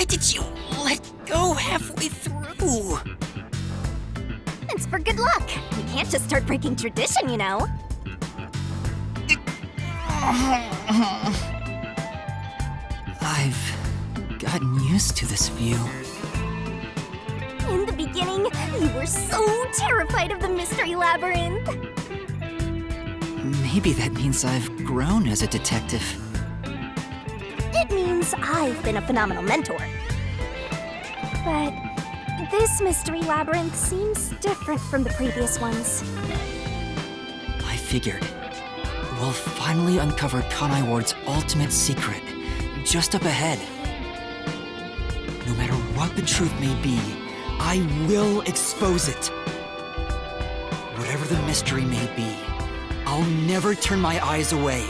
Why did you let go halfway through? It's for good luck. We can't just start breaking tradition, you know. I've gotten used to this view. In the beginning, you were so terrified of the Mystery Labyrinth. Maybe that means I've grown as a detective. It means I've been a phenomenal mentor. But this Mystery Labyrinth seems different from the previous ones. I figured. We'll finally uncover Kanai Ward's ultimate secret, just up ahead. No matter what the truth may be, I will expose it. Whatever the mystery may be, I'll never turn my eyes away.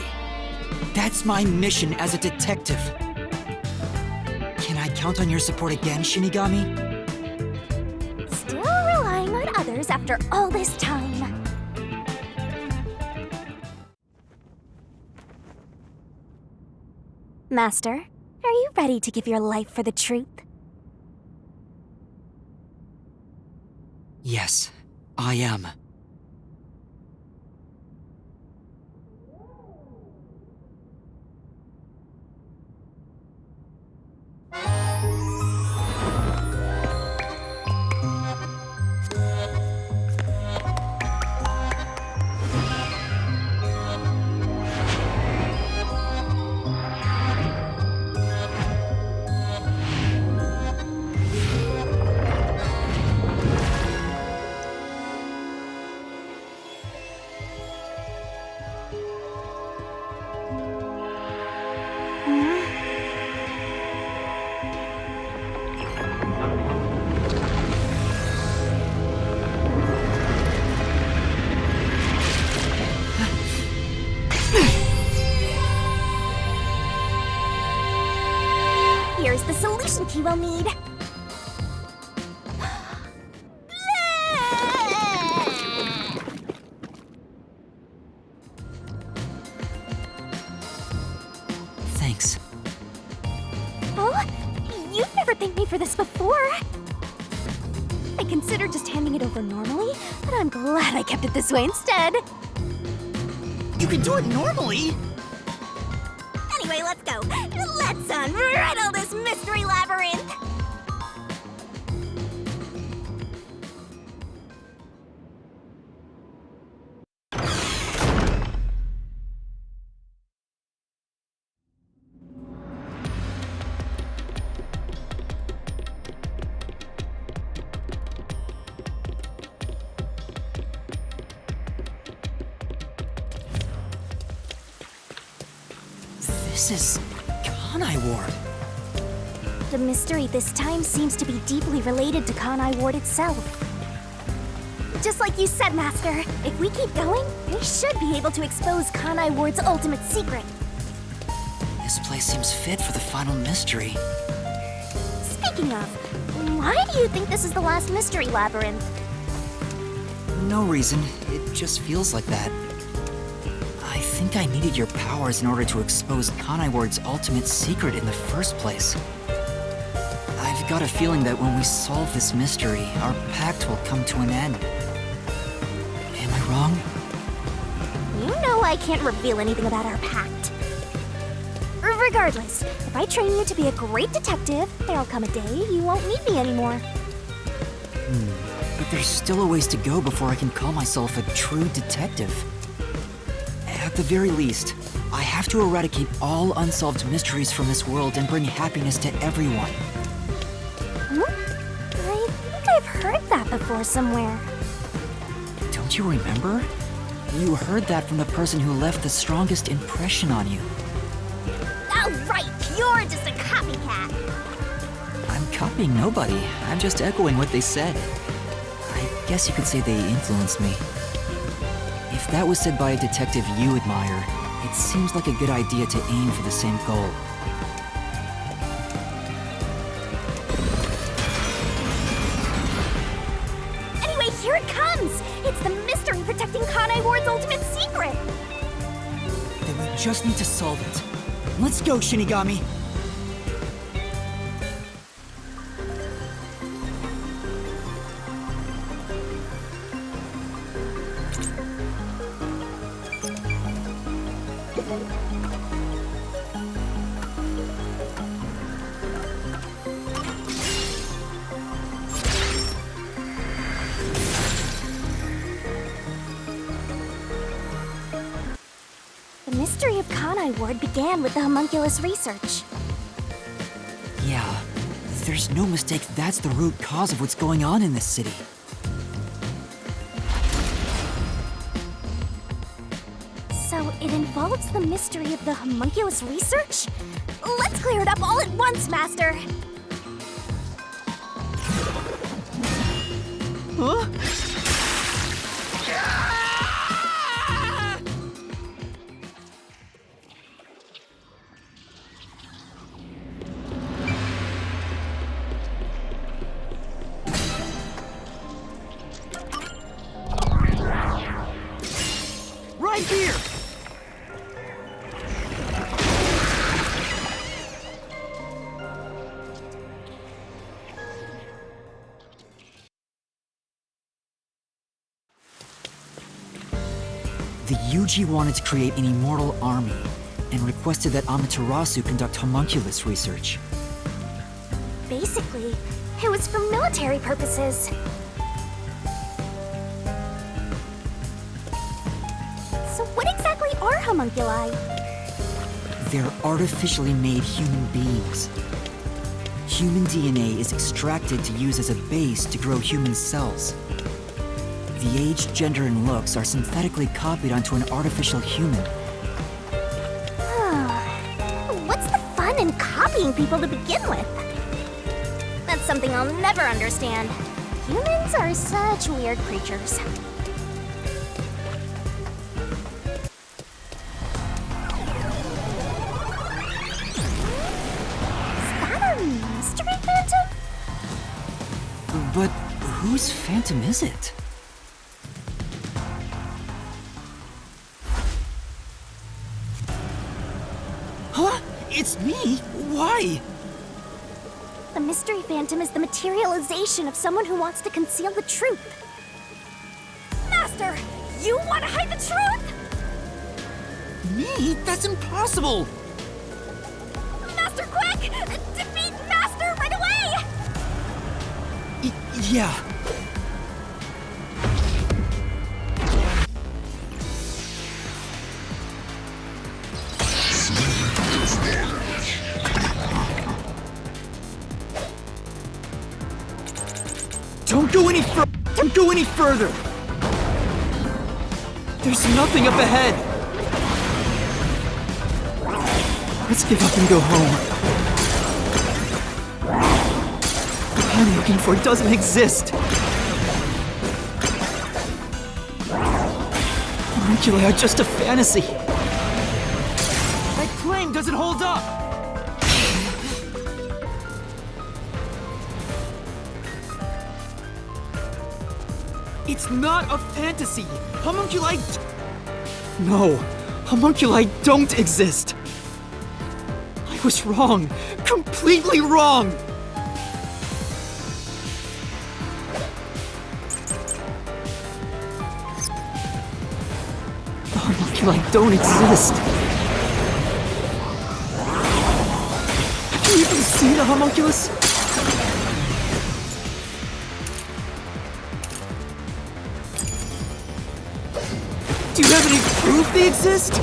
That's my mission as a detective. Can I count on your support again, Shinigami? Still relying on others after all this time. Master, are you ready to give your life for the truth? Yes, I am. Here's the solution key we'll need. Thanks. Oh, you've never thanked me for this before. I considered just handing it over normally, but I'm glad I kept it this way instead. You can do it normally! Anyway, let's go. Let's unriddle this Mystery Labyrinth! This is Kanai Ward. The mystery this time seems to be deeply related to Kanai Ward itself. Just like you said, Master, if we keep going, we should be able to expose Kanai Ward's ultimate secret. This place seems fit for the final mystery. Speaking of, why do you think this is the last Mystery Labyrinth? No reason, it just feels like that. I think I needed your powers in order to expose Kanai Ward's ultimate secret in the first place. I've got a feeling that when we solve this mystery, our pact will come to an end. Am I wrong? You know I can't reveal anything about our pact. Regardless, if I train you to be a great detective, there'll come a day you won't need me anymore. But there's still a ways to go before I can call myself a true detective. At the very least, I have to eradicate all unsolved mysteries from this world and bring happiness to everyone. I think I've heard that before somewhere. Don't you remember? You heard that from the person who left the strongest impression on you. Oh, right! You're just a copycat! I'm copying nobody. I'm just echoing what they said. I guess you could say they influenced me. If that was said by a detective you admire, it seems like a good idea to aim for the same goal. Anyway, here it comes! It's the mystery protecting Kanai Ward's ultimate secret! Then we just need to solve it. Let's go, Shinigami! The mystery of Kanai Ward began with the homunculus research. Yeah, there's no mistake that's the root cause of what's going on in this city. So it involves the mystery of the homunculus research? Let's clear it up all at once, Master! Huh? Right here! The Yuji wanted to create an immortal army, and requested that Amaterasu conduct homunculus research. Basically, it was for military purposes. So what exactly are homunculi? They're artificially made human beings. Human DNA is extracted to use as a base to grow human cells. The age, gender, and looks are synthetically copied onto an artificial human. What's the fun in copying people to begin with? That's something I'll never understand. Humans are such weird creatures. Is that a mystery phantom? But whose phantom is it? Huh? It's me? Why? The mystery phantom is the materialization of someone who wants to conceal the truth. Master, you want to hide the truth? Me? That's impossible! Master, quick! Defeat Master right away! Yeah. Don't go any further! Don't go any further! There's nothing up ahead! Let's give up and go home. The path I'm looking for doesn't exist. Homunculi are just a fantasy. That claim doesn't hold up! It's not a fantasy! Homunculi... No, homunculi don't exist! I was wrong! Completely wrong! The homunculi don't exist! Have you even seen a homunculus? Do you have any proof they exist?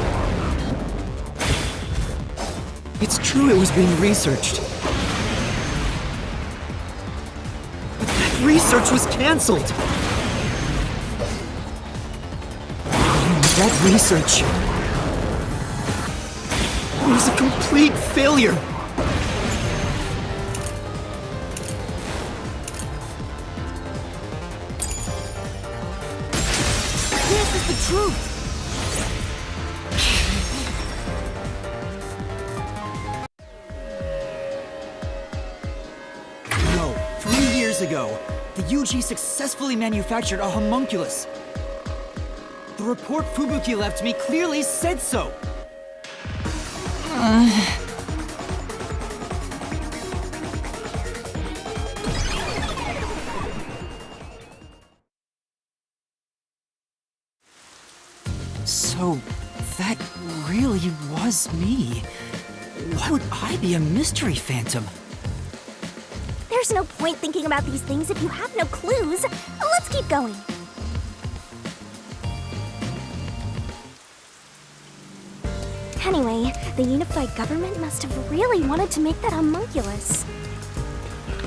It's true it was being researched. But that research was cancelled. And that research was a complete failure. This is the truth. No, 3 years ago, the UG successfully manufactured a homunculus. The report Fubuki left me clearly said so. So, that really was me. Why would I be a mystery phantom? There's no point thinking about these things if you have no clues. Let's keep going. Anyway, the unified government must have really wanted to make that homunculus.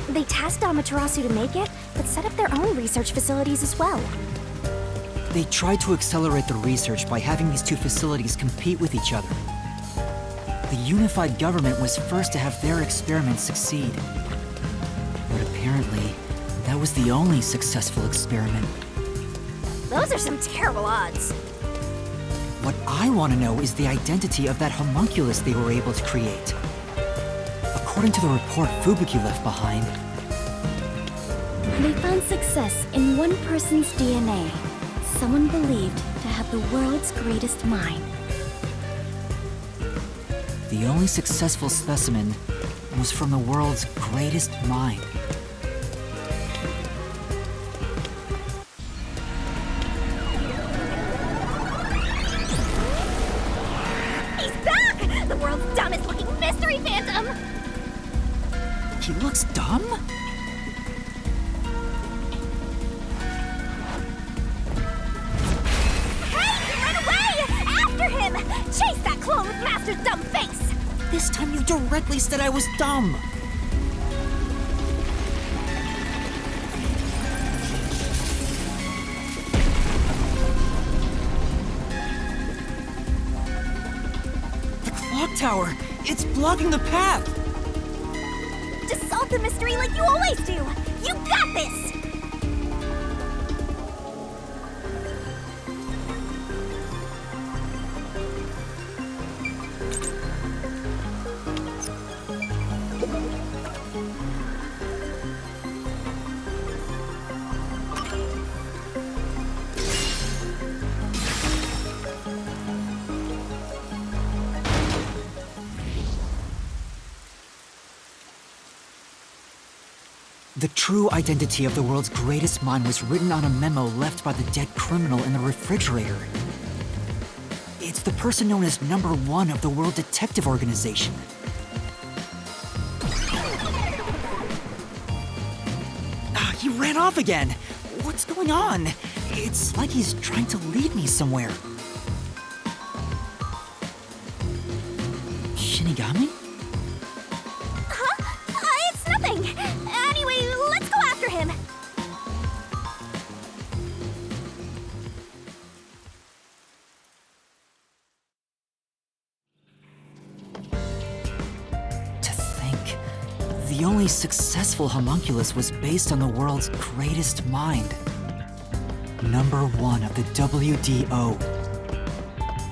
They tasked Amaterasu to make it, but set up their own research facilities as well. They tried to accelerate the research by having these two facilities compete with each other. The unified government was first to have their experiments succeed. But apparently, that was the only successful experiment. Those are some terrible odds. What I want to know is the identity of that homunculus they were able to create. According to the report Fubuki left behind, they found success in one person's DNA. Someone believed to have the world's greatest mind. the only successful specimen was from the world's greatest mind. The world's dumbest looking mystery phantom! He looks dumb? Hey! Run away! After him! Chase that clone with Master's dumb face! This time you directly said I was dumb! Tower! It's blocking the path! Just solve the mystery like you always do! You got this! The true identity of the world's greatest mind was written on a memo left by the dead criminal in the refrigerator. It's the person known as Number 1 of the World Detective Organization. He ran off again! What's going on? It's like he's trying to lead me somewhere. Shinigami? It's nothing! Anyway, let's go after him! To think, the only successful homunculus was based on the world's greatest mind. Number 1 of the WDO.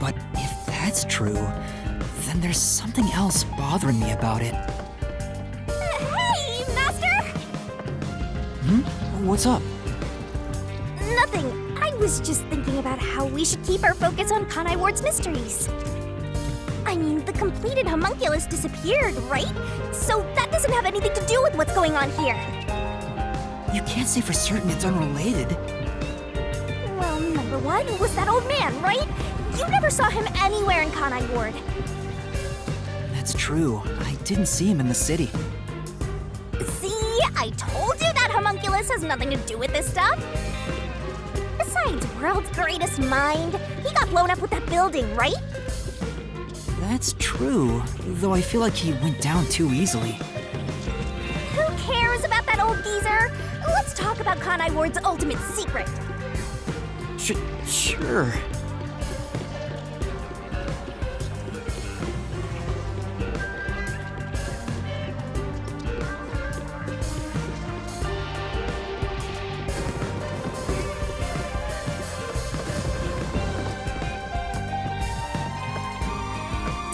But if that's true, then there's something else bothering me about it. Hey, Master! What's up? Nothing. I was just thinking about how we should keep our focus on Kanai Ward's mysteries. I mean, the completed homunculus disappeared, right? So that doesn't have anything to do with what's going on here. You can't say for certain it's unrelated. Well, number 1 was that old man, right? You never saw him anywhere in Kanai Ward. That's true. I didn't see him in the city. See? I told you that homunculus has nothing to do with this stuff. Besides, world's greatest mind. He got blown up with that building, right? That's true, though I feel like he went down too easily. Who cares about that old geezer? Let's talk about Kanai Ward's ultimate secret. Sure.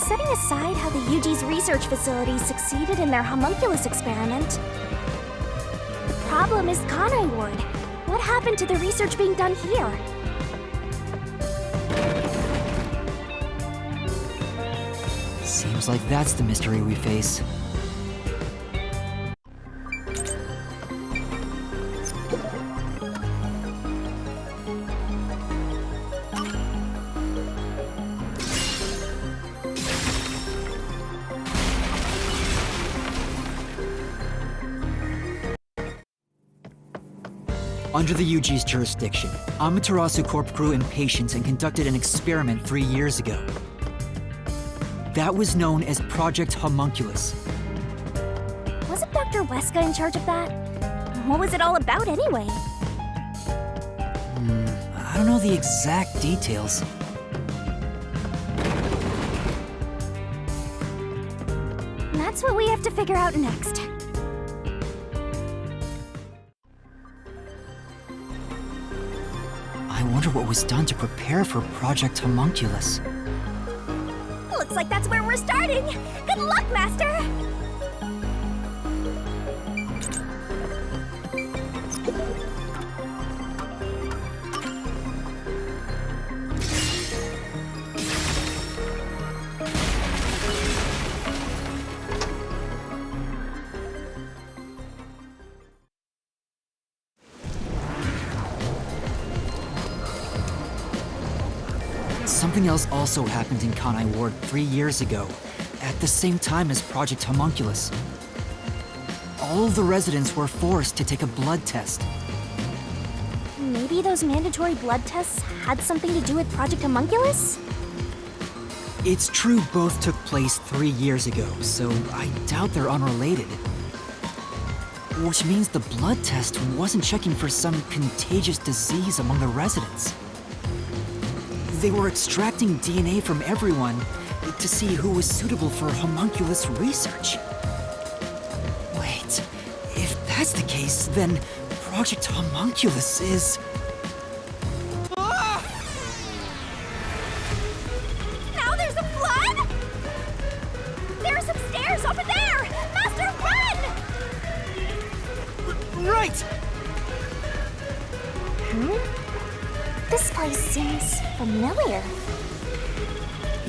Setting aside how the UG's research facilities succeeded in their homunculus experiment, the problem is Kanai Ward. What happened to the research being done here? Seems like that's the mystery we face. Under the UG's jurisdiction, Amaterasu Corp grew impatient and conducted an experiment 3 years ago. That was known as Project Homunculus. Wasn't Dr. Weska in charge of that? What was it all about anyway? I don't know the exact details. That's what we have to figure out next. I wonder what was done to prepare for Project Homunculus. Looks like that's where we're starting. Good luck, Master! Something else also happened in Kanai Ward 3 years ago, at the same time as Project Homunculus. All of the residents were forced to take a blood test. Maybe those mandatory blood tests had something to do with Project Homunculus? It's true both took place 3 years ago, so I doubt they're unrelated. Which means the blood test wasn't checking for some contagious disease among the residents. They were extracting DNA from everyone to see who was suitable for homunculus research. Wait, if that's the case, then Project Homunculus is... Now there's a flood? There are some stairs over there! Master, run! Right! This place seems familiar.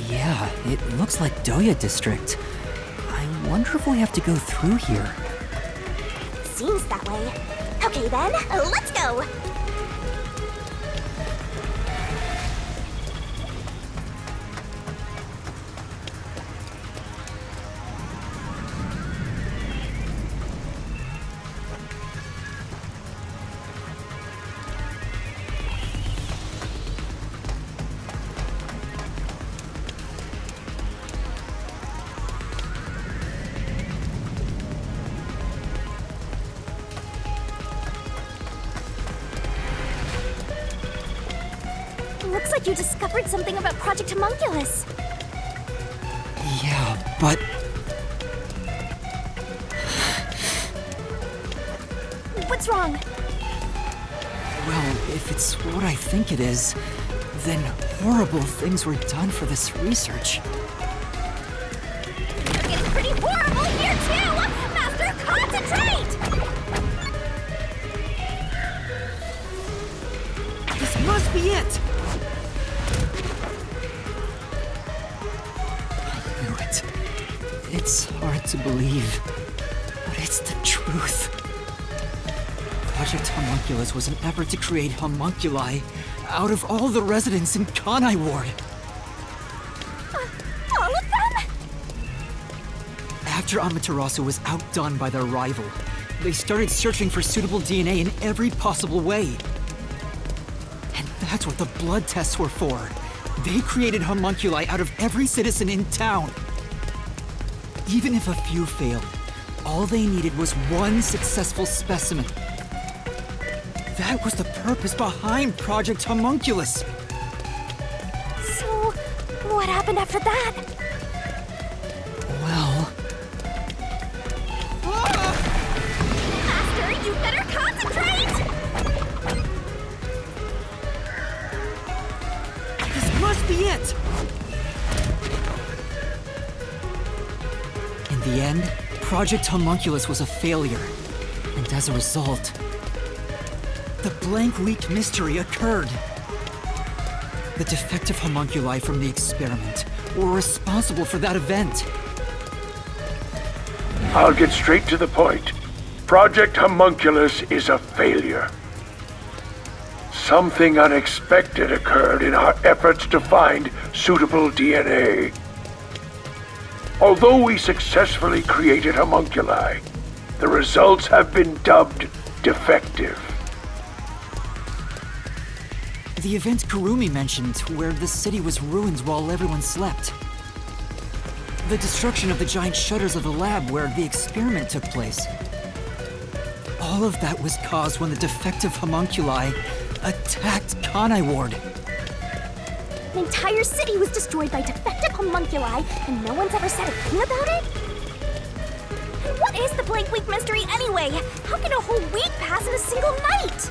Yeah, it looks like Doya District. I wonder if we have to go through here. Seems that way. Okay then, let's go! Looks like you discovered something about Project Homunculus. Yeah, but... What's wrong? Well, if it's what I think it is, then horrible things were done for this research. It's pretty horrible here too! Master, concentrate! This must be it! I knew it. It's hard to believe, but it's the truth. Project Homunculus was an effort to create homunculi out of all the residents in Kanai Ward. All of them? After Amaterasu was outdone by their rival, they started searching for suitable DNA in every possible way. And that's what the blood tests were for. They created homunculi out of every citizen in town. Even if a few failed, all they needed was one successful specimen. That was the purpose behind Project Homunculus. So, what happened after that? Well... Master, you better concentrate! This must be it! In the end, Project Homunculus was a failure. And as a result, the blank week mystery occurred. The defective homunculi from the experiment were responsible for that event. I'll get straight to the point. Project Homunculus is a failure. Something unexpected occurred in our efforts to find suitable DNA. Although we successfully created homunculi, the results have been dubbed defective. The event Kurumi mentioned, where the city was ruined while everyone slept. The destruction of the giant shutters of the lab where the experiment took place. All of that was caused when the defective homunculi attacked Kanai Ward. An entire city was destroyed by defective homunculi, and no one's ever said a thing about it? And what is the Blank Week mystery anyway? How can a whole week pass in a single night?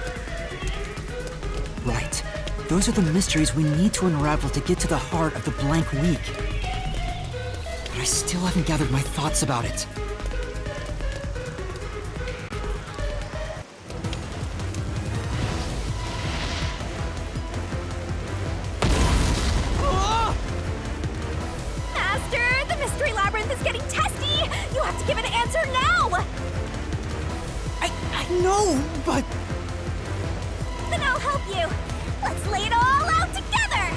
Right. Those are the mysteries we need to unravel to get to the heart of the Blank Week. But I still haven't gathered my thoughts about it. Master, the mystery labyrinth is getting testy! You have to give an answer now! I know, but... Then I'll help you. Let's lay it all out together!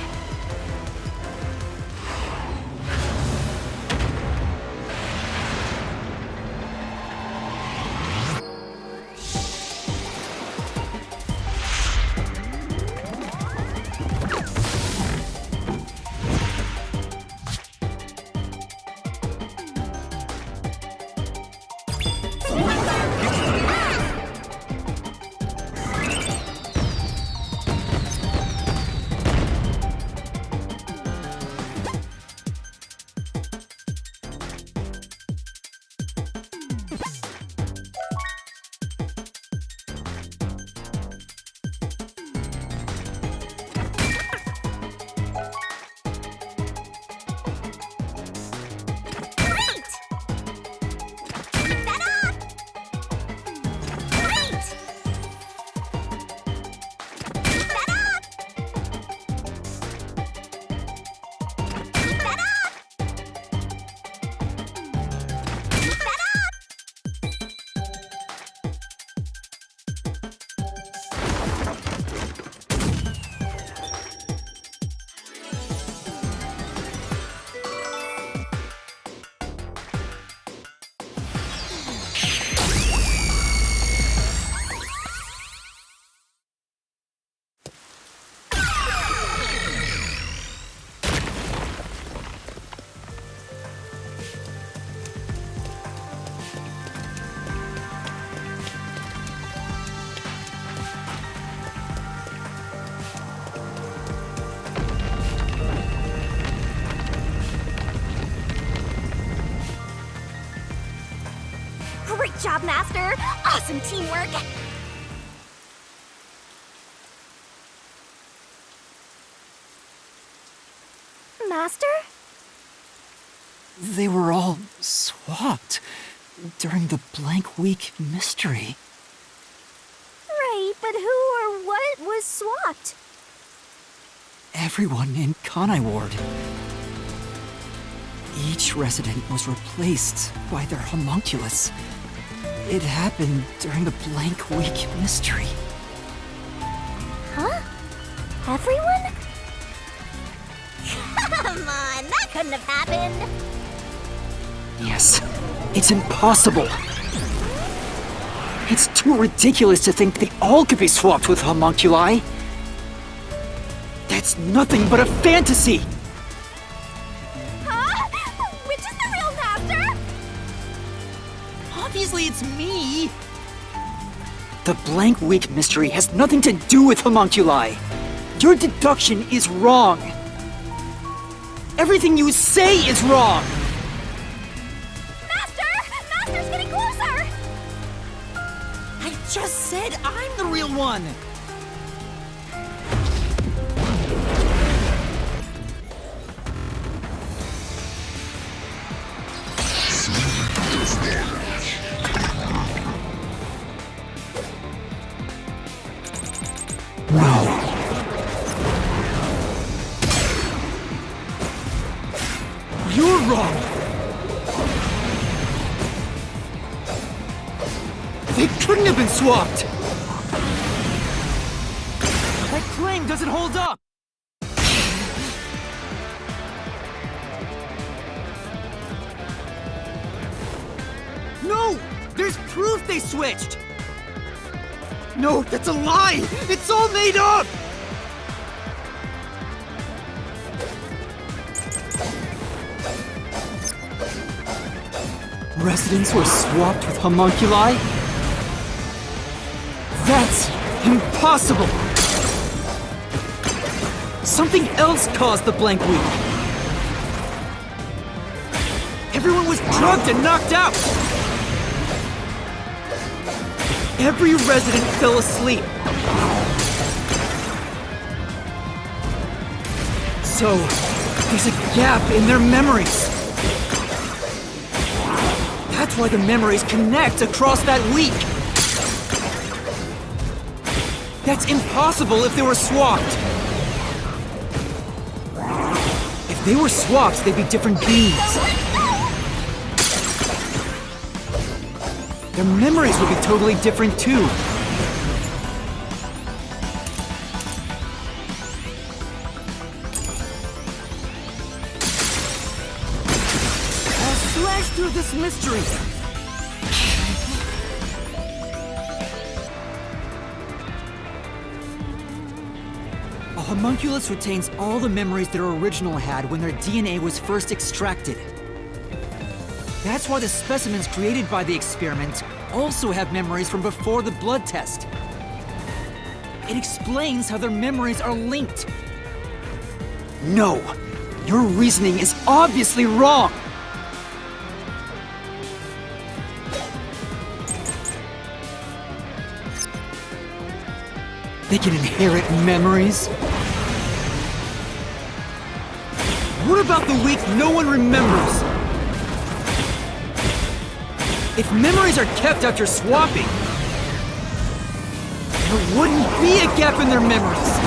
Great job, Master! Awesome teamwork! Master? They were all swapped during the Blank Week mystery. Right, but who or what was swapped? Everyone in Kanai Ward. Each resident was replaced by their homunculus. It happened during the Blank Week mystery. Huh? Everyone? Come on, that couldn't have happened! Yes, it's impossible. It's too ridiculous to think they all could be swapped with homunculi. That's nothing but a fantasy! Huh? Which is the real Master? Obviously it's me! The Blank Week mystery has nothing to do with homunculi. Your deduction is wrong. Everything you say is wrong! Master! Master's getting closer! I just said I'm the real one! No. You're wrong! They couldn't have been swapped! That claim doesn't hold up! No! There's proof they switched! No, that's a lie! It's all made up! Residents were swapped with homunculi? That's impossible! Something else caused the blank week! Everyone was drugged and knocked out! Every resident fell asleep. So, there's a gap in their memories. That's why the memories connect across that week. That's impossible if they were swapped. If they were swapped, they'd be different beings. Their memories would be totally different too. I'll slash through this mystery. A homunculus retains all the memories their original had when their DNA was first extracted. That's why the specimens created by the experiment also have memories from before the blood test. It explains how their memories are linked. No, your reasoning is obviously wrong. They can inherit memories? What about the week no one remembers? If memories are kept after swapping, there wouldn't be a gap in their memories.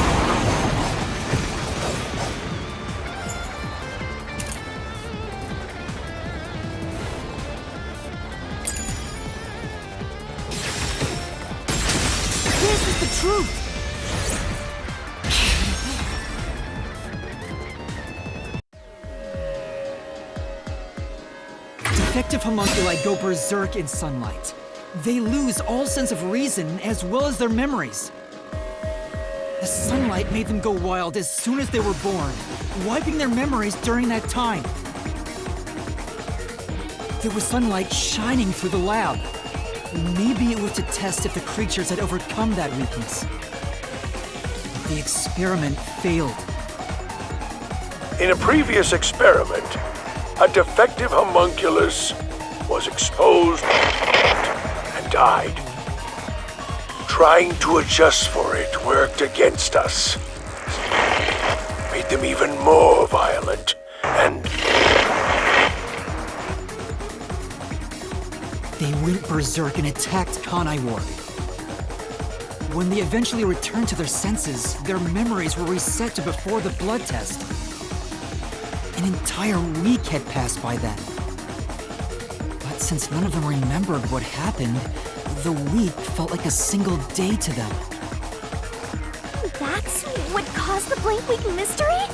This is the truth. Defective homunculi go berserk in sunlight. They lose all sense of reason as well as their memories. The sunlight made them go wild as soon as they were born, wiping their memories during that time. There was sunlight shining through the lab. Maybe it was to test if the creatures had overcome that weakness. But the experiment failed. In a previous experiment, a defective homunculus was exposed and died. Trying to adjust for it worked against us. Made them even more violent and... They went berserk and attacked Kanai Ward. When they eventually returned to their senses, their memories were reset to before the blood test. An entire week had passed by then. But since none of them remembered what happened, the week felt like a single day to them. That's what caused the blank week mystery?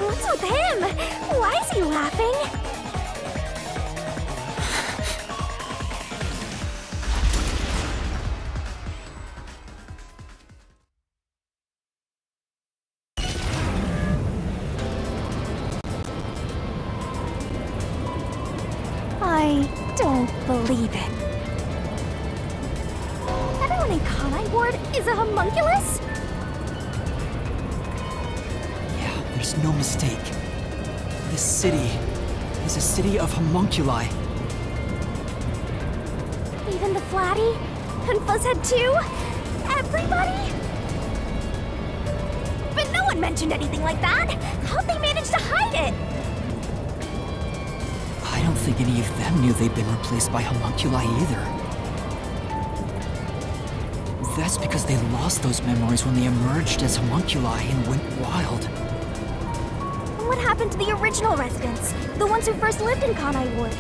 What's with him? Why is he laughing? I don't believe it. Everyone in Kanai Ward is a homunculus? Yeah, there's no mistake. This city is a city of homunculi. Even the Flatty? And Fuzzhead too? Everybody? But no one mentioned anything like that! How'd they manage to hide it? I don't think any of them knew they'd been replaced by homunculi either. That's because they lost those memories when they emerged as homunculi and went wild. What happened to the original residents? The ones who first lived in Kanai Ward?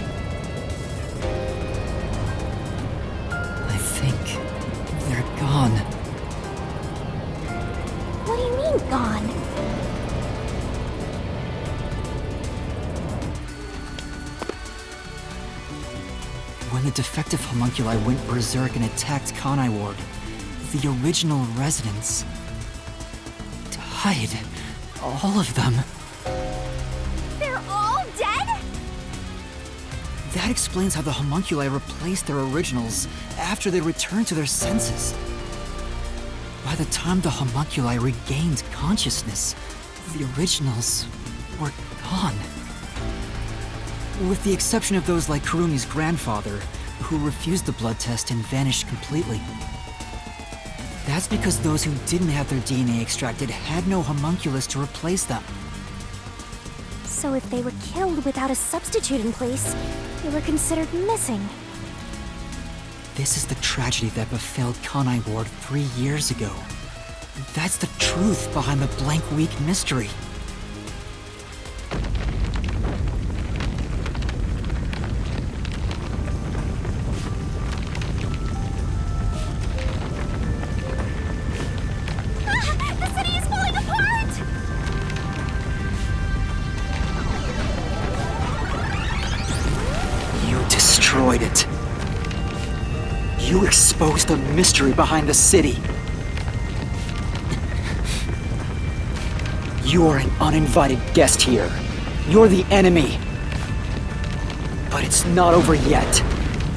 I think they're gone. What do you mean, gone? When the defective homunculi went berserk and attacked Kanai Ward, the original residents died. All of them. They're all dead? That explains how the homunculi replaced their originals after they returned to their senses. By the time the homunculi regained consciousness, the originals were gone. With the exception of those like Kurumi's grandfather, who refused the blood test and vanished completely. That's because those who didn't have their DNA extracted had no homunculus to replace them. So if they were killed without a substitute in place, they were considered missing. This is the tragedy that befell Kanai Ward 3 years ago. That's the truth behind the Blank Week mystery. The city is falling apart! You destroyed it. You exposed the mystery behind the city. You are an uninvited guest here. You're the enemy. But it's not over yet.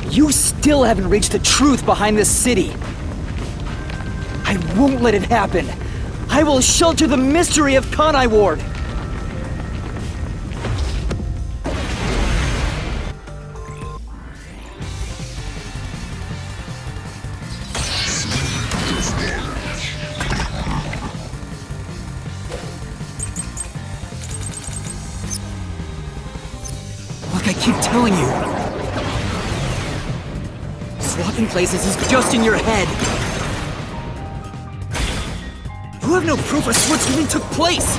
You still haven't reached the truth behind this city. I won't let it happen. I will shelter the mystery of Kanai Ward. Like I keep telling you. Swapping places is just in your head. You have no proof a switch even took place!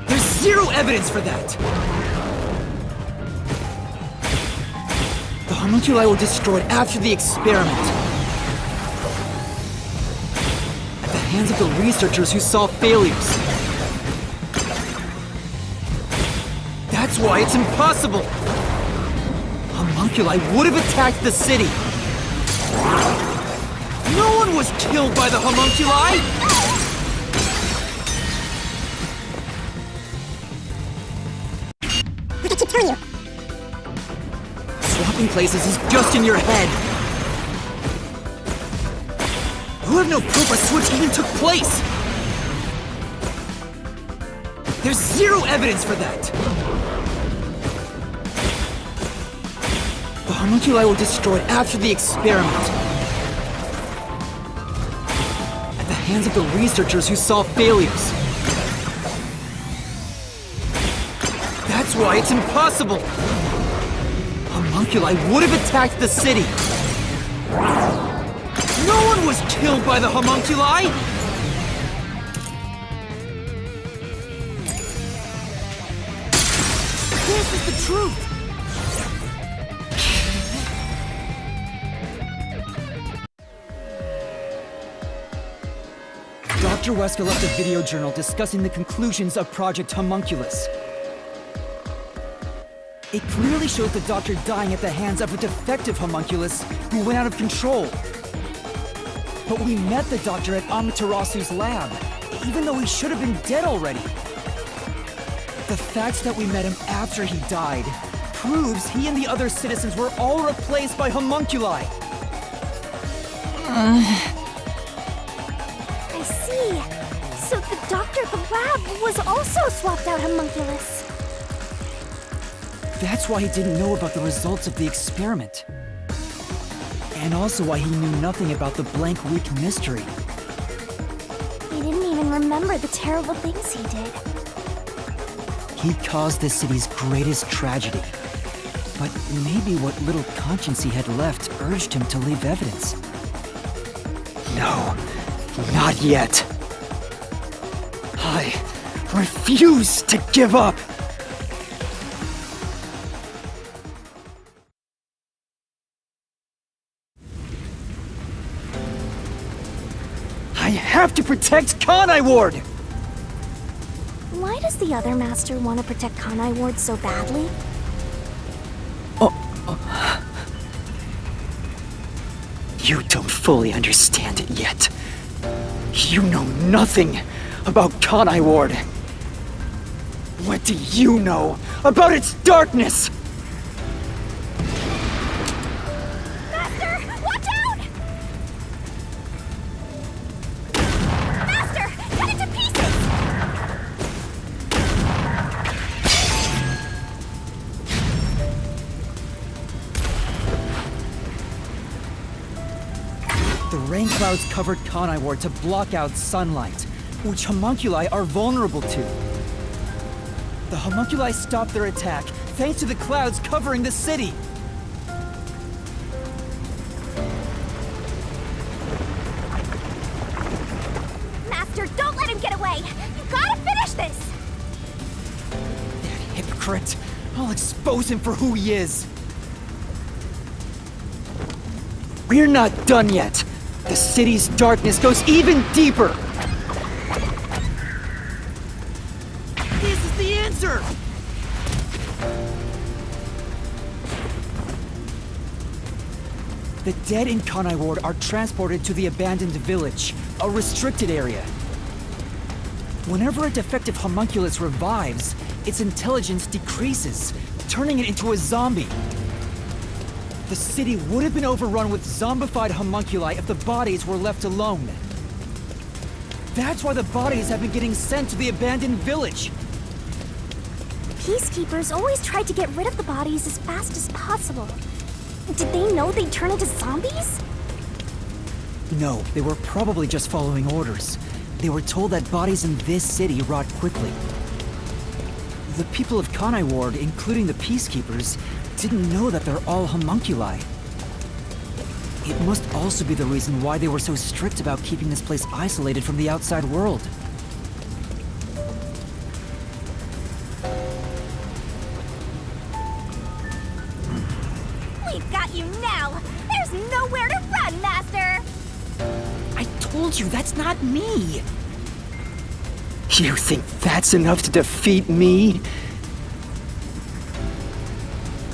There's zero evidence for that! The homunculi were destroyed after the experiment. At the hands of the researchers who saw failures. That's why it's impossible! Homunculi would have attacked the city! No one was killed by the homunculi! I keep telling you. Swapping places is just in your head. You have no proof a switch even took place! There's zero evidence for that! The homunculi were destroyed after the experiment. At the hands of the researchers who saw failures. That's why it's impossible! Homunculi would have attacked the city! No one was killed by the homunculi! This is the truth! Dr. Wesker left a video journal discussing the conclusions of Project Homunculus. It clearly shows the Doctor dying at the hands of a defective homunculus who went out of control. But we met the Doctor at Amaterasu's lab, even though he should have been dead already. The fact that we met him after he died proves he and the other citizens were all replaced by homunculi. I see. So the doctor at the lab was also swapped out homunculus. That's why he didn't know about the results of the experiment. And also why he knew nothing about the Blank Week mystery. He didn't even remember the terrible things he did. He caused the city's greatest tragedy. But maybe what little conscience he had left urged him to leave evidence. No, not yet. I refuse to give up! I have to protect Kanai Ward! Why does the other master want to protect Kanai Ward so badly? You don't fully understand it yet. You know nothing about Kanai Ward. What do you know about its darkness? Master, watch out! Master, cut it to pieces! The rain clouds covered Kanai Ward to block out sunlight, which homunculi are vulnerable to. The homunculi stopped their attack thanks to the clouds covering the city. Master, don't let him get away! You gotta finish this! That hypocrite! I'll expose him for who he is! We're not done yet! The city's darkness goes even deeper! This is the answer! The dead in Kanai Ward are transported to the abandoned village, a restricted area. Whenever a defective homunculus revives, its intelligence decreases, turning it into a zombie. The city would have been overrun with zombified homunculi if the bodies were left alone. That's why the bodies have been getting sent to the abandoned village. Peacekeepers always tried to get rid of the bodies as fast as possible. Did they know they'd turn into zombies? No, they were probably just following orders. They were told that bodies in this city rot quickly. The people of Kanai Ward, including the Peacekeepers, didn't know that they're all homunculi. It must also be the reason why they were so strict about keeping this place isolated from the outside world. We've got you now! There's nowhere to run, Master! I told you, that's not me! You think that's enough to defeat me?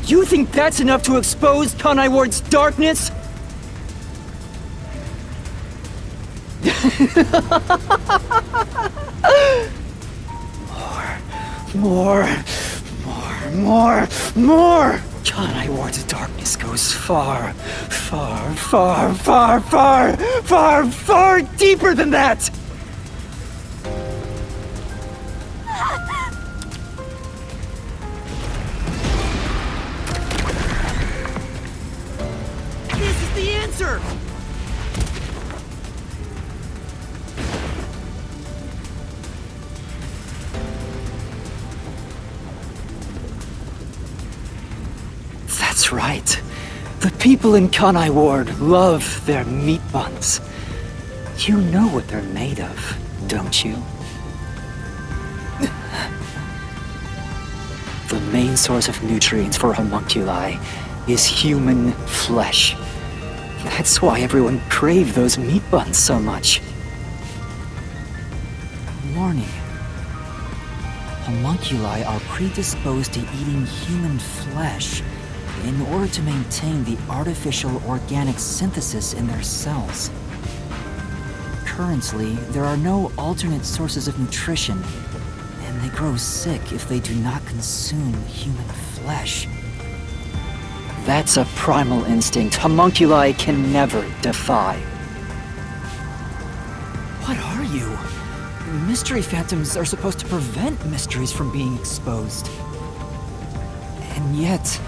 You think that's enough to expose Kanai Ward's darkness? More! Kanai Ward's darkness goes far deeper than that! This is the answer! That's right. The people in Kanai Ward love their meat buns. You know what they're made of, don't you? The main source of nutrients for homunculi is human flesh. That's why everyone craved those meat buns so much. Warning. Homunculi are predisposed to eating human flesh in order to maintain the artificial organic synthesis in their cells. Currently, there are no alternate sources of nutrition, and they grow sick if they do not consume human flesh. That's a primal instinct homunculi can never defy. What are you? Mystery phantoms are supposed to prevent mysteries from being exposed. And yet,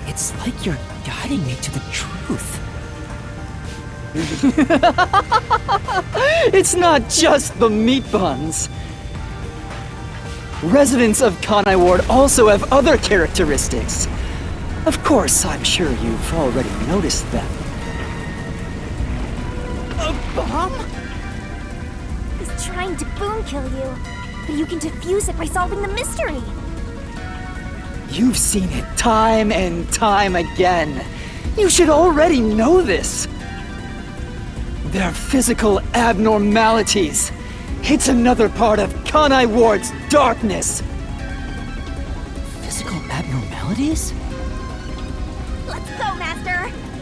it's like you're guiding me to the truth. It's not just the meat buns. Residents of Kanai Ward also have other characteristics. Of course, I'm sure you've already noticed them. A bomb? He's trying to boom kill you, but you can defuse it by solving the mystery. You've seen it time and time again. You should already know this. They're physical abnormalities. It's another part of Kanai Ward's darkness. Physical abnormalities?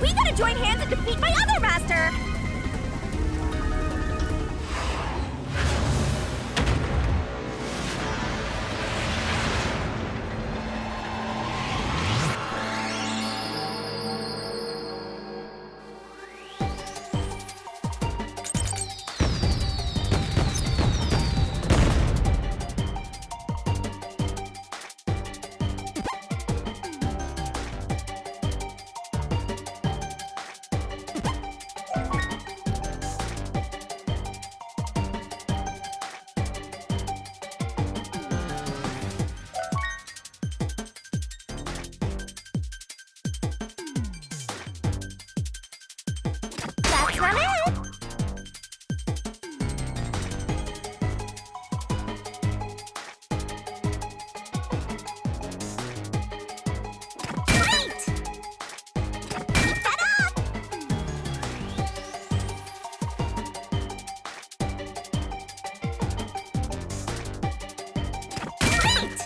We gotta join hands and defeat my other master! That's not it! Wait! Keep that up! Wait!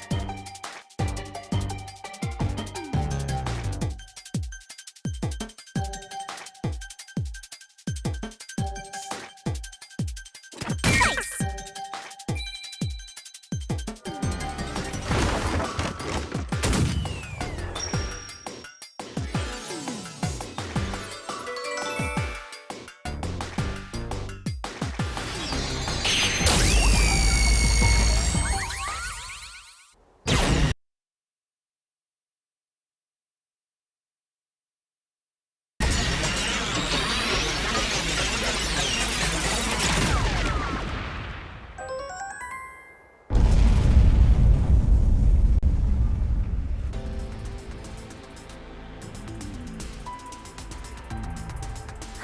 Nice!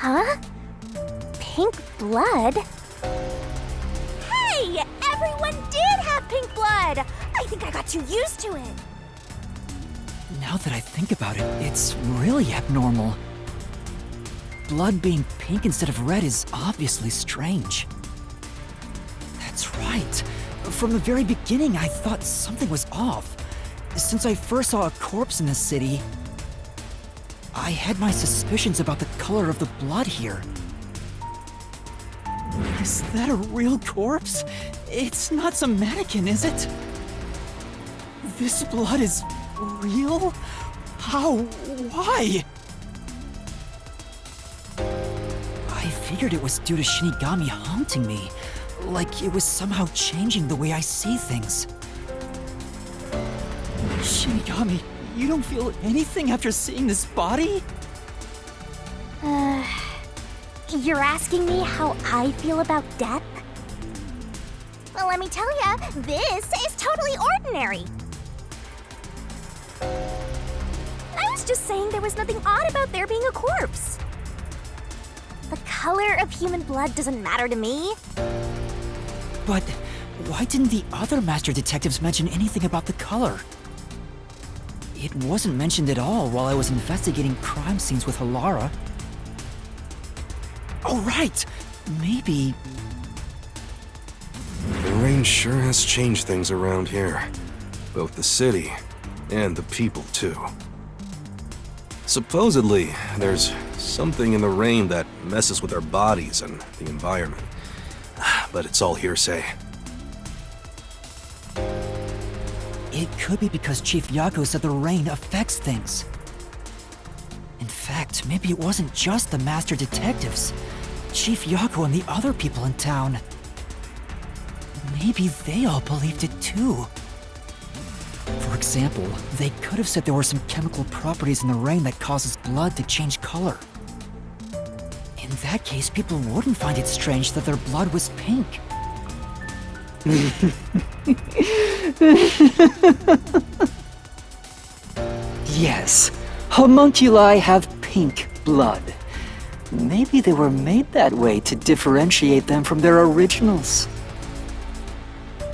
Huh? Pink blood? Hey! Everyone did have pink blood! I think I got too used to it. Now that I think about it, it's really abnormal. Blood being pink instead of red is obviously strange. That's right. From the very beginning, I thought something was off. Since I first saw a corpse in the city, I had my suspicions about the color of the blood here. Is that a real corpse? It's not some mannequin, is it? This blood is real? How? Why? I figured it was due to Shinigami haunting me, like it was somehow changing the way I see things. Shinigami, you don't feel anything after seeing this body? You're asking me how I feel about death? Well, let me tell ya, this is totally ordinary. I was just saying there was nothing odd about there being a corpse. The color of human blood doesn't matter to me. But why didn't the other master detectives mention anything about the color? It wasn't mentioned at all while I was investigating crime scenes with Halara. Oh, right! Maybe... The rain sure has changed things around here. Both the city and the people, too. Supposedly, there's something in the rain that messes with our bodies and the environment. But it's all hearsay. It could be because Chief Yako said the rain affects things. In fact, maybe it wasn't just the master detectives. Chief Yako and the other people in town. Maybe they all believed it too. For example, they could have said there were some chemical properties in the rain that causes blood to change color. In that case, people wouldn't find it strange that their blood was pink. Yes, homunculi have pink blood. Maybe they were made that way to differentiate them from their originals.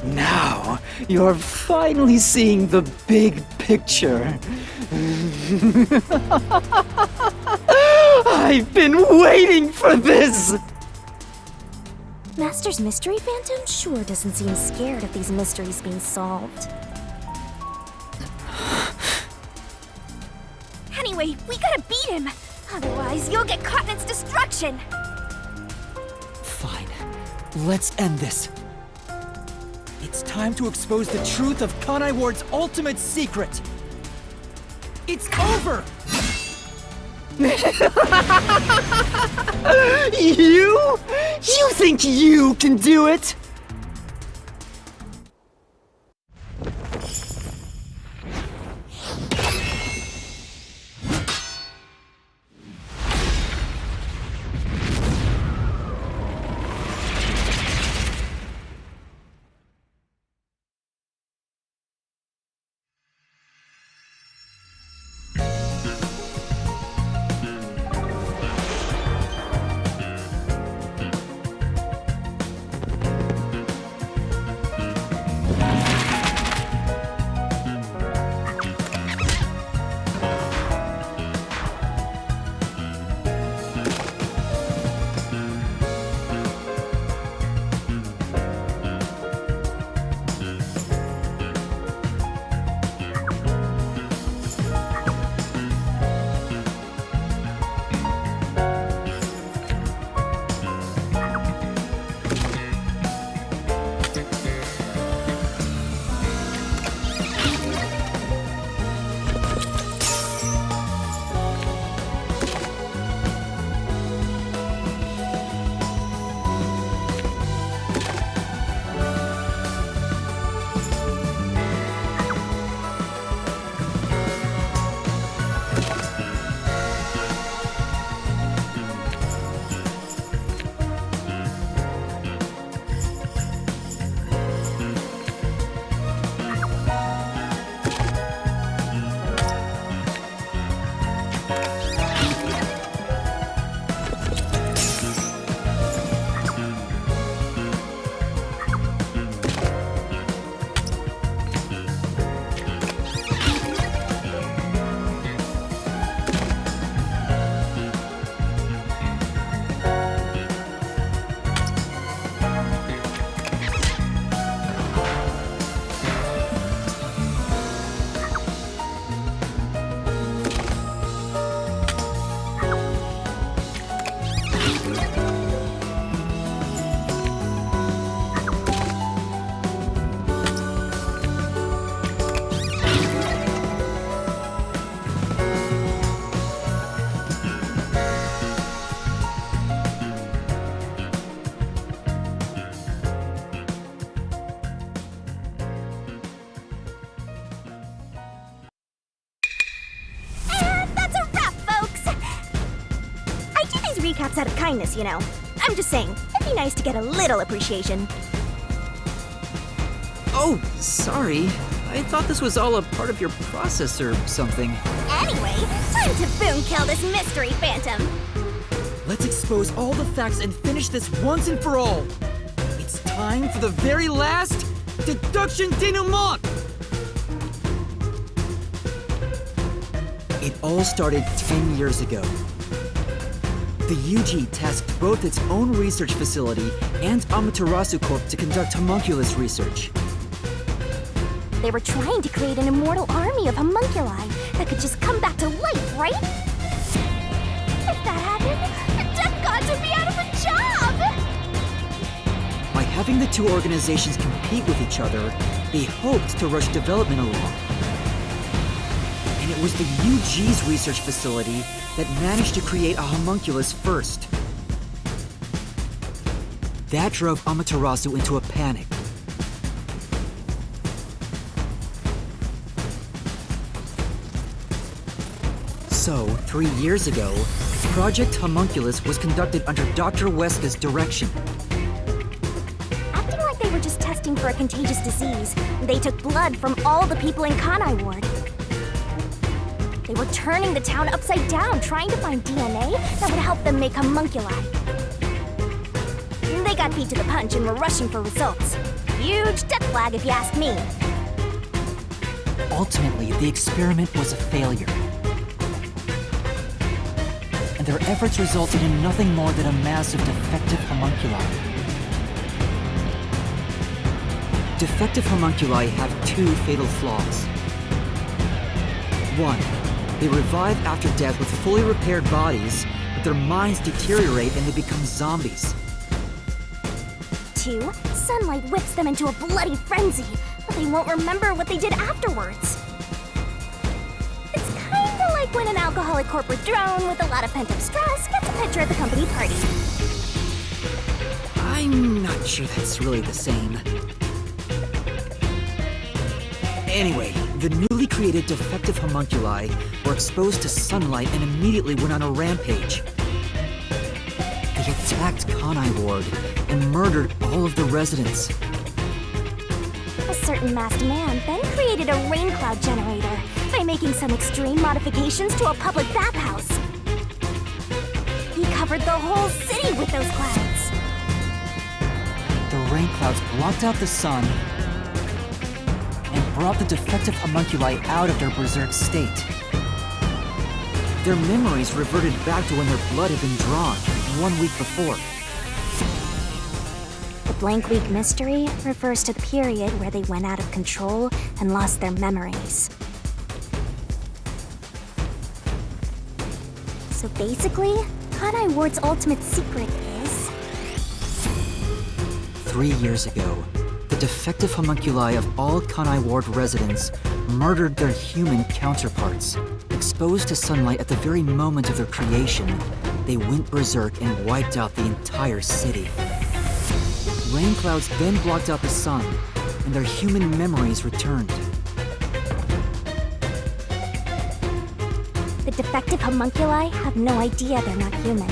Now, you're finally seeing the big picture. I've been waiting for this! Master's Mystery Phantom sure doesn't seem scared of these mysteries being solved. Anyway, we gotta beat him! Otherwise, you'll get caught in its destruction! Fine. Let's end this. It's time to expose the truth of Kanai Ward's ultimate secret. It's over! You? You think you can do it? recaps out of kindness, you know. I'm just saying, it'd be nice to get a little appreciation. Oh, sorry. I thought this was all a part of your process or something. Anyway, time to boom kill this mystery phantom. Let's expose all the facts and finish this once and for all. It's time for the very last deduction denouement! It all started 10 years ago. The UG tasked both its own research facility and Amaterasu Corp to conduct homunculus research. They were trying to create an immortal army of homunculi that could just come back to life, right? If that happened, the death gods would be out of a job! By having the two organizations compete with each other, they hoped to rush development along. And it was the UG's research facility that managed to create a homunculus first. That drove Amaterasu into a panic. So, 3 years ago, Project Homunculus was conducted under Dr. Weska's direction. Acting like they were just testing for a contagious disease, they took blood from all the people in Kanai Ward. They were turning the town upside down, trying to find DNA that would help them make homunculi. They got beat to the punch and were rushing for results. Huge death flag, if you ask me. Ultimately, the experiment was a failure. And their efforts resulted in nothing more than a mass of defective homunculi. Defective homunculi have two fatal flaws. 1. They revive after death with fully repaired bodies, but their minds deteriorate and they become zombies. 2, sunlight whips them into a bloody frenzy, but they won't remember what they did afterwards. It's kinda like when an alcoholic corporate drone with a lot of pent-up stress gets a picture at the company party. I'm not sure that's really the same. Anyway, the newly created defective homunculi were exposed to sunlight and immediately went on a rampage. They attacked Kanai Ward and murdered all of the residents. A certain masked man then created a rain cloud generator by making some extreme modifications to a public bathhouse. He covered the whole city with those clouds. The rain clouds blocked out the sun and brought the defective homunculi out of their berserk state. Their memories reverted back to when their blood had been drawn 1 week before. The blank week mystery refers to the period where they went out of control and lost their memories. So basically, Kanai Ward's ultimate secret is... 3 years ago, the defective homunculi of all Kanai Ward residents murdered their human counterparts. Exposed to sunlight at the very moment of their creation, they went berserk and wiped out the entire city. Rain clouds then blocked out the sun, and their human memories returned. The defective homunculi have no idea they're not human.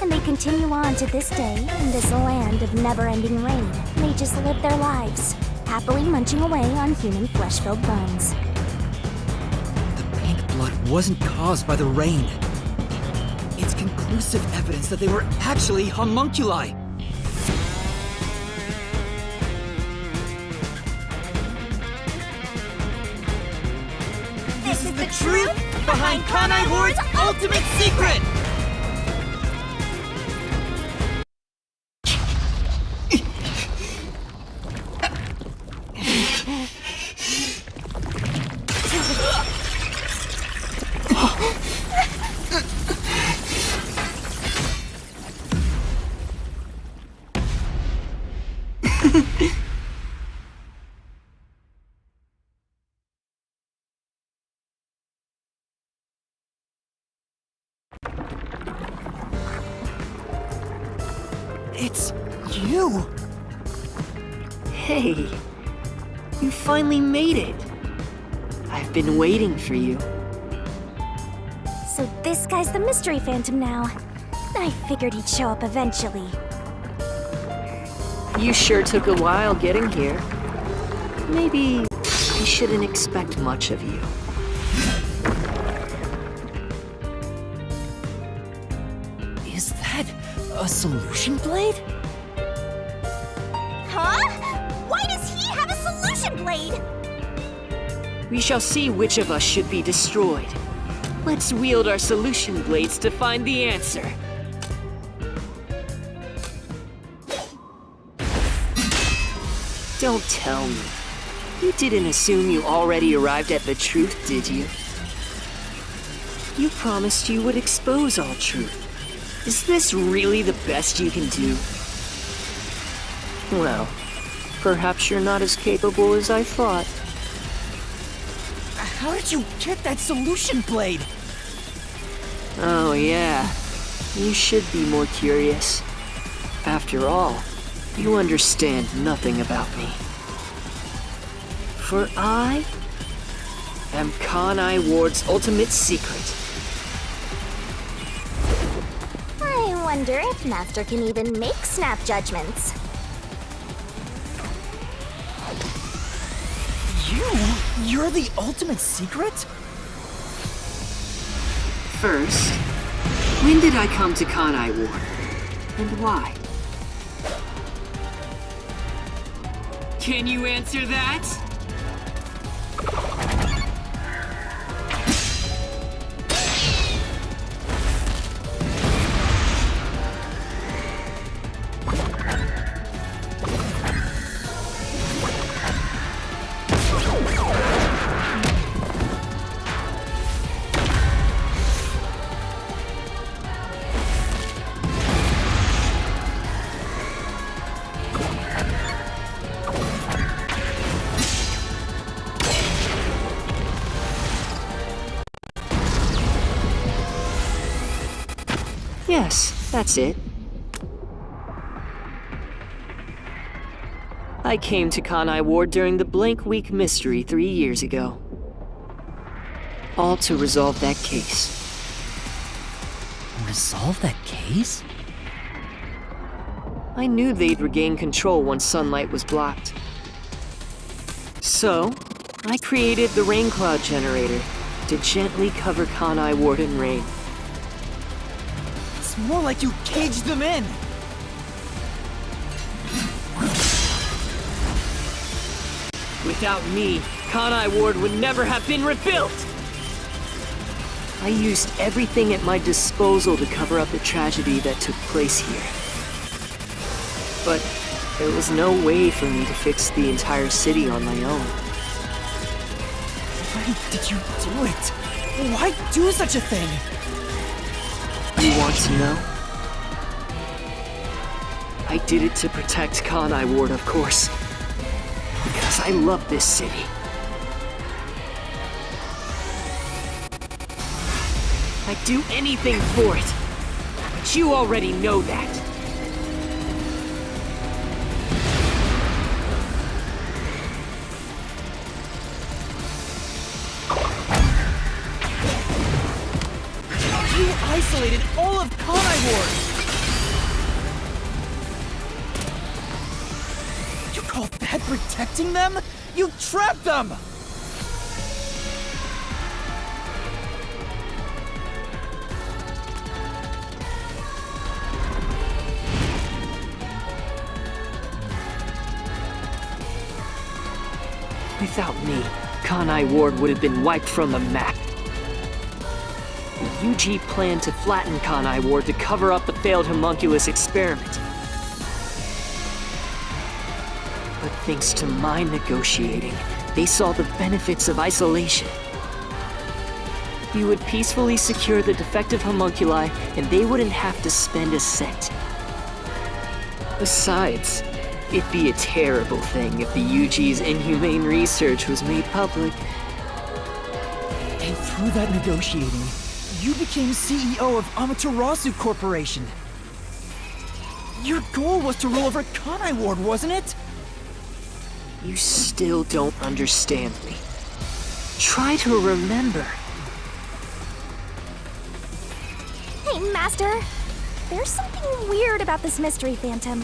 And they continue on to this day in this land of never-ending rain. They just live their lives, happily munching away on human flesh-filled bones. The pink blood wasn't caused by the rain. It's conclusive evidence that they were actually homunculi. This is the Truth behind Kanai Ward's ultimate secret! It's you! Hey, you finally made it. I've been waiting for you. So this guy's the Mystery Phantom now. I figured he'd show up eventually. You sure took a while getting here. Maybe I shouldn't expect much of you. Is that a solution blade? Huh? Why does he have a solution blade? We shall see which of us should be destroyed. Let's wield our solution blades to find the answer. Don't tell me. You didn't assume you already arrived at the truth, did you? You promised you would expose all truth. Is this really the best you can do? Well, perhaps you're not as capable as I thought. How did you get that solution blade? Oh yeah, you should be more curious. After all, you understand nothing about me. For I am Kanai Ward's ultimate secret. I wonder if Master can even make snap judgments. You're the ultimate secret? First, when did I come to Kanai Ward? And why? Can you answer that? Yes, that's it. I came to Kanai Ward during the Blank Week mystery 3 years ago. All to resolve that case. Resolve that case? I knew they'd regain control once sunlight was blocked. So, I created the rain cloud generator to gently cover Kanai Ward in rain. It's more like you caged them in! Without me, Kanai Ward would never have been rebuilt! I used everything at my disposal to cover up the tragedy that took place here. But there was no way for me to fix the entire city on my own. Why did you do it? Why do such a thing? You want to know? I did it to protect Kanai Ward, of course. Because I love this city. I'd do anything for it. But you already know that. You isolated all of Kanai Ward! You call that protecting them? You trapped them! Without me, Kanai Ward would have been wiped from the map. The UG planned to flatten Kanai Ward to cover up the failed homunculus experiment. But thanks to my negotiating, they saw the benefits of isolation. You would peacefully secure the defective homunculi, and they wouldn't have to spend a cent. Besides, it'd be a terrible thing if the UG's inhumane research was made public. And through that negotiating, you became CEO of Amaterasu Corporation. Your goal was to rule over Kanai Ward, wasn't it? You still don't understand me. Try to remember. Hey, Master. There's something weird about this mystery phantom.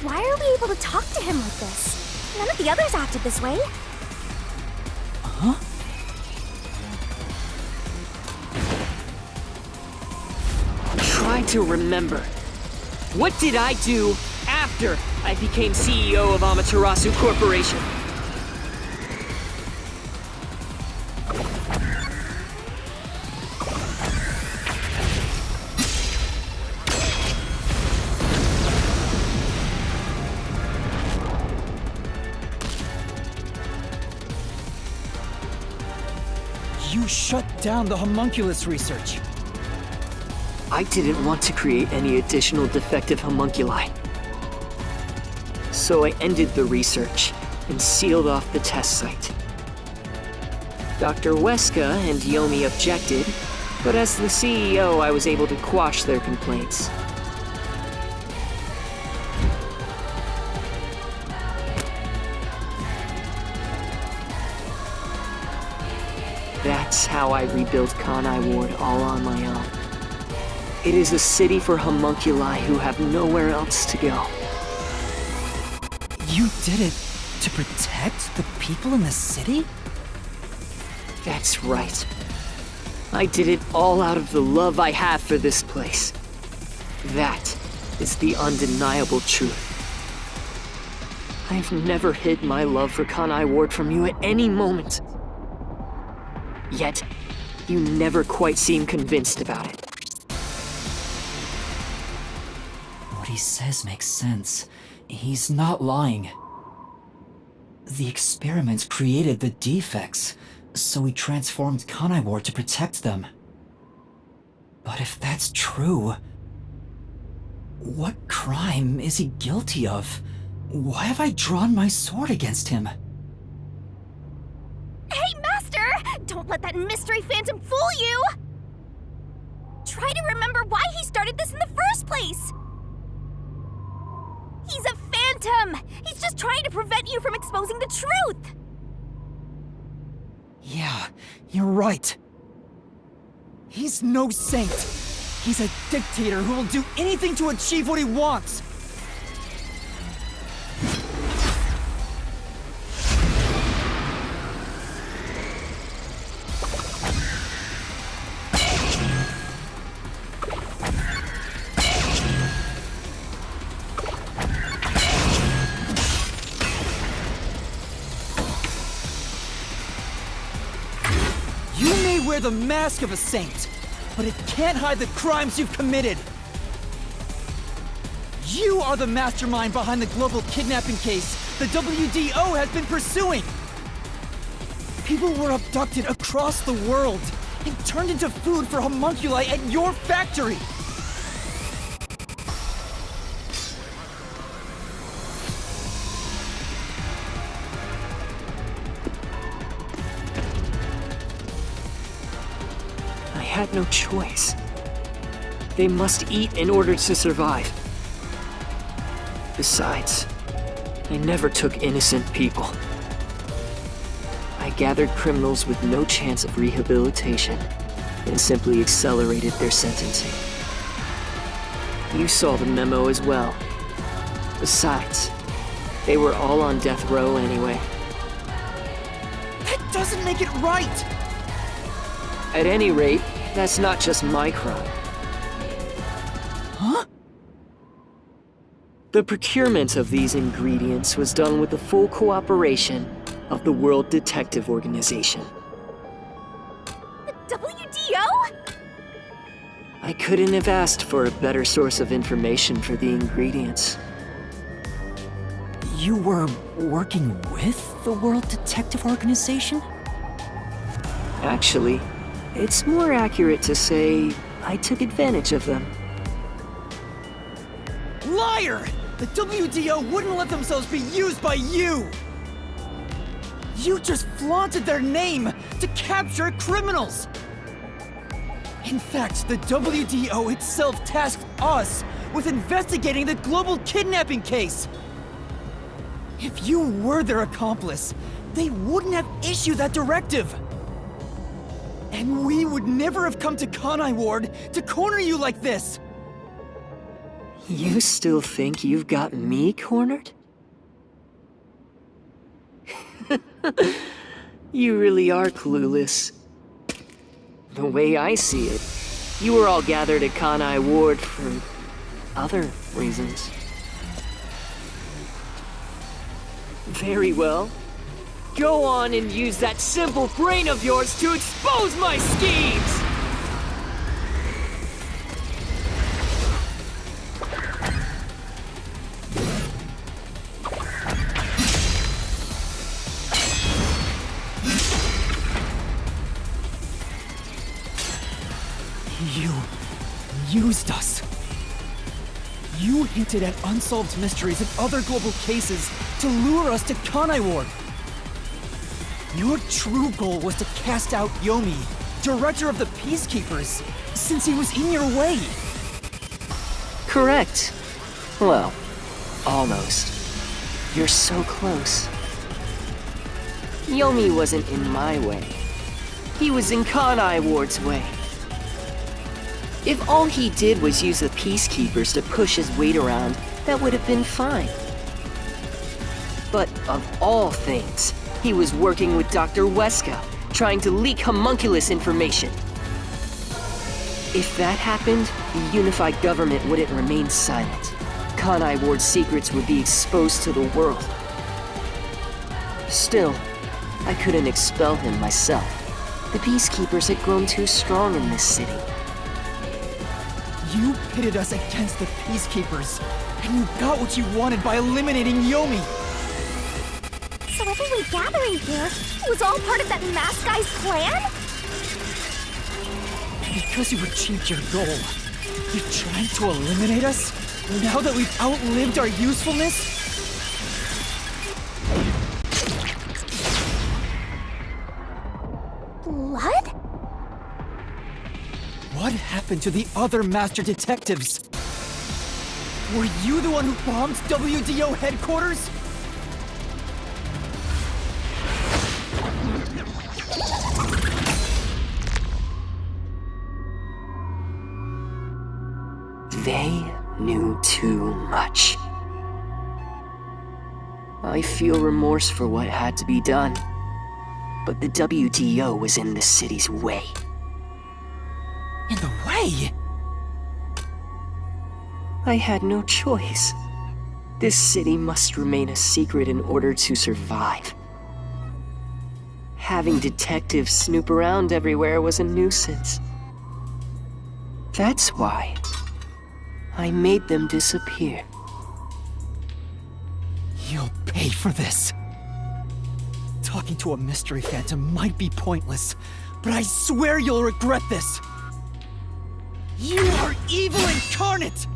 Why are we able to talk to him like this? None of the others acted this way. Huh? Try to remember. What did I do after I became CEO of Amaterasu Corporation? You shut down the homunculus research. I didn't want to create any additional defective homunculi. So I ended the research and sealed off the test site. Dr. Weska and Yomi objected, but as the CEO, I was able to quash their complaints. That's how I rebuilt Kanai Ward all on my own. It is a city for homunculi who have nowhere else to go. You did it to protect the people in the city? That's right. I did it all out of the love I have for this place. That is the undeniable truth. I've never hid my love for Kanai Ward from you at any moment. Yet, you never quite seem convinced about it. What he says makes sense. He's not lying. The experiments created the defects, so he transformed Kanai Ward to protect them. But if that's true, what crime is he guilty of? Why have I drawn my sword against him? Hey, Master! Don't let that mystery phantom fool you! Try to remember why he started this in the first place! He's a phantom! He's just trying to prevent you from exposing the truth! Yeah, you're right. He's no saint. He's a dictator who will do anything to achieve what he wants. You may wear the mask of a saint, but it can't hide the crimes you've committed. You are the mastermind behind the global kidnapping case the WDO has been pursuing. People were abducted across the world and turned into food for homunculi at your factory. I had no choice. They must eat in order to survive. Besides, I never took innocent people. I gathered criminals with no chance of rehabilitation and simply accelerated their sentencing. You saw the memo as well. Besides, they were all on death row anyway. That doesn't make it right! At any rate, that's not just my crime. Huh? The procurement of these ingredients was done with the full cooperation of the World Detective Organization. The WDO? I couldn't have asked for a better source of information for the ingredients. You were working with the World Detective Organization? Actually, it's more accurate to say I took advantage of them. Liar! The WDO wouldn't let themselves be used by you! You just flaunted their name to capture criminals! In fact, the WDO itself tasked us with investigating the global kidnapping case! If you were their accomplice, they wouldn't have issued that directive! And we would never have come to Kanai Ward to corner you like this! You still think you've got me cornered? You really are clueless. The way I see it, you were all gathered at Kanai Ward for other reasons. Very well. Go on and use that simple brain of yours to expose my schemes! You used us. You hinted at unsolved mysteries of other global cases to lure us to Kanai Ward. Your true goal was to cast out Yomi, director of the Peacekeepers, since he was in your way. Correct. Well, almost. You're so close. Yomi wasn't in my way. He was in Kanai Ward's way. If all he did was use the Peacekeepers to push his weight around, that would have been fine. But of all things, he was working with Dr. Weska, trying to leak homunculus information. If that happened, the unified government wouldn't remain silent. Kanai Ward's secrets would be exposed to the world. Still, I couldn't expel him myself. The Peacekeepers had grown too strong in this city. You pitted us against the Peacekeepers, and you got what you wanted by eliminating Yomi. So everyone gathering here was all part of that masked guy's plan? Because you achieved your goal, you're trying to eliminate us? Now that we've outlived our usefulness? Blood? What happened happened to the other master detectives? Were you the one who bombed WDO headquarters? They knew too much. I feel remorse for what had to be done, but the WDO was in the city's way. In the way? I had no choice. This city must remain a secret in order to survive. Having detectives snoop around everywhere was a nuisance. That's why I made them disappear. You'll pay for this. Talking to a mystery phantom might be pointless, but I swear you'll regret this. You are evil incarnate!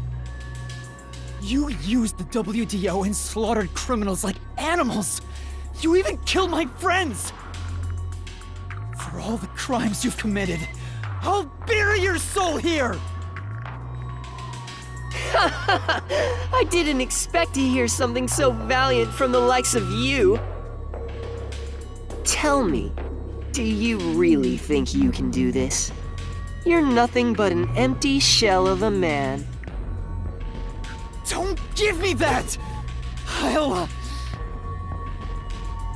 You used the WDO and slaughtered criminals like animals! You even killed my friends! For all the crimes you've committed, I'll bury your soul here! I didn't expect to hear something so valiant from the likes of you. Tell me, do you really think you can do this? You're nothing but an empty shell of a man. Don't give me that! I'll...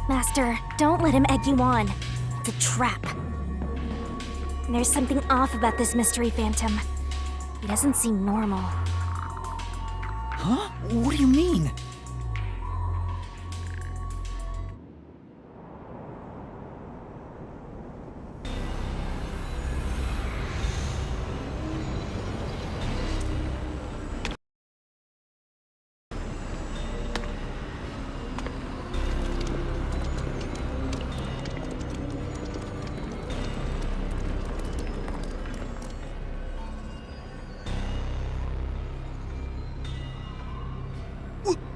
Master, don't let him egg you on. It's a trap. There's something off about this mystery phantom. He doesn't seem normal. Huh? What do you mean?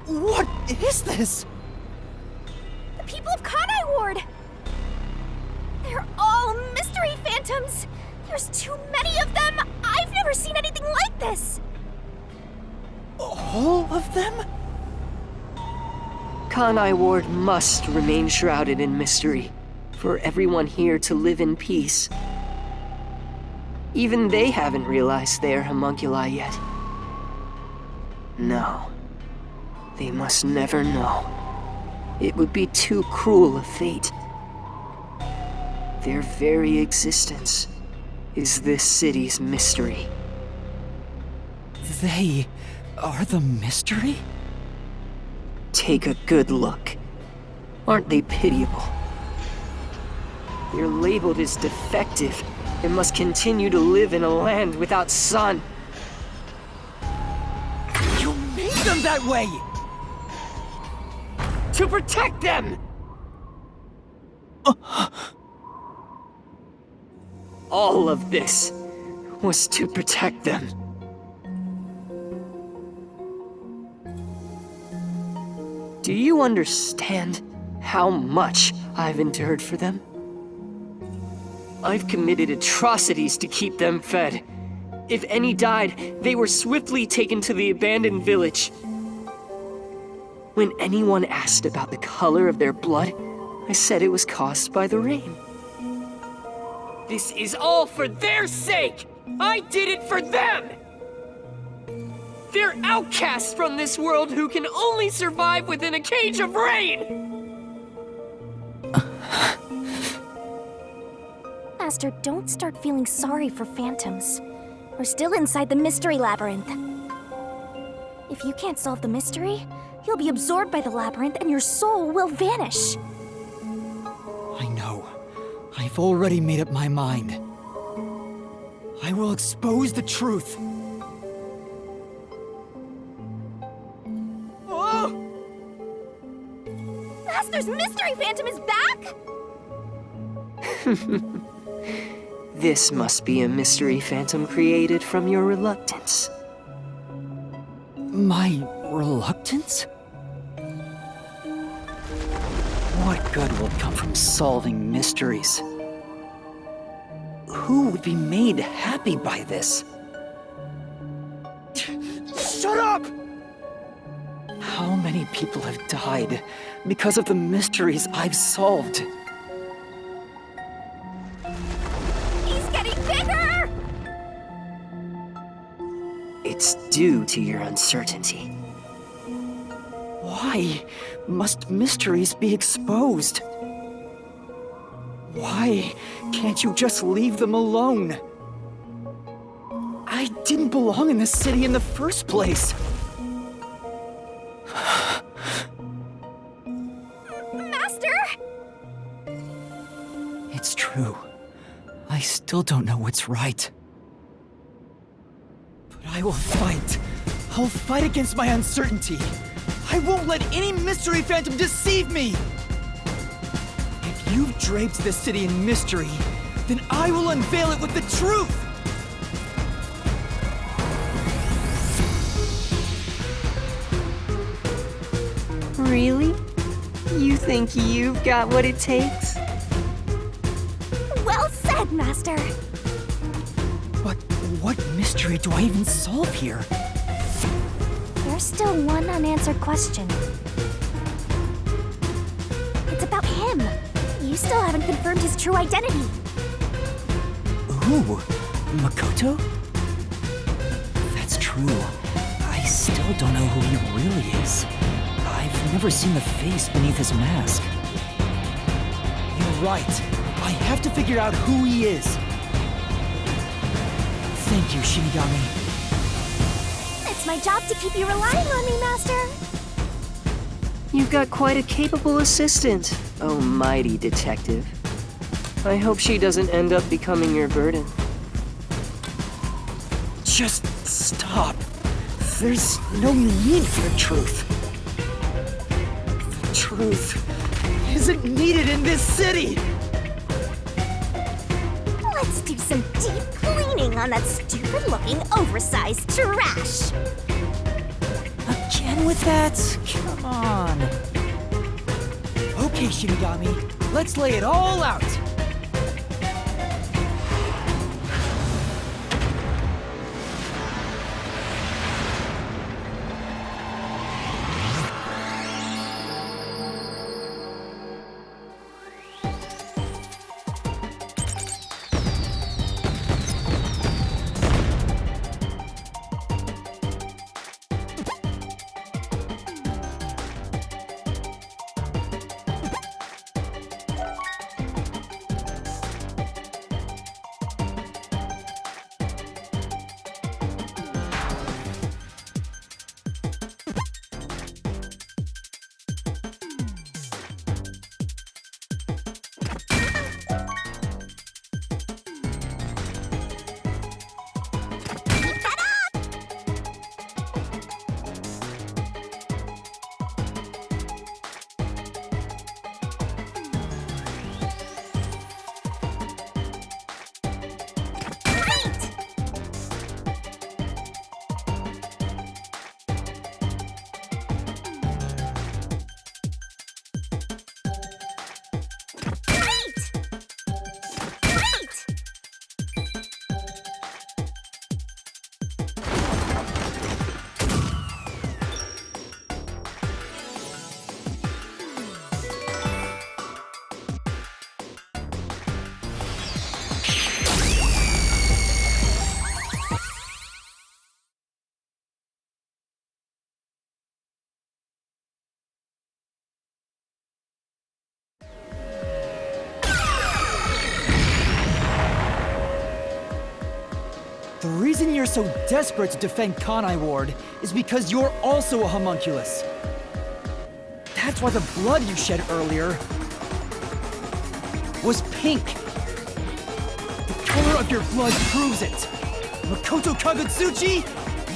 What is this? The people of Kanai Ward! They're all mystery phantoms! There's too many of them! I've never seen anything like this! All of them? Kanai Ward must remain shrouded in mystery, for everyone here to live in peace. Even they haven't realized they are homunculi yet. No. They must never know. It would be too cruel a fate. Their very existence is this city's mystery. They are the mystery? Take a good look. Aren't they pitiable? They're labeled as defective and must continue to live in a land without sun. You made them that way! To protect them! All of this was to protect them. Do you understand how much I've endured for them? I've committed atrocities to keep them fed. If any died, they were swiftly taken to the abandoned village. When anyone asked about the color of their blood, I said it was caused by the rain. This is all for their sake! I did it for them! They're outcasts from this world who can only survive within a cage of rain! Master, don't start feeling sorry for phantoms. We're still inside the mystery labyrinth. If you can't solve the mystery, you'll be absorbed by the labyrinth and your soul will vanish. I know. I've already made up my mind. I will expose the truth. Oh! Master's mystery phantom is back? This must be a mystery phantom created from your reluctance. My reluctance? What good will come from solving mysteries? Who would be made happy by this? How many people have died because of the mysteries I've solved? He's getting bigger! It's due to your uncertainty. Why must mysteries be exposed? Why can't you just leave them alone? I didn't belong in this city in the first place. Master! It's true. I still don't know what's right. But I will fight. I'll fight against my uncertainty. I won't let any mystery phantom deceive me! If you've draped this city in mystery, then I will unveil it with the truth! Really? You think you've got what it takes? Well said, Master! But what mystery do I even solve here? There's still one unanswered question. It's about him. You still haven't confirmed his true identity. Ooh, Makoto? That's true. I still don't know who he really is. I've never seen the face beneath his mask. You're right. I have to figure out who he is. Thank you, Shinigami. It's my job to keep you relying on me, Master. You've got quite a capable assistant, oh mighty detective. I hope she doesn't end up becoming your burden. Just stop. There's no need for the truth. The truth isn't needed in this city! Let's do some deep cleaning on that stupid-looking, oversized trash. Again with that? Come on. Okay, Shinigami, let's lay it all out. The reason you're so desperate to defend Kanai Ward is because you're also a homunculus. That's why the blood you shed earlier was pink. The color of your blood proves it. Makoto Kagutsuchi,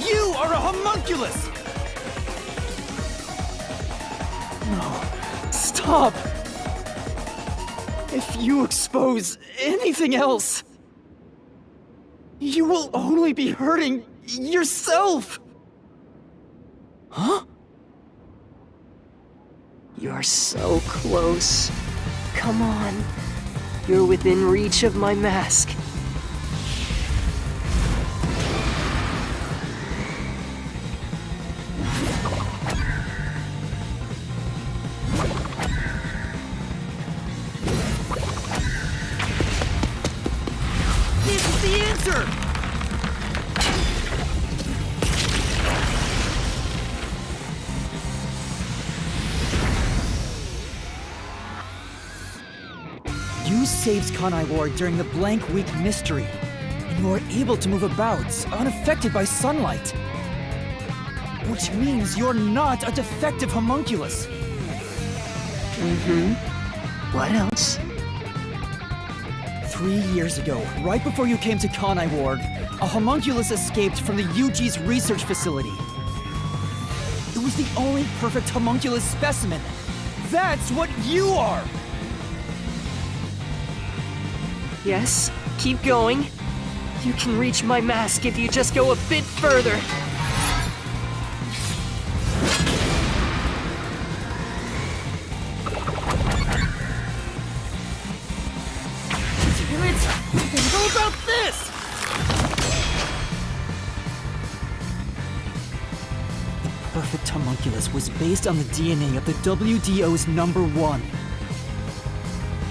you are a homunculus! No, stop! If you expose anything else, you will only be hurting yourself! Huh? You're so close. Come on. You're within reach of my mask. saves Kanai Ward during the Blank Week mystery, and you are able to move about, unaffected by sunlight. Which means you're not a defective homunculus. What else? 3 years ago, right before you came to Kanai Ward, a homunculus escaped from the UG's research facility. It was the only perfect homunculus specimen. That's what you are! Yes, keep going. You can reach my mask if you just go a bit further. Damn it! What about this? The perfect homunculus was based on the DNA of the WDO's #1.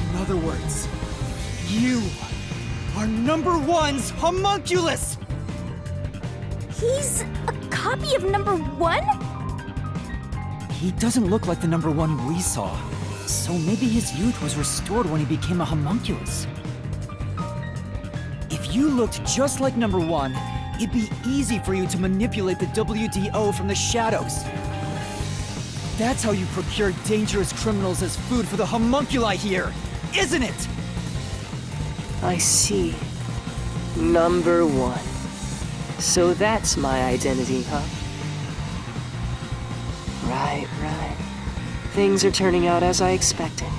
In other words, you are #1's homunculus! He's a copy of #1? He doesn't look like the #1 we saw, so maybe his youth was restored when he became a homunculus. If you looked just like #1, it'd be easy for you to manipulate the WDO from the shadows. That's how you procure dangerous criminals as food for the homunculi here, isn't it? I see. #1. So that's my identity, huh? Right. Things are turning out as I expected.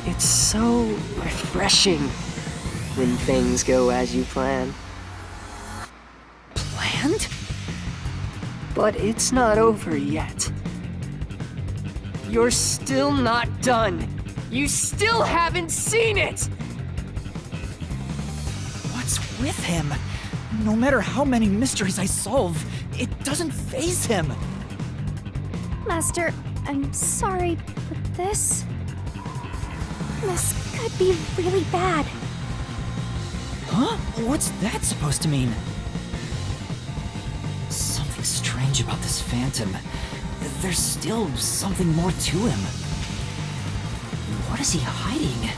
It's so refreshing when things go as you plan. Planned? But it's not over yet. You're still not done. You still haven't seen it! What's with him? No matter how many mysteries I solve, it doesn't faze him. Master, I'm sorry, but this could be really bad. Huh? What's that supposed to mean? Something strange about this phantom. There's still something more to him. What is he hiding?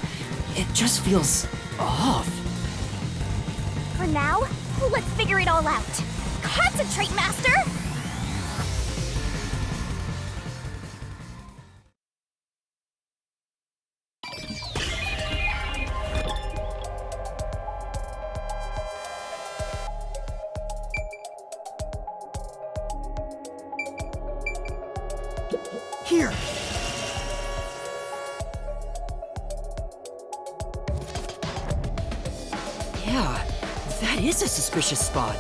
It just feels off. For now, let's figure it all out. Concentrate, Master! Here! Yeah, that is a suspicious spot.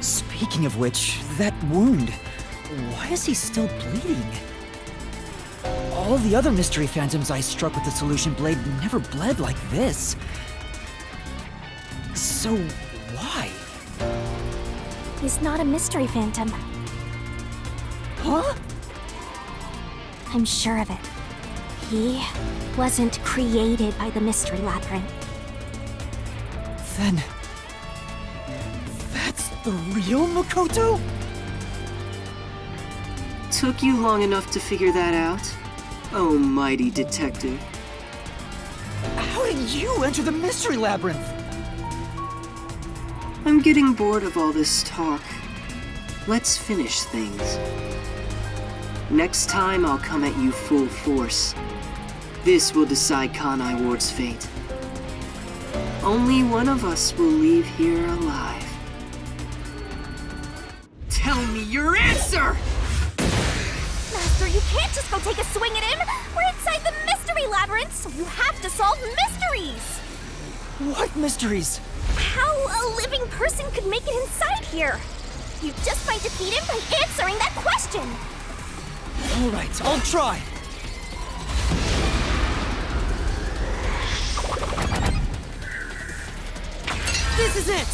Speaking of which, that wound, why is he still bleeding? All the other mystery phantoms I struck with the solution blade never bled like this. So, why? He's not a mystery phantom. Huh? I'm sure of it. He wasn't created by the Mystery Labyrinth. Then... that's the real Makoto? Took you long enough to figure that out? Oh, mighty detective. How did you enter the Mystery Labyrinth? I'm getting bored of all this talk. Let's finish things. Next time, I'll come at you full force. This will decide Kanai Ward's fate. Only one of us will leave here alive. Tell me your answer! Master, you can't just go take a swing at him! We're inside the Mystery Labyrinth, so you have to solve mysteries! What mysteries? How a living person could make it inside here? You just might defeat him by answering that question! Alright, I'll try. This is it!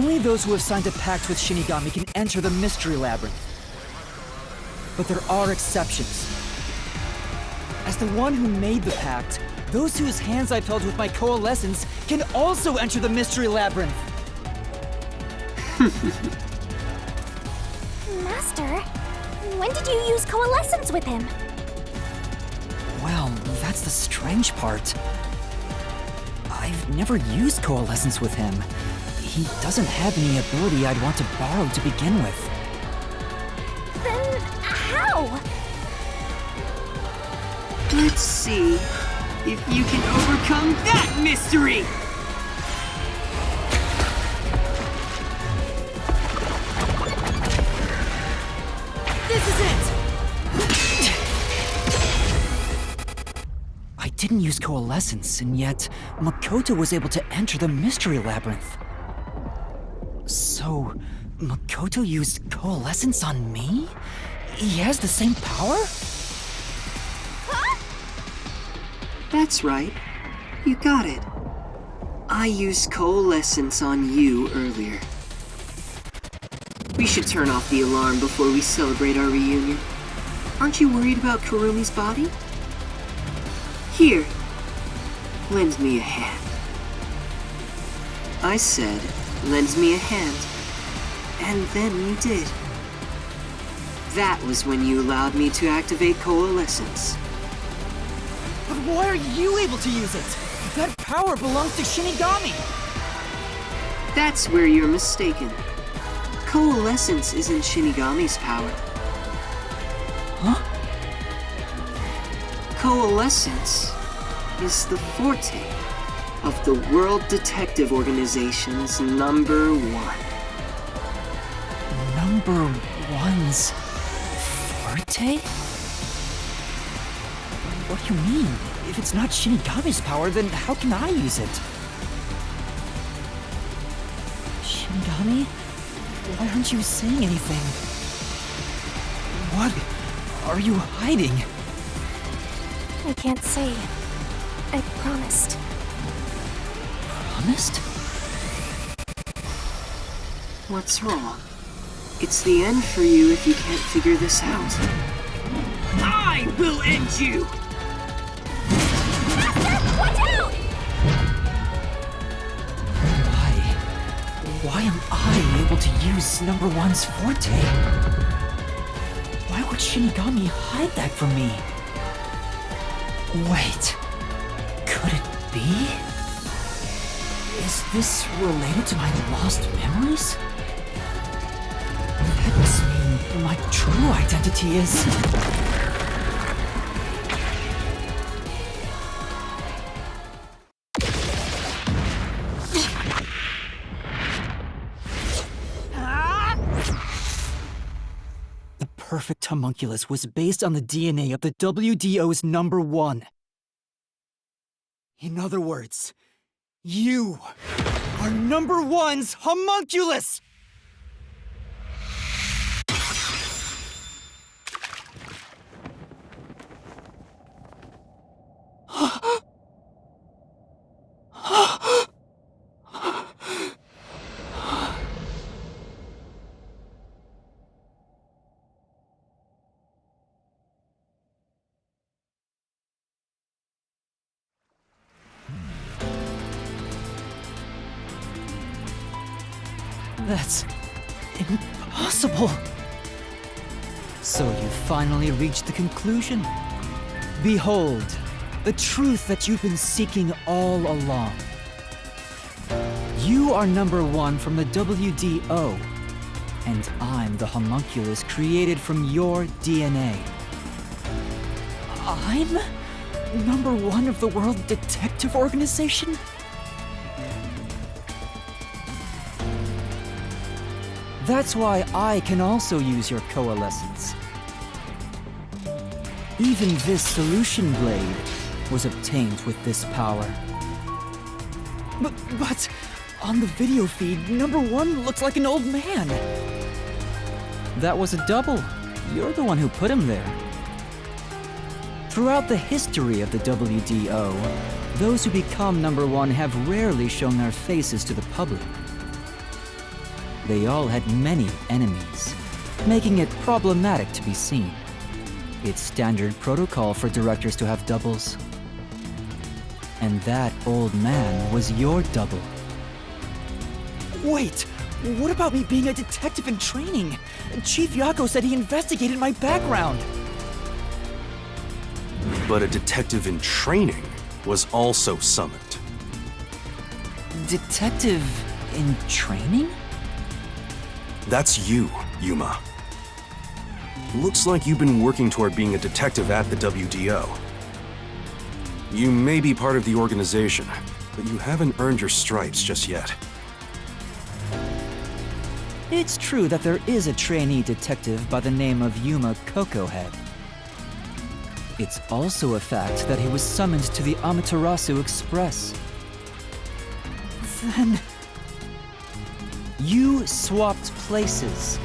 Only those who have signed a pact with Shinigami can enter the Mystery Labyrinth. But there are exceptions. As the one who made the pact, those whose hands I've held with my coalescence can also enter the Mystery Labyrinth. Master, when did you use coalescence with him? Well, that's the strange part. I've never used coalescence with him. He doesn't have any ability I'd want to borrow to begin with. Then how? Let's see if you can overcome that mystery! This is it! I didn't use coalescence, and yet Makoto was able to enter the Mystery Labyrinth. So, Makoto used coalescence on me? He has the same power? That's right. You got it. I used coalescence on you earlier. We should turn off the alarm before we celebrate our reunion. Aren't you worried about Kurumi's body? Here, lend me a hand. I said, lend me a hand. And then you did. That was when you allowed me to activate coalescence. But why are you able to use it? That power belongs to Shinigami! That's where you're mistaken. Coalescence isn't Shinigami's power. Huh? Coalescence is the forte of the World Detective Organization's #1. Number one's forte? What do you mean? If it's not Shinigami's power, then how can I use it? Shinigami? Why aren't you saying anything? What are you hiding? I can't say. I promised. Promised? What's wrong? It's the end for you if you can't figure this out. I will end you! Watch out! Why am I able to use number one's forte? Why would Shinigami hide that from me? Wait, could it be? Is this related to my lost memories? That must mean my true identity is... The perfect homunculus was based on the DNA of the WDO's #1. In other words, you are #1's homunculus! That's impossible. So you finally reached the conclusion? Behold, the truth that you've been seeking all along. You are #1 from the WDO, and I'm the homunculus created from your DNA. I'm #1 of the World Detective Organization? That's why I can also use your coalescence. Even this solution blade was obtained with this power. But on the video feed, #1 looks like an old man. That was a double. You're the one who put him there. Throughout the history of the WDO, those who become #1 have rarely shown their faces to the public. They all had many enemies, making it problematic to be seen. It's standard protocol for directors to have doubles. And that old man was your double. Wait, what about me being a detective in training? Chief Yako said he investigated my background. But a detective in training was also summoned. Detective in training? That's you, Yuma. Looks like you've been working toward being a detective at the WDO. You may be part of the organization, but you haven't earned your stripes just yet. It's true that there is a trainee detective by the name of Yuma Cocohead. It's also a fact that he was summoned to the Amaterasu Express. Then... you swapped places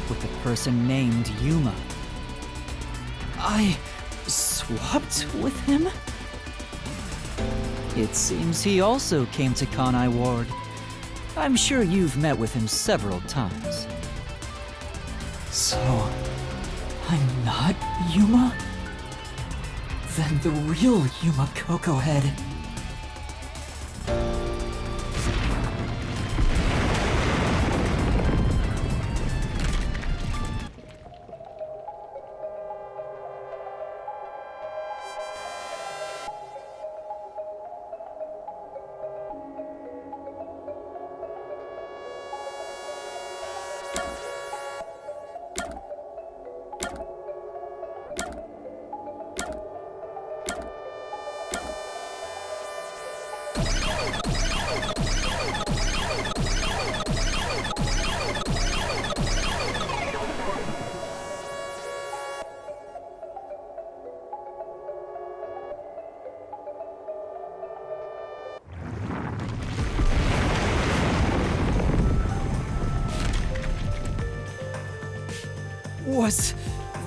with a person named Yuma. I swapped with him? It seems he also came to Kanai Ward. I'm sure you've met with him several times. So, I'm not Yuma? Then the real Yuma Cocohead... Was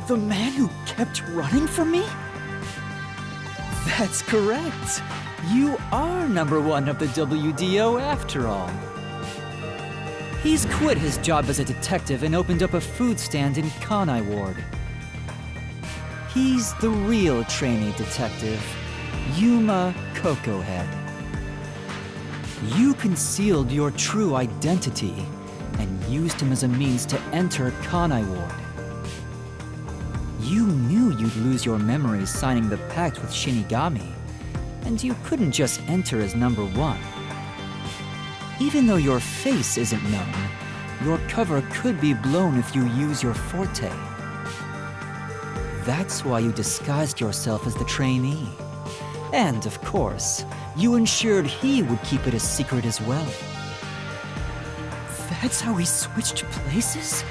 the man who kept running from me? That's correct. You are #1 of the WDO after all. He's quit his job as a detective and opened up a food stand in Kanai Ward. He's the real trainee detective, Yuma Cocohead. You concealed your true identity and used him as a means to enter Kanai Ward. You knew you'd lose your memories signing the pact with Shinigami, and you couldn't just enter as #1. Even though your face isn't known, your cover could be blown if you use your forte. That's why you disguised yourself as the trainee. And, of course, you ensured he would keep it a secret as well. That's how we switched places?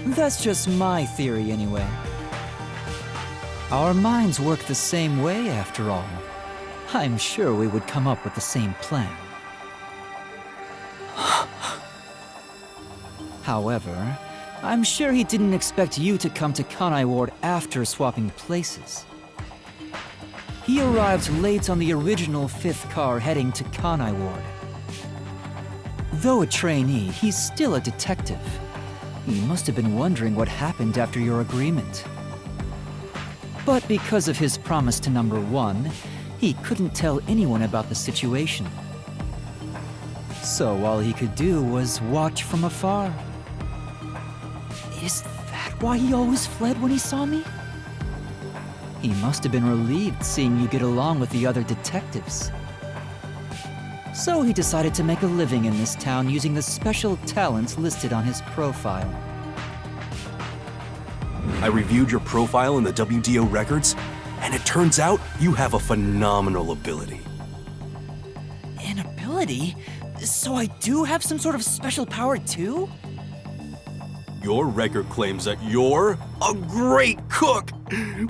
That's just my theory, anyway. Our minds work the same way, after all. I'm sure we would come up with the same plan. However, I'm sure he didn't expect you to come to Kanai Ward after swapping places. He arrived late on the original 5th car heading to Kanai Ward. Though a trainee, he's still a detective. He must have been wondering what happened after your agreement. But because of his promise to #1, he couldn't tell anyone about the situation. So all he could do was watch from afar. Is that why he always fled when he saw me? He must have been relieved seeing you get along with the other detectives. So he decided to make a living in this town using the special talents listed on his profile. I reviewed your profile in the WDO records, and it turns out you have a phenomenal ability. An ability? So I do have some sort of special power too? Your record claims that you're a great cook!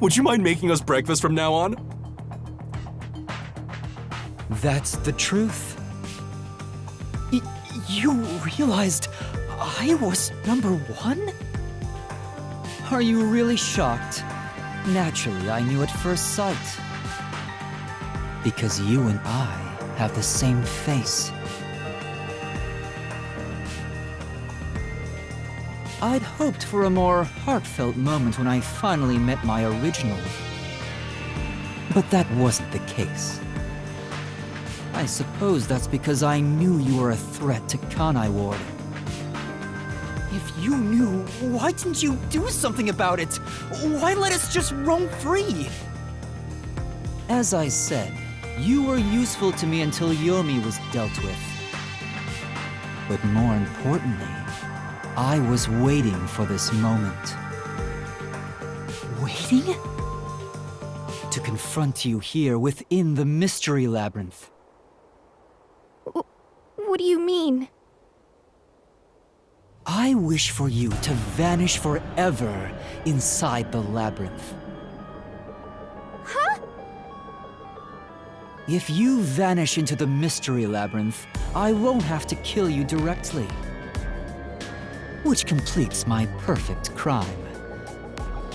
Would you mind making us breakfast from now on? That's the truth. You realized I was #1? Are you really shocked? Naturally, I knew at first sight. Because you and I have the same face. I'd hoped for a more heartfelt moment when I finally met my original. But that wasn't the case. I suppose that's because I knew you were a threat to Kanai Ward. If you knew, why didn't you do something about it? Why let us just roam free? As I said, you were useful to me until Yomi was dealt with. But more importantly, I was waiting for this moment. Waiting? To confront you here within the Mystery Labyrinth. What do you mean? I wish for you to vanish forever inside the labyrinth. Huh? If you vanish into the Mystery Labyrinth, I won't have to kill you directly. Which completes my perfect crime.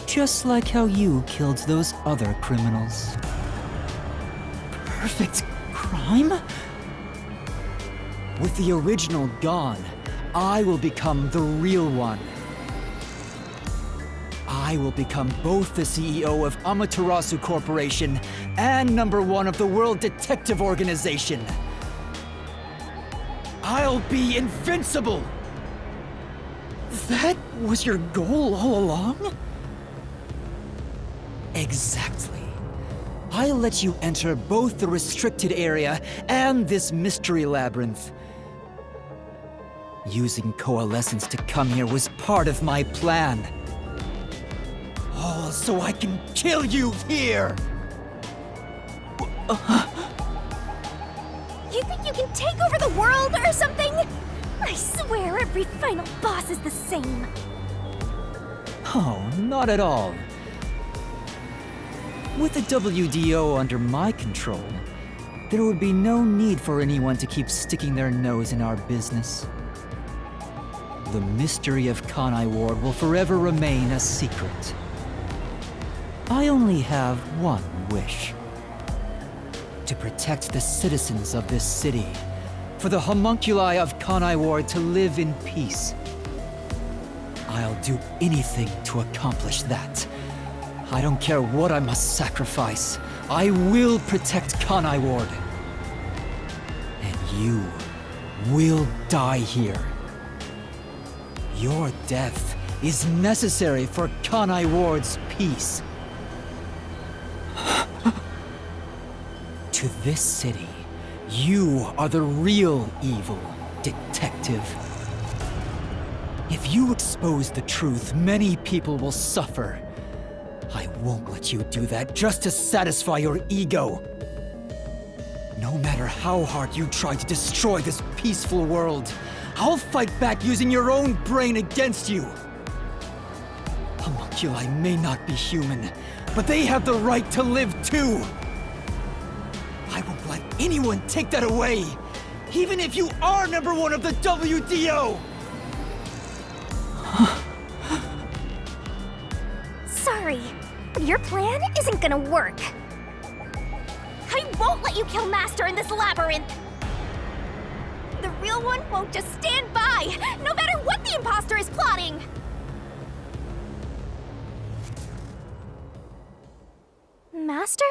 Just like how you killed those other criminals. Perfect crime? With the original gone, I will become the real one. I will become both the CEO of Amaterasu Corporation and #1 of the World Detective Organization. I'll be invincible! That was your goal all along? Exactly. I let you enter both the restricted area and this mystery labyrinth. Using Coalescence to come here was part of my plan. All so I can kill you here! You think you can take over the world or something? I swear every final boss is the same. Oh, not at all. With the WDO under my control, there would be no need for anyone to keep sticking their nose in our business. The mystery of Kanai Ward will forever remain a secret. I only have one wish. To protect the citizens of this city, for the homunculi of Kanai Ward to live in peace. I'll do anything to accomplish that. I don't care what I must sacrifice. I will protect Kanai Ward. And you will die here. Your death is necessary for Kanai Ward's peace. To this city, you are the real evil, detective. If you expose the truth, many people will suffer. I won't let you do that just to satisfy your ego. No matter how hard you try to destroy this peaceful world, I'll fight back using your own brain against you. Homunculi may not be human, but they have the right to live too. I won't let anyone take that away, even if you are #1 of the WDO! Sorry, but your plan isn't gonna work. I won't let you kill Master in this labyrinth! The real one won't just stand by, no matter what the imposter is plotting! Master?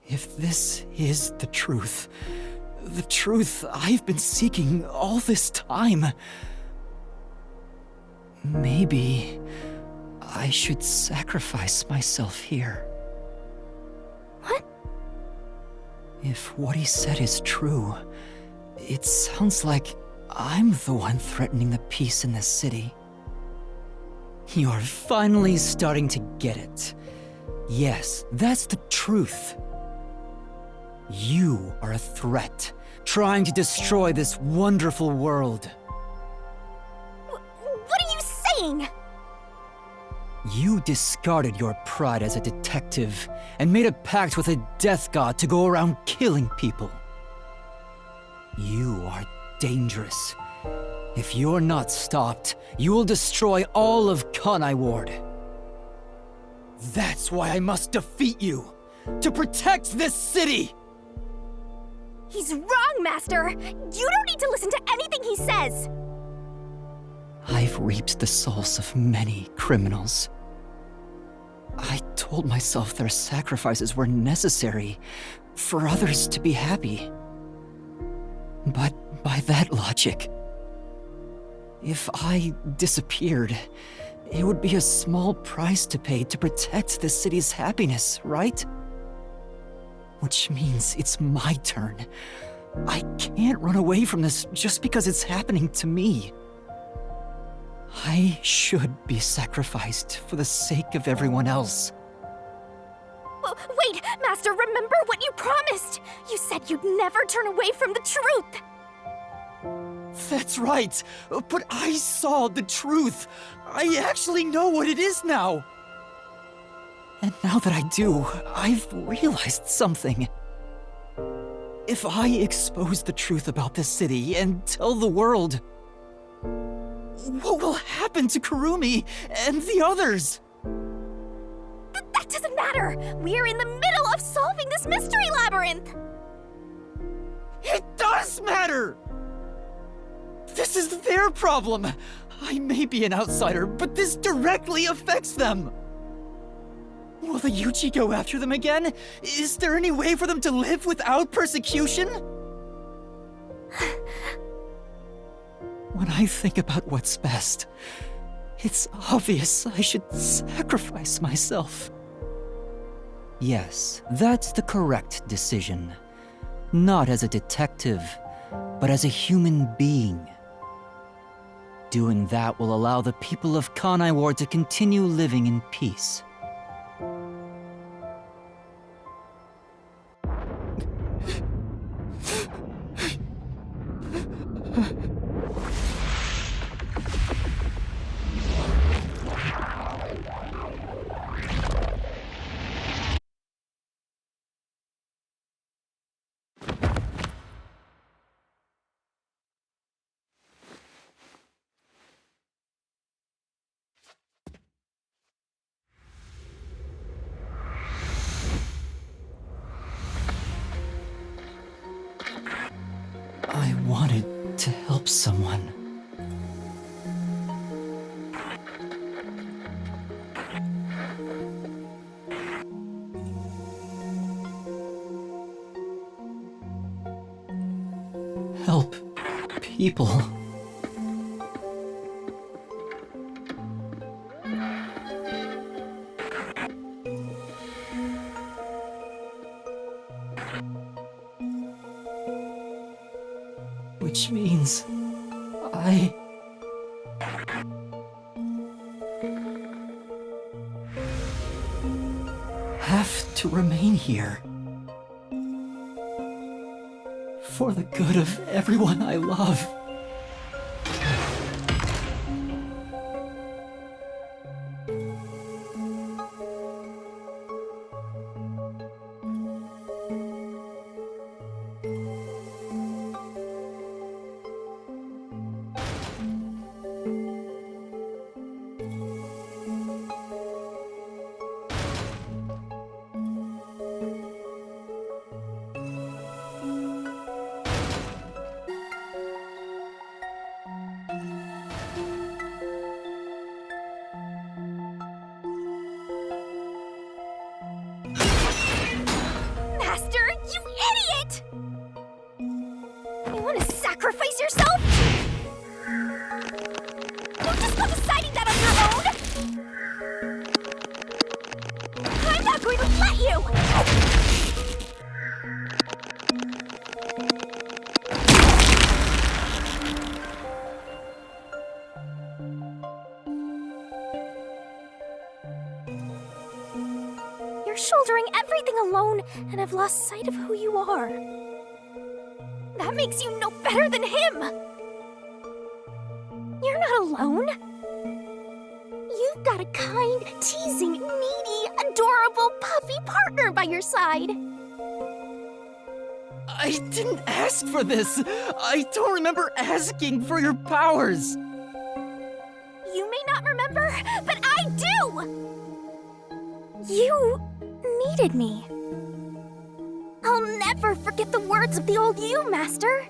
If this is the truth I've been seeking all this time, maybe I should sacrifice myself here. What? If what he said is true, it sounds like I'm the one threatening the peace in this city. You're finally starting to get it. Yes, that's the truth. You are a threat, trying to destroy this wonderful world. What are you saying? You discarded your pride as a detective and made a pact with a death god to go around killing people. You are dangerous. If you're not stopped, you will destroy all of Kanai Ward. That's why I must defeat you, to protect this city! He's wrong, Master! You don't need to listen to anything he says! I've reaped the souls of many criminals. I told myself their sacrifices were necessary for others to be happy. But by that logic, if I disappeared, it would be a small price to pay to protect the city's happiness, right? Which means it's my turn. I can't run away from this just because it's happening to me. I should be sacrificed for the sake of everyone else. Wait, Master, remember what you promised! You said you'd never turn away from the truth! That's right, but I saw the truth. I actually know what it is now. And now that I do, I've realized something. If I expose the truth about this city and tell the world, what will happen to Kurumi and the others? That doesn't matter! We're in the middle of solving this mystery labyrinth! It does matter! This is their problem. I may be an outsider, but this directly affects them. Will the Yuchi go after them again? Is there any way for them to live without persecution? When I think about what's best, it's obvious I should sacrifice myself. Yes, that's the correct decision. Not as a detective, but as a human being. Doing that will allow the people of Kanai Ward to continue living in peace. I wanted to help someone. Help people. Which means I have to remain here for the good of everyone I love. Master, you idiot! You want to sacrifice yourself? Don't just go deciding that on your own! I'm not going to let you! You're shouldering everything alone and have lost sight of who you are. That makes you no better than him! You're not alone. You've got a kind, teasing, needy, adorable puppy partner by your side. I didn't ask for this. I don't remember asking for your powers. You may not remember, but I do! You needed me. I'll never forget the words of the old you, Master.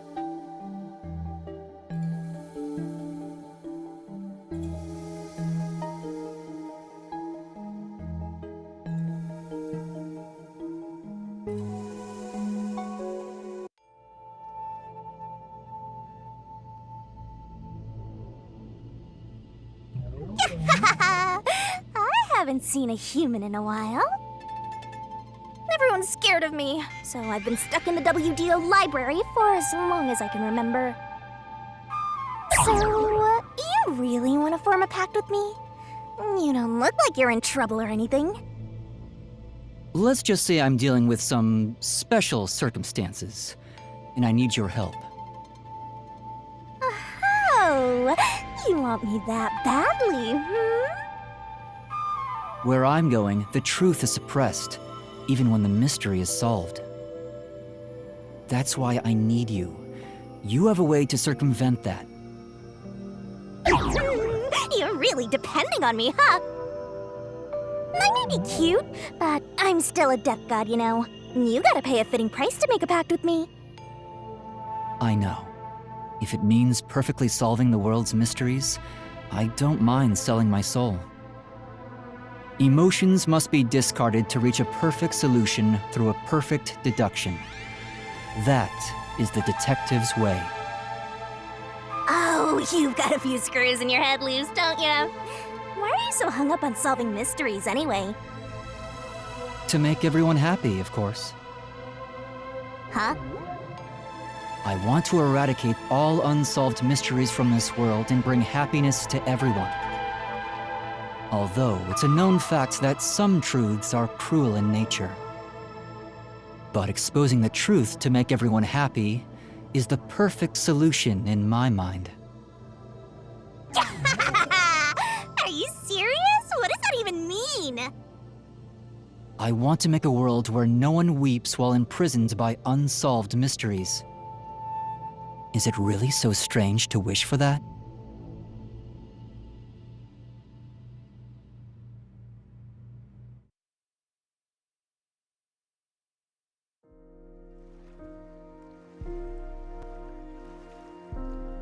haven't seen a human in a while. Everyone's scared of me, so I've been stuck in the WDO library for as long as I can remember. So, you really want to form a pact with me? You don't look like you're in trouble or anything. Let's just say I'm dealing with some special circumstances, and I need your help. Oh, you want me that badly, Where I'm going, the truth is suppressed, even when the mystery is solved. That's why I need you. You have a way to circumvent that. You're really depending on me, huh? I may be cute, but I'm still a death god, you know. You gotta pay a fitting price to make a pact with me. I know. If it means perfectly solving the world's mysteries, I don't mind selling my soul. Emotions must be discarded to reach a perfect solution through a perfect deduction. That is the detective's way. Oh, you've got a few screws in your head loose, don't you? Why are you so hung up on solving mysteries anyway? To make everyone happy, of course. Huh? I want to eradicate all unsolved mysteries from this world and bring happiness to everyone. Although it's a known fact that some truths are cruel in nature. But exposing the truth to make everyone happy is the perfect solution in my mind. Are you serious? What does that even mean? I want to make a world where no one weeps while imprisoned by unsolved mysteries. Is it really so strange to wish for that?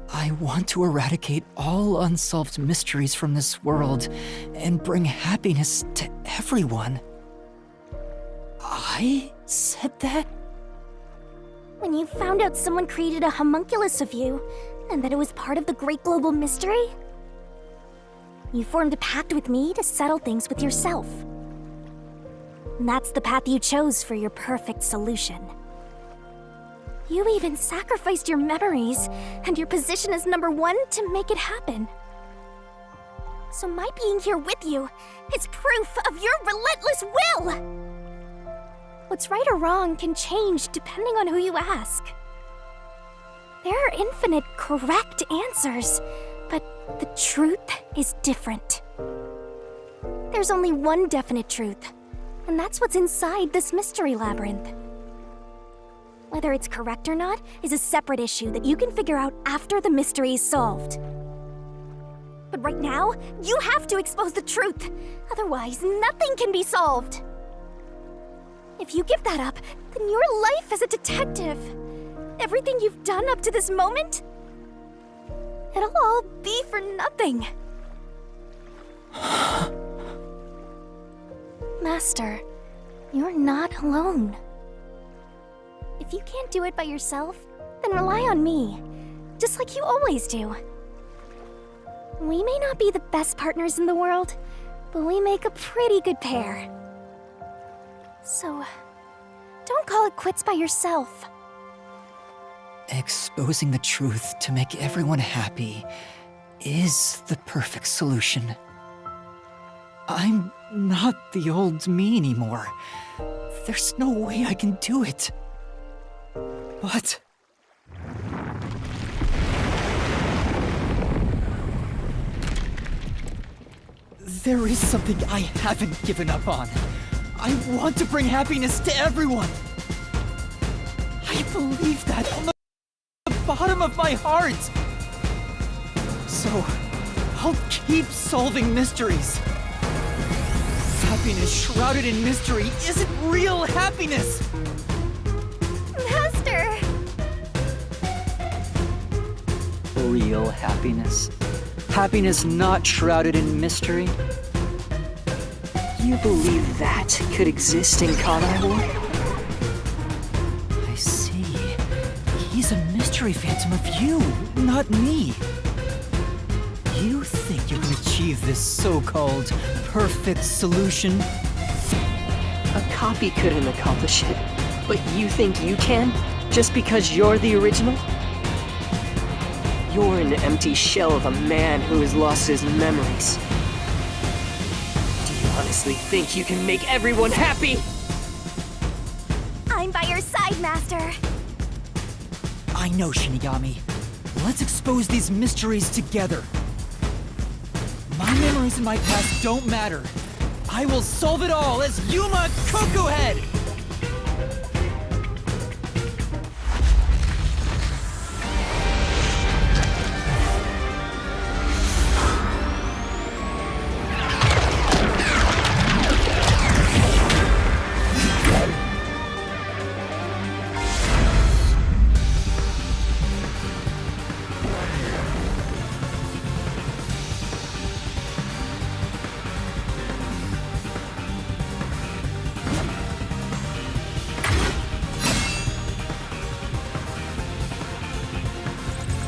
I want to eradicate all unsolved mysteries from this world and bring happiness to everyone. I said that? When you found out someone created a homunculus of you, and that it was part of the great global mystery, you formed a pact with me to settle things with yourself. And that's the path you chose for your perfect solution. You even sacrificed your memories and your position as #1 to make it happen. So my being here with you is proof of your relentless will! What's right or wrong can change depending on who you ask. There are infinite correct answers, but the truth is different. There's only one definite truth, and that's what's inside this mystery labyrinth. Whether it's correct or not is a separate issue that you can figure out after the mystery is solved. But right now, you have to expose the truth. Otherwise, nothing can be solved. If you give that up, then your life as a detective, everything you've done up to this moment, it'll all be for nothing. Master, you're not alone. If you can't do it by yourself, then rely on me, just like you always do. We may not be the best partners in the world, but we make a pretty good pair. So, don't call it quits by yourself. Exposing the truth to make everyone happy is the perfect solution. I'm not the old me anymore. There's no way I can do it. But... there is something I haven't given up on. I want to bring happiness to everyone. I believe that from the bottom of my heart. So, I'll keep solving mysteries. Happiness shrouded in mystery isn't real happiness. Master! Real happiness. Happiness not shrouded in mystery. You believe that could exist in Kanai? I see. He's a mystery phantom of you, not me. You think you can achieve this so-called perfect solution? A copy couldn't accomplish it, but you think you can? Just because you're the original? You're an empty shell of a man who has lost his memories. Do you honestly think you can make everyone happy? I'm by your side, Master. I know, Shinigami. Let's expose these mysteries together. My memories in my past don't matter. I will solve it all as Yuma Coco Head!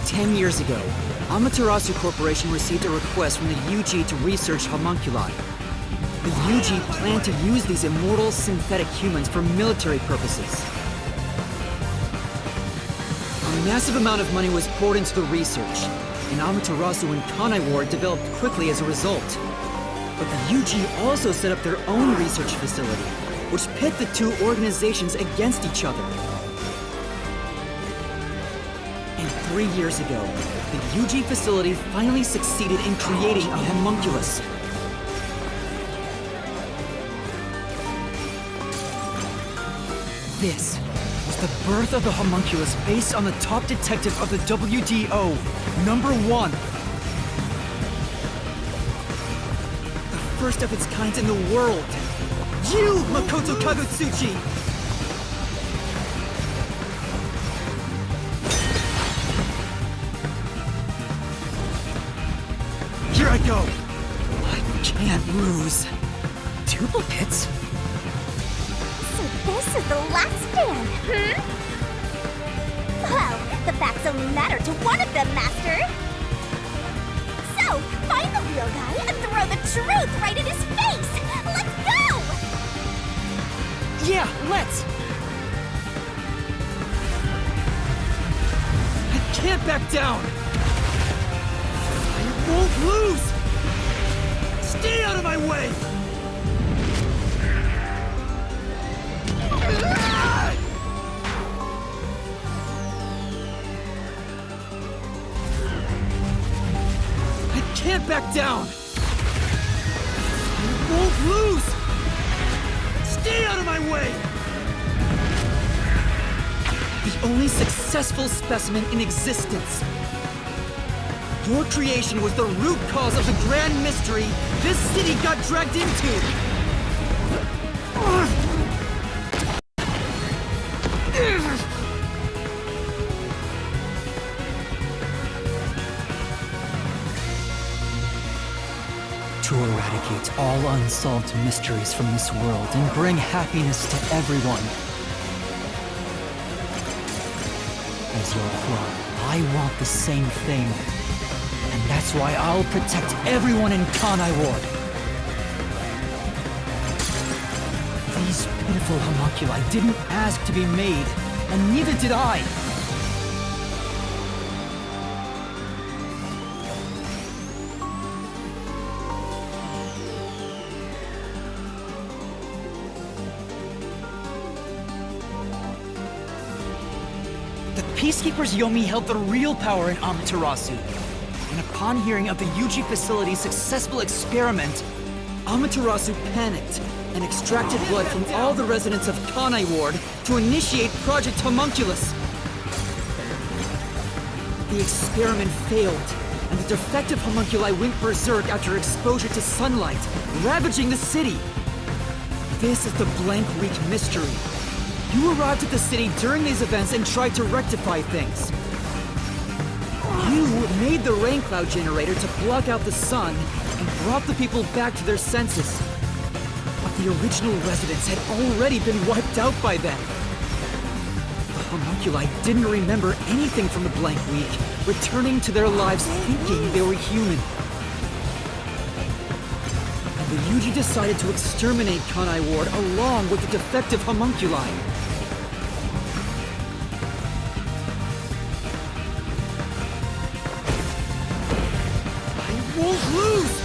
10 years ago, Amaterasu Corporation received a request from the UG to research homunculi. The UG planned to use these immortal synthetic humans for military purposes. A massive amount of money was poured into the research, and Amaterasu and Kanai Ward developed quickly as a result. But the UG also set up their own research facility, which pit the two organizations against each other. And 3 years ago, the UG facility finally succeeded in creating a homunculus. This was the birth of the homunculus based on the top detective of the WDO, #1. The first of its kind in the world. You, Makoto Kagutsuchi! Here I go! I can't lose. Duplicates? So this is the last stand, Well, the facts only matter to one of them, Master! So, find the real guy and throw the truth right in his face! Let's go! Yeah, let's! I can't back down! I won't lose! Stay out of my way! I can't back down! I won't lose! Stay out of my way! The only successful specimen in existence. Your creation was the root cause of the grand mystery this city got dragged into! To eradicate all unsolved mysteries from this world and bring happiness to everyone. As your clone, I want the same thing. And that's why I'll protect everyone in Kanai Ward. These pitiful homunculi didn't ask to be made, and neither did I. The Peacekeepers Yomi held the real power in Amaterasu. And upon hearing of the UG facility's successful experiment, Amaterasu panicked and extracted blood from all the residents of Kanai Ward to initiate Project Homunculus. The experiment failed, and the defective homunculi went berserk after exposure to sunlight, ravaging the city. This is the Blank Week mystery. You arrived at the city during these events and tried to rectify things. You made the rain cloud generator to block out the sun and brought the people back to their senses. But the original residents had already been wiped out by then. The homunculi didn't remember anything from the blank week, returning to their lives thinking they were human. And the Yuji decided to exterminate Kanai Ward along with the defective homunculi. I won't lose!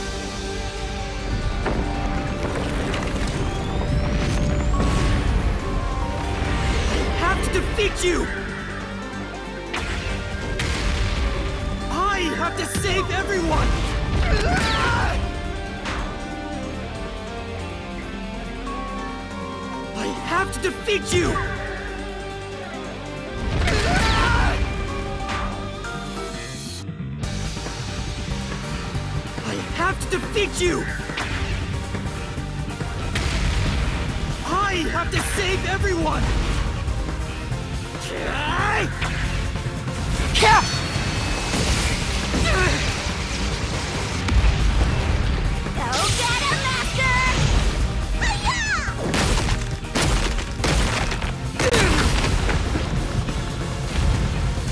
Defeat you! I have to save everyone! I have to defeat you! I have to defeat you! I have to save everyone! Go get him, Master! Hi-ya!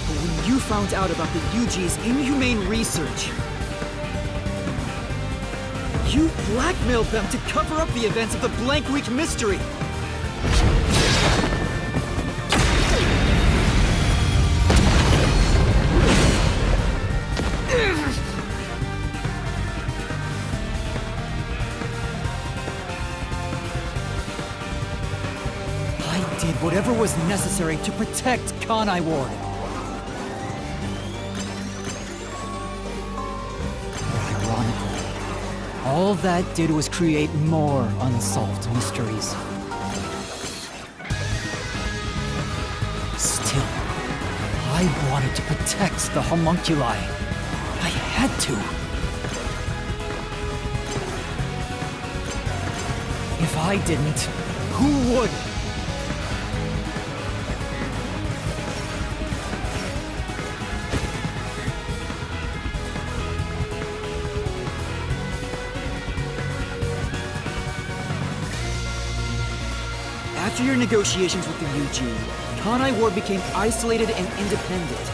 But when you found out about the Yuji's inhumane research, you blackmailed them to cover up the events of the Blank Week mystery! Did whatever was necessary to protect Kanai Ward. Ironically, all that did was create more unsolved mysteries. Still, I wanted to protect the homunculi. I had to. If I didn't, who would? After your negotiations with the Yuji, Kanai Ward became isolated and independent.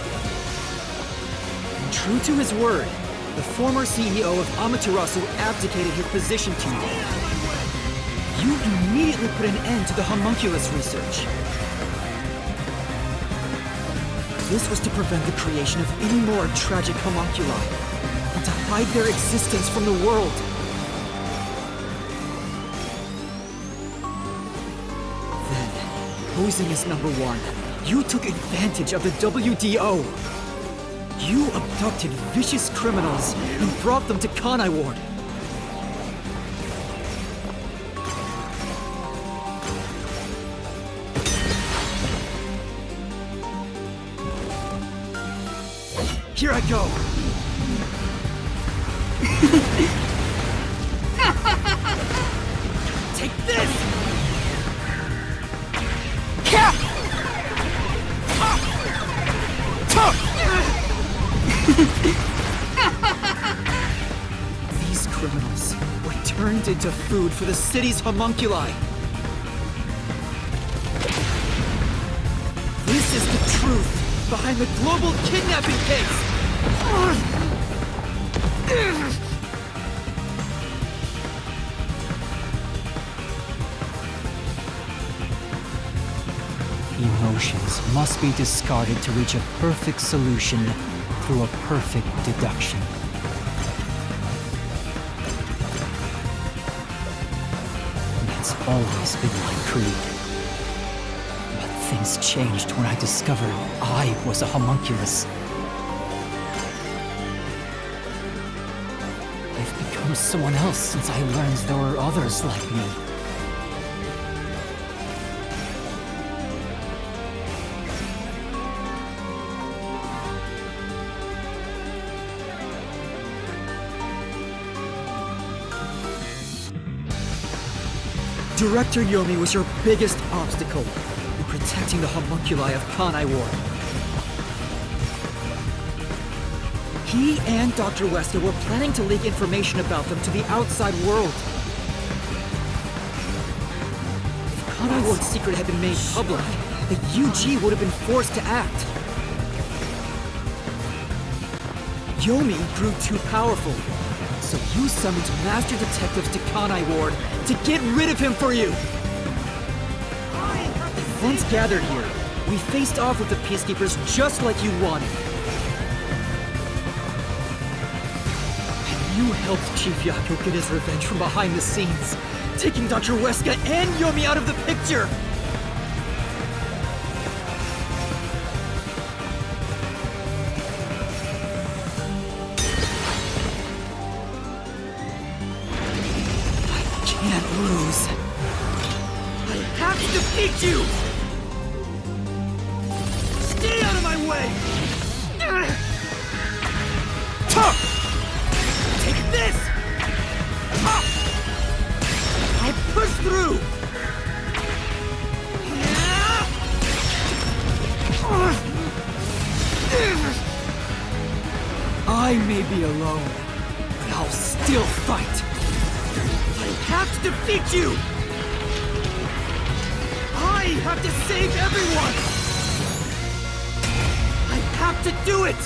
And true to his word, the former CEO of Amaterasu abdicated his position to you. You immediately put an end to the homunculus research. This was to prevent the creation of any more tragic homunculi, and to hide their existence from the world. Posing as number one, you took advantage of the WDO. You abducted vicious criminals and brought them to Kanai Ward. Here I go. Take this! These criminals were turned into food for the city's homunculi. This is the truth behind the global kidnapping case! Emotions must be discarded to reach a perfect solution through a perfect deduction. That's always been my creed. But things changed when I discovered I was a homunculus. I've become someone else since I learned there were others like me. Director Yomi was your biggest obstacle in protecting the homunculi of Kanai Ward. He and Dr. Westa were planning to leak information about them to the outside world. If Kanai Ward's secret had been made public, the UG would have been forced to act. Yomi grew too powerful, so you summoned Master Detectives to Kanai Ward to get rid of him for you! Once gathered here, we faced off with the Peacekeepers just like you wanted. And you helped Chief Yako get his revenge from behind the scenes, taking Dr. Weska and Yomi out of the picture! I can't lose. I have to defeat you! Stay out of my way! Take this! I push through! I may be alone, but I'll still fight! I have to defeat you! I have to save everyone! I have to do it!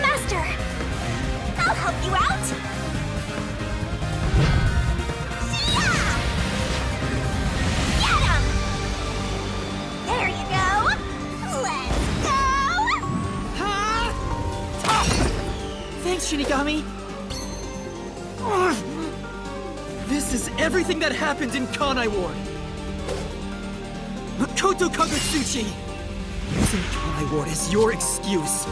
Master! I'll help you out! Yeah! Get him! There you go! Let's go! Thanks, Shinigami! This is everything that happened in Kanai Ward! Makoto Kagutsuchi! Using Kanai Ward as your excuse.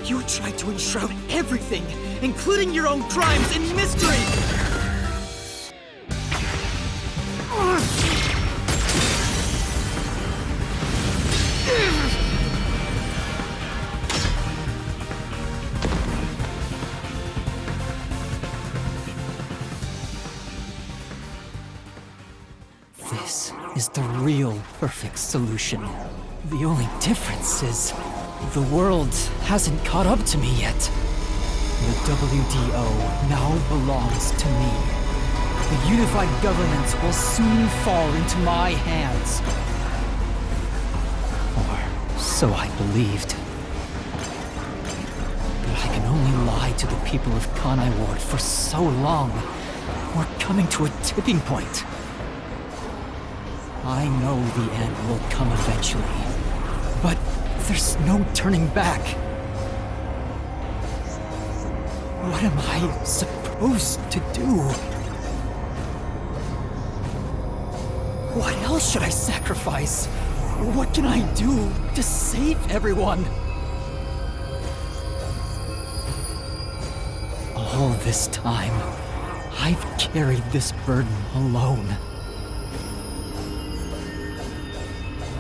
You tried to enshroud everything, including your own crimes, in mystery! This is the real perfect solution. The only difference is the world hasn't caught up to me yet. The WDO now belongs to me. The unified government will soon fall into my hands. Or so I believed. But I can only lie to the people of Kanai Ward for so long. We're coming to a tipping point. I know the end will come eventually, but there's no turning back. What am I supposed to do? What else should I sacrifice? What can I do to save everyone? All this time, I've carried this burden alone.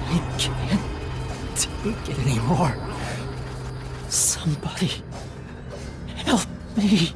I can't take it anymore. Somebody help me.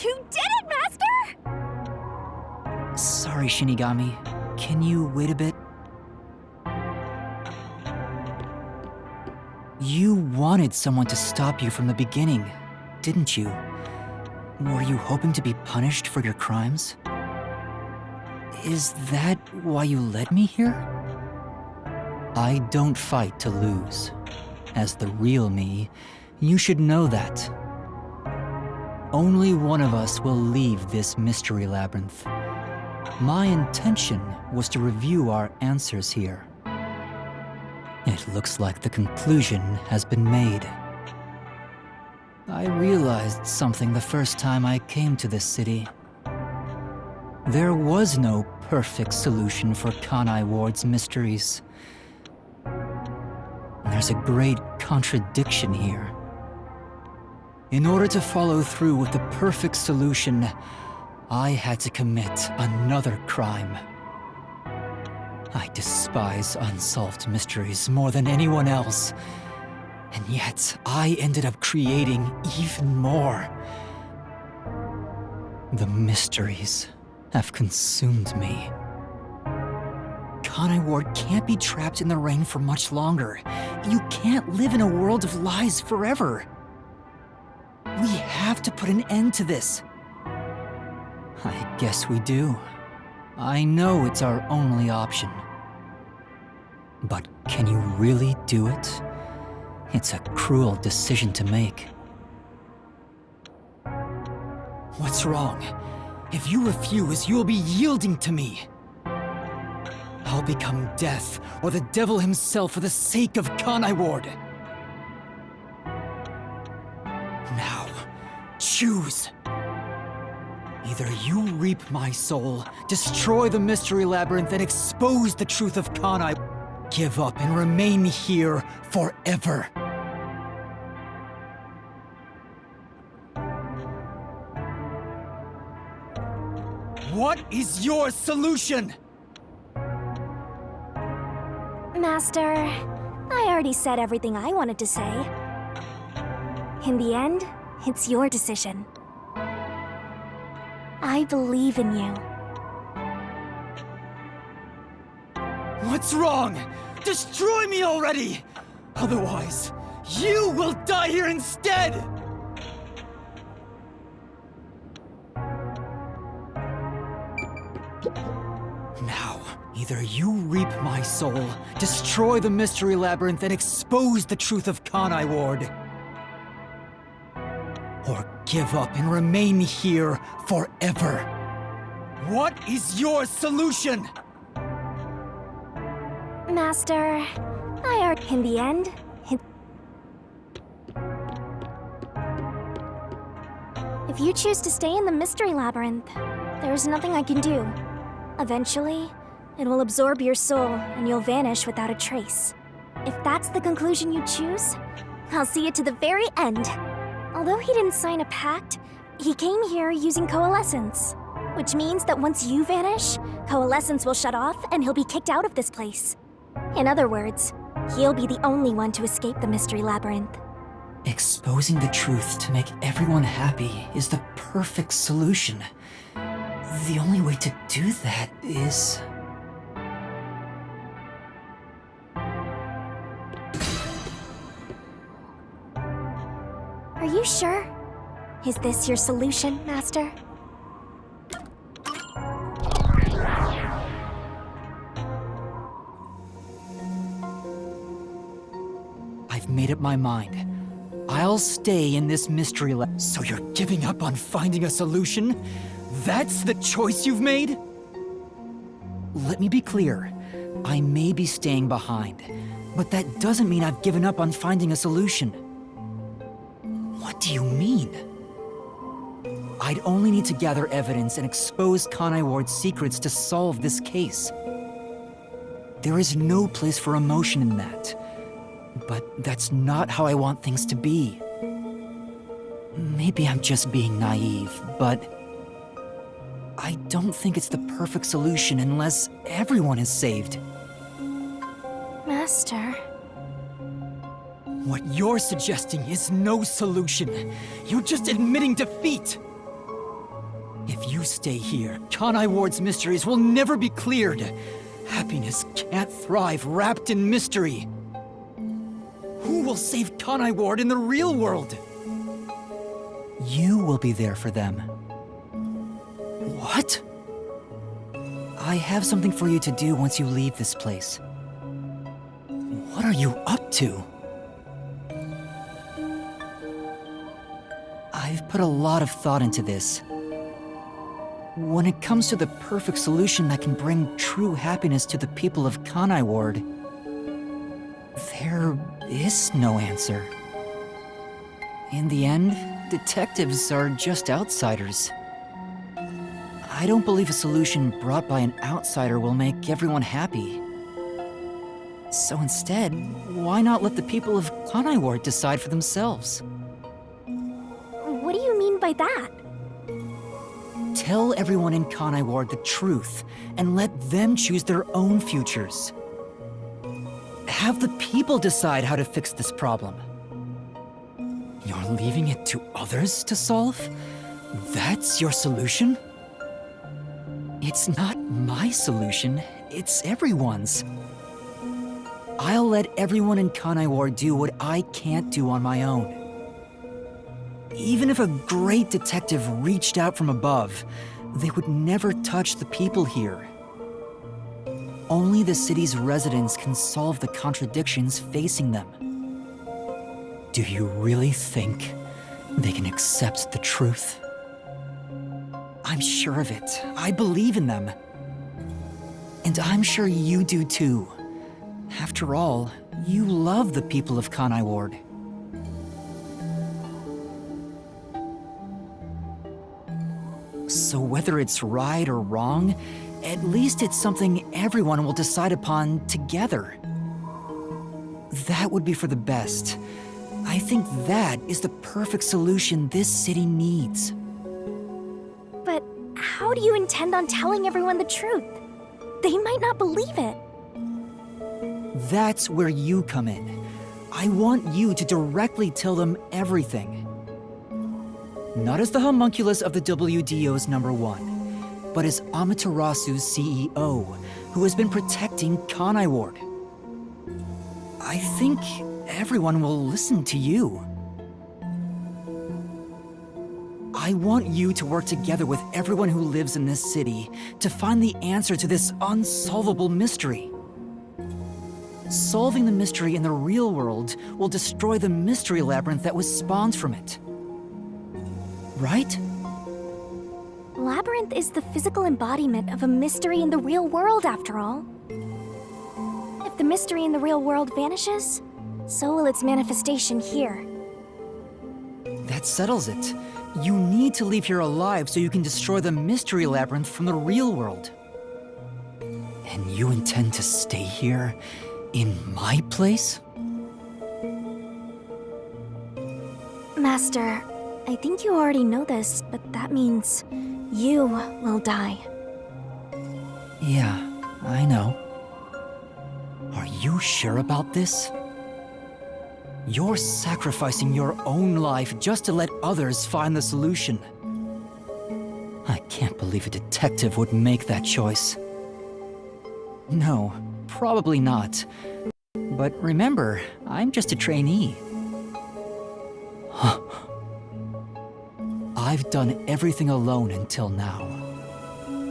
You did it, Master! Sorry, Shinigami. Can you wait a bit? You wanted someone to stop you from the beginning, didn't you? Were you hoping to be punished for your crimes? Is that why you led me here? I don't fight to lose. As the real me, you should know that. Only one of us will leave this mystery labyrinth. My intention was to review our answers here. It looks like the conclusion has been made. I realized something the first time I came to this city. There was no perfect solution for Kanai Ward's mysteries. There's a great contradiction here. In order to follow through with the perfect solution, I had to commit another crime. I despise unsolved mysteries more than anyone else, and yet I ended up creating even more. The mysteries have consumed me. Kanai Ward can't be trapped in the rain for much longer. You can't live in a world of lies forever. We have to put an end to this. I guess we do. I know it's our only option. But can you really do it? It's a cruel decision to make. What's wrong? If you refuse, you will be yielding to me. I'll become death or the devil himself for the sake of Kanai Ward. Now, choose. Either you reap my soul, destroy the Mystery Labyrinth, and expose the truth of Kanai. Give up and remain here forever. What is your solution? Master, I already said everything I wanted to say. In the end, it's your decision. I believe in you. What's wrong? Destroy me already! Otherwise, you will die here instead! Now, either you reap my soul, destroy the Mystery Labyrinth, and expose the truth of Kanai Ward, or give up and remain here forever. What is your solution? Master, in the end, if you choose to stay in the Mystery Labyrinth, there's nothing I can do. Eventually, it will absorb your soul and you'll vanish without a trace. If that's the conclusion you choose, I'll see it to the very end. Although he didn't sign a pact, he came here using coalescence, which means that once you vanish, coalescence will shut off and he'll be kicked out of this place. In other words, he'll be the only one to escape the Mystery Labyrinth. Exposing the truth to make everyone happy is the perfect solution. The only way to do that is... Are you sure? Is this your solution, Master? I've made up my mind. I'll stay in this mystery lab. So you're giving up on finding a solution? That's the choice you've made? Let me be clear. I may be staying behind, but that doesn't mean I've given up on finding a solution. What do you mean? I'd only need to gather evidence and expose Kanai Ward's secrets to solve this case. There is no place for emotion in that. But that's not how I want things to be. Maybe I'm just being naive, but I don't think it's the perfect solution unless everyone is saved. Master... What you're suggesting is no solution. You're just admitting defeat. If you stay here, Kanai Ward's mysteries will never be cleared. Happiness can't thrive wrapped in mystery. Who will save Kanai Ward in the real world? You will be there for them. What? I have something for you to do once you leave this place. What are you up to? I've put a lot of thought into this. when it comes to the perfect solution that can bring true happiness to the people of Kanai Ward, there is no answer. In the end, detectives are just outsiders. I don't believe a solution brought by an outsider will make everyone happy. So instead, why not let the people of Kanai Ward decide for themselves? What do you mean by that? Tell everyone in Kanai Ward the truth, and let them choose their own futures. Have the people decide how to fix this problem. You're leaving it to others to solve? That's your solution? It's not my solution, it's everyone's. I'll let everyone in Kanai Ward do what I can't do on my own. Even if a great detective reached out from above, they would never touch the people here. Only the city's residents can solve the contradictions facing them. Do you really think they can accept the truth? I'm sure of it. I believe in them. And I'm sure you do too. After all, you love the people of Kanai Ward. So whether it's right or wrong, at least it's something everyone will decide upon together. That would be for the best. I think that is the perfect solution this city needs. But how do you intend on telling everyone the truth? They might not believe it. That's where you come in. I want you to directly tell them everything. Not as the homunculus of the WDO's #1, but as Amaterasu's CEO, who has been protecting Kanai Ward. I think everyone will listen to you. I want you to work together with everyone who lives in this city to find the answer to this unsolvable mystery. Solving the mystery in the real world will destroy the mystery labyrinth that was spawned from it. Right? Labyrinth is the physical embodiment of a mystery in the real world, after all. If the mystery in the real world vanishes, so will its manifestation here. That settles it. You need to leave here alive so you can destroy the mystery labyrinth from the real world. And you intend to stay here, in my place? Master, I think you already know this, but that means you will die. Yeah, I know. Are you sure about this? You're sacrificing your own life just to let others find the solution. I can't believe a detective would make that choice. No, probably not. But remember, I'm just a trainee. I've done everything alone until now.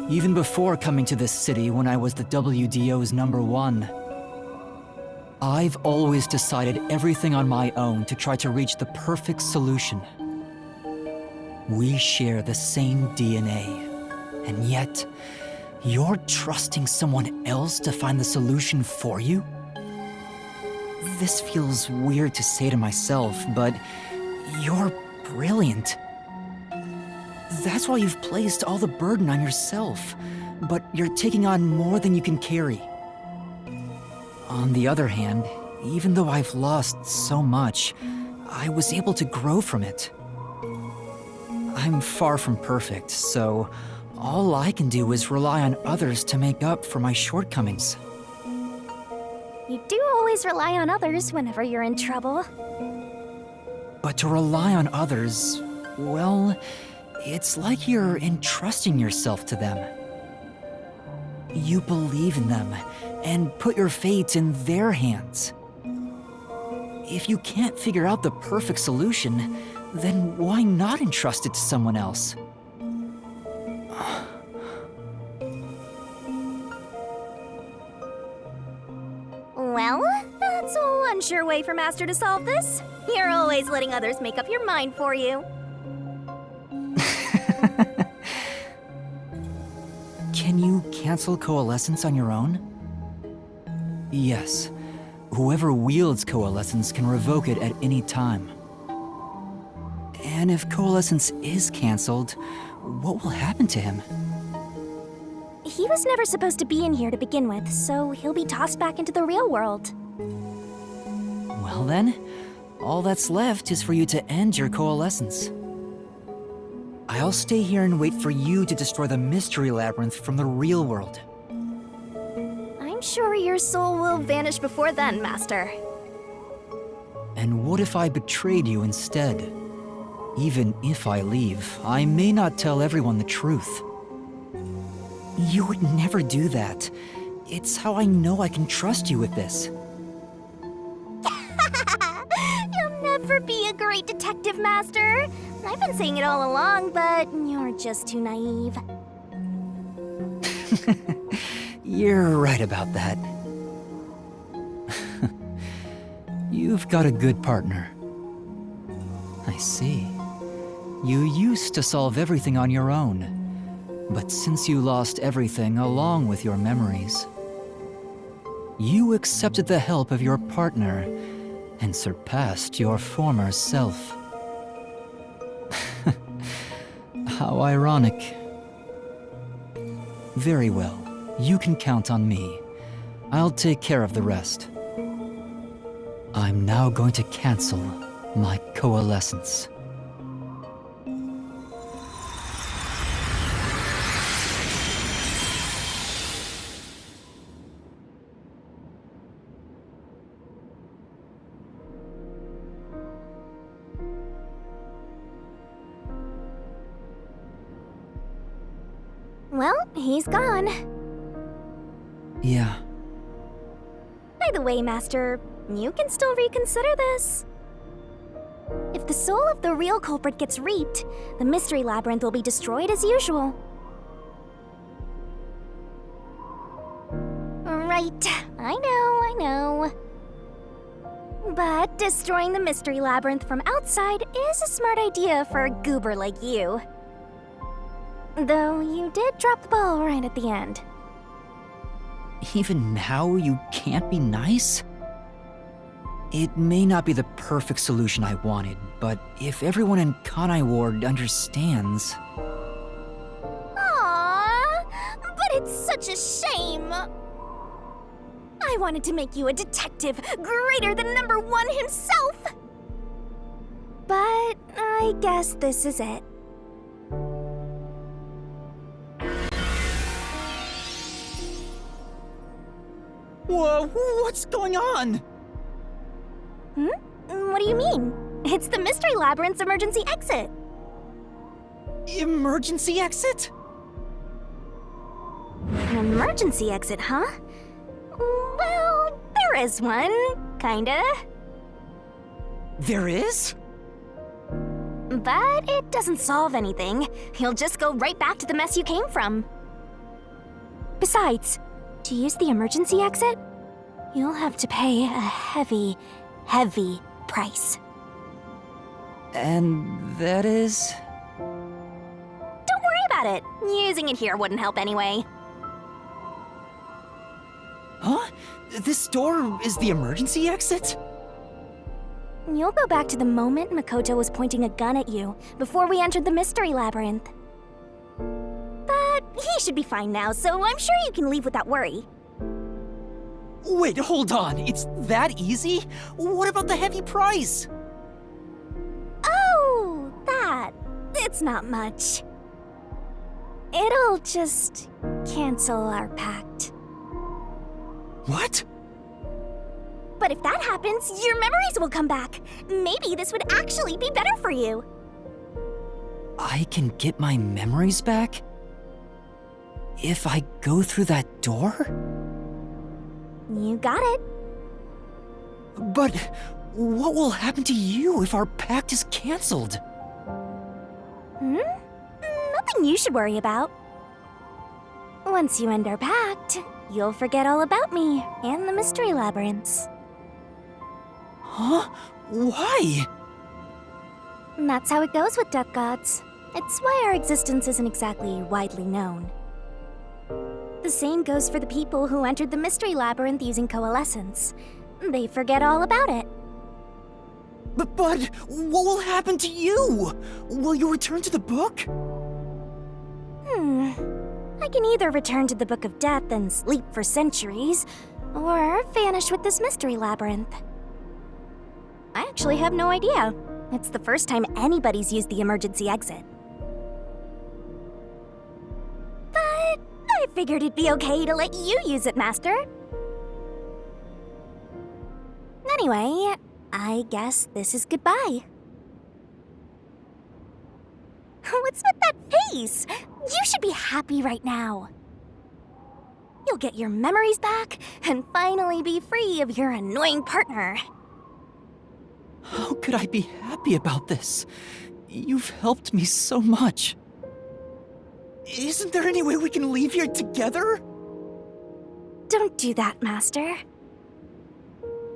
Even before coming to this city when I was the WDO's #1. I've always decided everything on my own to try to reach the perfect solution. We share the same DNA, and yet, you're trusting someone else to find the solution for you? This feels weird to say to myself, but you're brilliant. That's why you've placed all the burden on yourself, but you're taking on more than you can carry. On the other hand, even though I've lost so much, I was able to grow from it. I'm far from perfect, so all I can do is rely on others to make up for my shortcomings. You do always rely on others whenever you're in trouble. But to rely on others, well, it's like you're entrusting yourself to them. You believe in them and put your fate in their hands. If you can't figure out the perfect solution, then why not entrust it to someone else? Well, that's one sure way for Master to solve this. You're always letting others make up your mind for you. Can you cancel coalescence on your own? Yes. Whoever wields coalescence can revoke it at any time. And if coalescence is cancelled, what will happen to him? He was never supposed to be in here to begin with, so he'll be tossed back into the real world. Well then, all that's left is for you to end your coalescence. I'll stay here and wait for you to destroy the mystery labyrinth from the real world. I'm sure your soul will vanish before then, Master. And what if I betrayed you instead? Even if I leave, I may not tell everyone the truth. You would never do that. It's how I know I can trust you with this. You'll never be a great detective, Master. I've been saying it all along, but you're just too naive. You're right about that. You've got a good partner. I see. You used to solve everything on your own, but since you lost everything along with your memories, you accepted the help of your partner and surpassed your former self. How ironic. Very well. You can count on me. I'll take care of the rest. I'm now going to cancel my coalescence. Well, he's gone. Yeah. By the way, Master, you can still reconsider this. If the soul of the real culprit gets reaped, the mystery labyrinth will be destroyed as usual. Right, I know. But destroying the mystery labyrinth from outside is a smart idea for a goober like you. Though you did drop the ball right at the end. Even now, you can't be nice? It may not be the perfect solution I wanted, but if everyone in Kanai Ward understands... Aww, but it's such a shame. I wanted to make you a detective greater than #1 himself. But I guess this is it. Whoa, what's going on? What do you mean? It's the Mystery Labyrinth's emergency exit. Emergency exit? An emergency exit, huh? Well, there is one, kinda. There is? But it doesn't solve anything. You'll just go right back to the mess you came from. Besides, to use the emergency exit, you'll have to pay a heavy, heavy price. And that is... Don't worry about it. Using it here wouldn't help anyway. Huh? This door is the emergency exit? You'll go back to the moment Makoto was pointing a gun at you before we entered the Mystery Labyrinth. But he should be fine now, so I'm sure you can leave without worry. Wait, hold on. It's that easy? What about the heavy price? Oh, that. It's not much. It'll just cancel our pact. What? But if that happens, your memories will come back. Maybe this would actually be better for you. I can get my memories back? If I go through that door? You got it. But what will happen to you if our pact is cancelled? Nothing you should worry about. Once you end our pact, you'll forget all about me and the Mystery Labyrinths. Huh? Why? And that's how it goes with Death Gods. It's why our existence isn't exactly widely known. The same goes for the people who entered the Mystery Labyrinth using coalescence. They forget all about it. But what will happen to you? Will you return to the book? I can either return to the Book of Death and sleep for centuries, or vanish with this Mystery Labyrinth. I actually have no idea. It's the first time anybody's used the emergency exit. But I figured it'd be okay to let you use it, Master. Anyway, I guess this is goodbye. What's with that face? You should be happy right now. You'll get your memories back and finally be free of your annoying partner. How could I be happy about this? You've helped me so much. Isn't there any way we can leave here together? Don't do that, Master.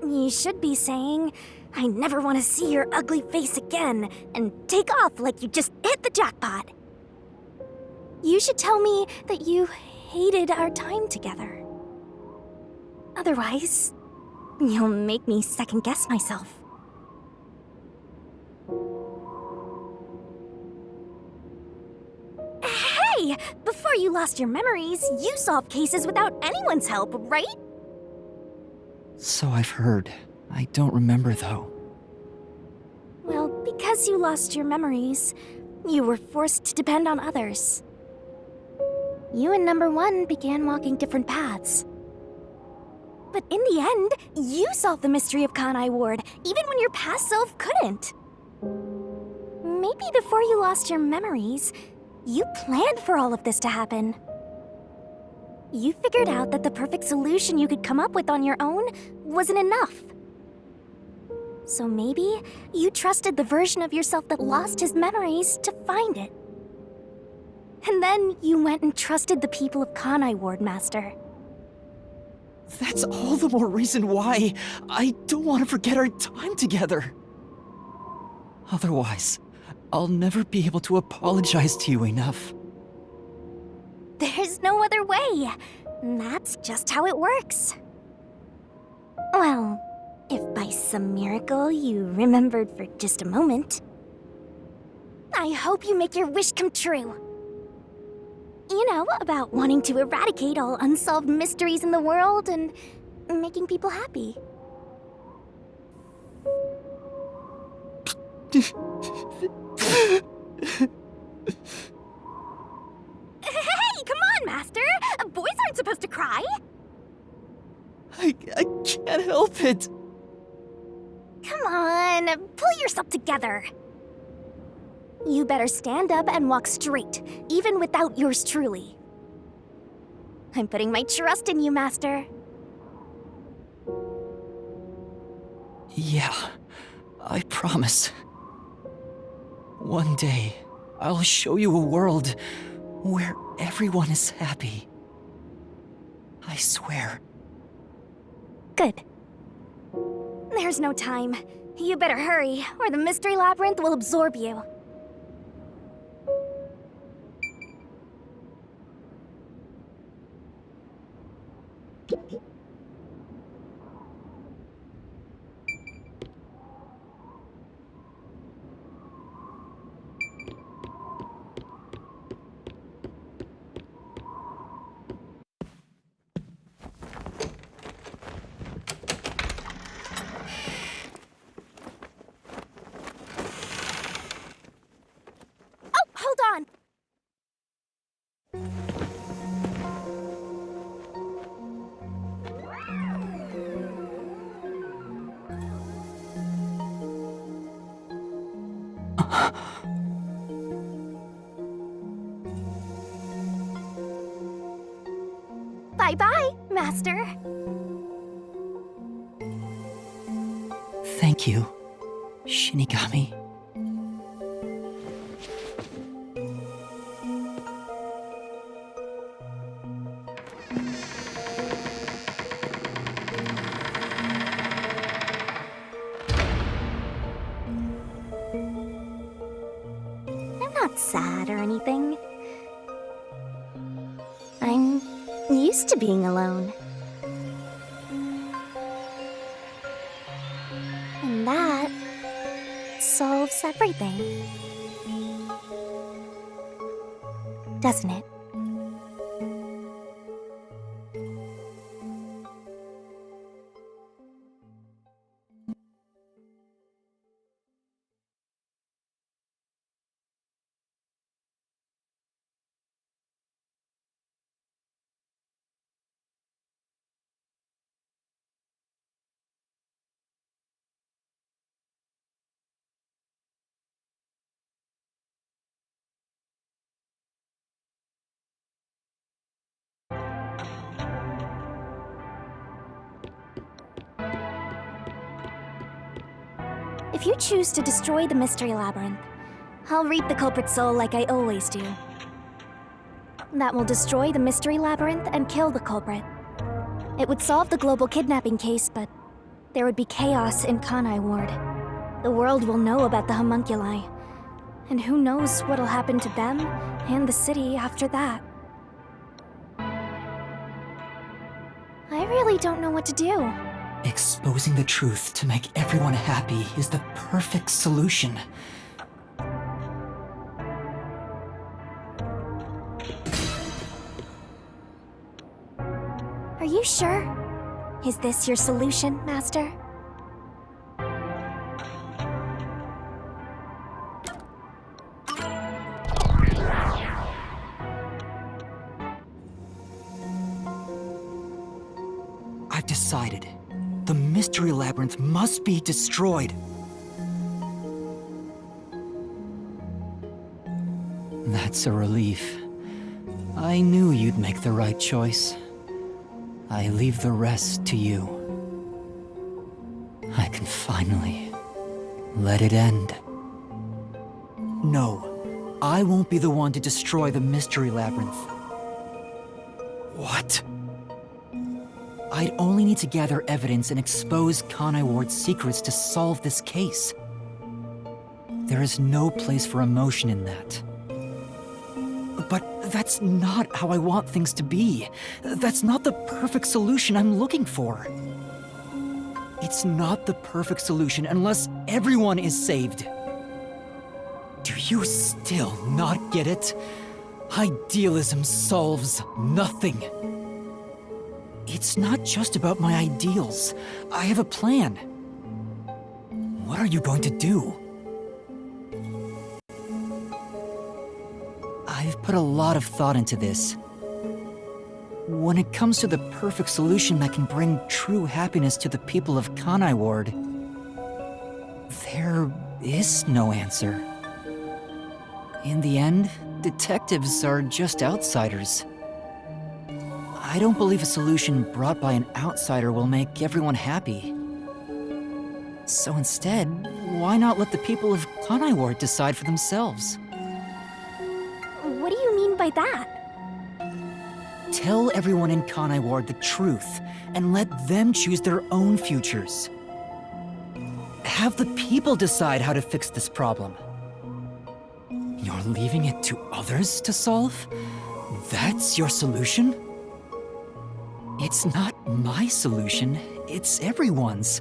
You should be saying, I never want to see your ugly face again, and take off like you just hit the jackpot. You should tell me that you hated our time together. Otherwise, you'll make me second-guess myself. Hey! Before you lost your memories, you solved cases without anyone's help, right? So I've heard. I don't remember, though. Well, because you lost your memories, you were forced to depend on others. You and Number One began walking different paths. But in the end, you solved the mystery of Kanai Ward, even when your past self couldn't. Maybe before you lost your memories, you planned for all of this to happen. You figured out that the perfect solution you could come up with on your own wasn't enough. So maybe you trusted the version of yourself that lost his memories to find it. And then you went and trusted the people of Kanai Ward, Master. That's all the more reason why I don't want to forget our time together. Otherwise, I'll never be able to apologize to you enough. There's no other way. That's just how it works. Well, if by some miracle you remembered for just a moment, I hope you make your wish come true. You know, about wanting to eradicate all unsolved mysteries in the world and making people happy. Hey, come on, Master! Boys aren't supposed to cry! I can't help it. Come on, pull yourself together. You better stand up and walk straight, even without yours truly. I'm putting my trust in you, Master. Yeah, I promise. One day, I'll show you a world where everyone is happy. I swear. Good. There's no time. You better hurry, or the Mystery Labyrinth will absorb you. Oh, hold on! Bye-bye, Master. Thank you, Shinigami. I'm not sad or anything. I'm used to being alone. And that solves everything. Doesn't it? If you choose to destroy the Mystery Labyrinth, I'll reap the culprit's soul like I always do. That will destroy the Mystery Labyrinth and kill the culprit. It would solve the global kidnapping case, but there would be chaos in Kanai Ward. The world will know about the homunculi, and who knows what'll happen to them and the city after that. I really don't know what to do. Exposing the truth to make everyone happy is the perfect solution. Are you sure? Is this your solution, Master? I've decided. The Mystery Labyrinth must be destroyed. That's a relief. I knew you'd make the right choice. I leave the rest to you. I can finally let it end. No, I won't be the one to destroy the Mystery Labyrinth. What? I'd only need to gather evidence and expose Kanai Ward's secrets to solve this case. There is no place for emotion in that. But that's not how I want things to be. That's not the perfect solution I'm looking for. It's not the perfect solution unless everyone is saved. Do you still not get it? Idealism solves nothing. It's not just about my ideals. I have a plan. What are you going to do? I've put a lot of thought into this. When it comes to the perfect solution that can bring true happiness to the people of Kanai Ward, there is no answer. In the end, detectives are just outsiders. I don't believe a solution brought by an outsider will make everyone happy. So instead, why not let the people of Kanai Ward decide for themselves? What do you mean by that? Tell everyone in Kanai Ward the truth, and let them choose their own futures. Have the people decide how to fix this problem. You're leaving it to others to solve? That's your solution? It's not my solution, it's everyone's.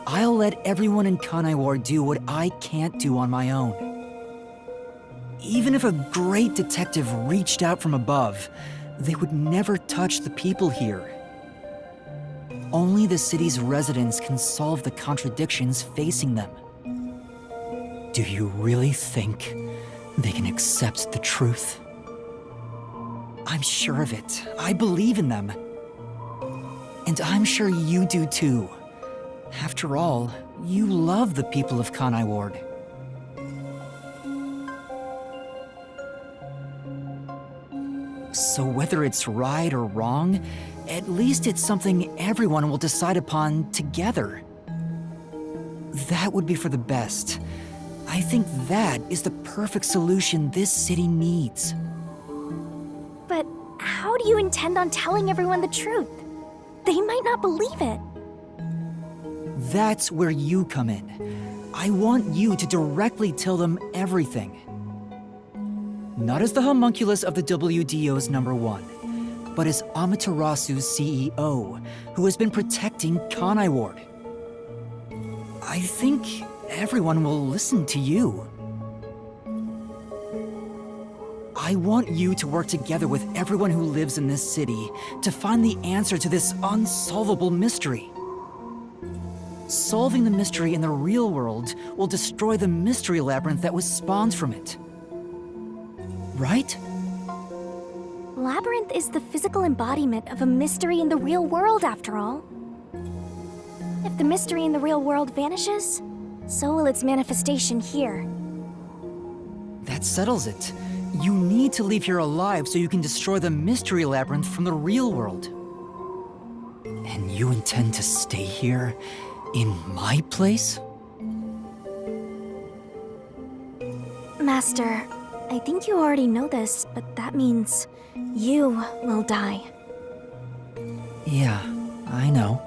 I'll let everyone in Kanai Ward do what I can't do on my own. Even if a great detective reached out from above, they would never touch the people here. Only the city's residents can solve the contradictions facing them. Do you really think they can accept the truth? I'm sure of it. I believe in them. And I'm sure you do too. After all, you love the people of Kanai Ward. So whether it's right or wrong, at least it's something everyone will decide upon together. That would be for the best. I think that is the perfect solution this city needs. But how do you intend on telling everyone the truth? They might not believe it. That's where you come in. I want you to directly tell them everything. Not as the homunculus of the WDO's #1, but as Amaterasu's CEO, who has been protecting Kanai Ward. I think everyone will listen to you. I want you to work together with everyone who lives in this city to find the answer to this unsolvable mystery. Solving the mystery in the real world will destroy the mystery labyrinth that was spawned from it. Right? Labyrinth is the physical embodiment of a mystery in the real world, after all. If the mystery in the real world vanishes, so will its manifestation here. That settles it. You need to leave here alive so you can destroy the mystery labyrinth from the real world. And you intend to stay here, in my place? Master, I think you already know this, but that means you will die. Yeah, I know.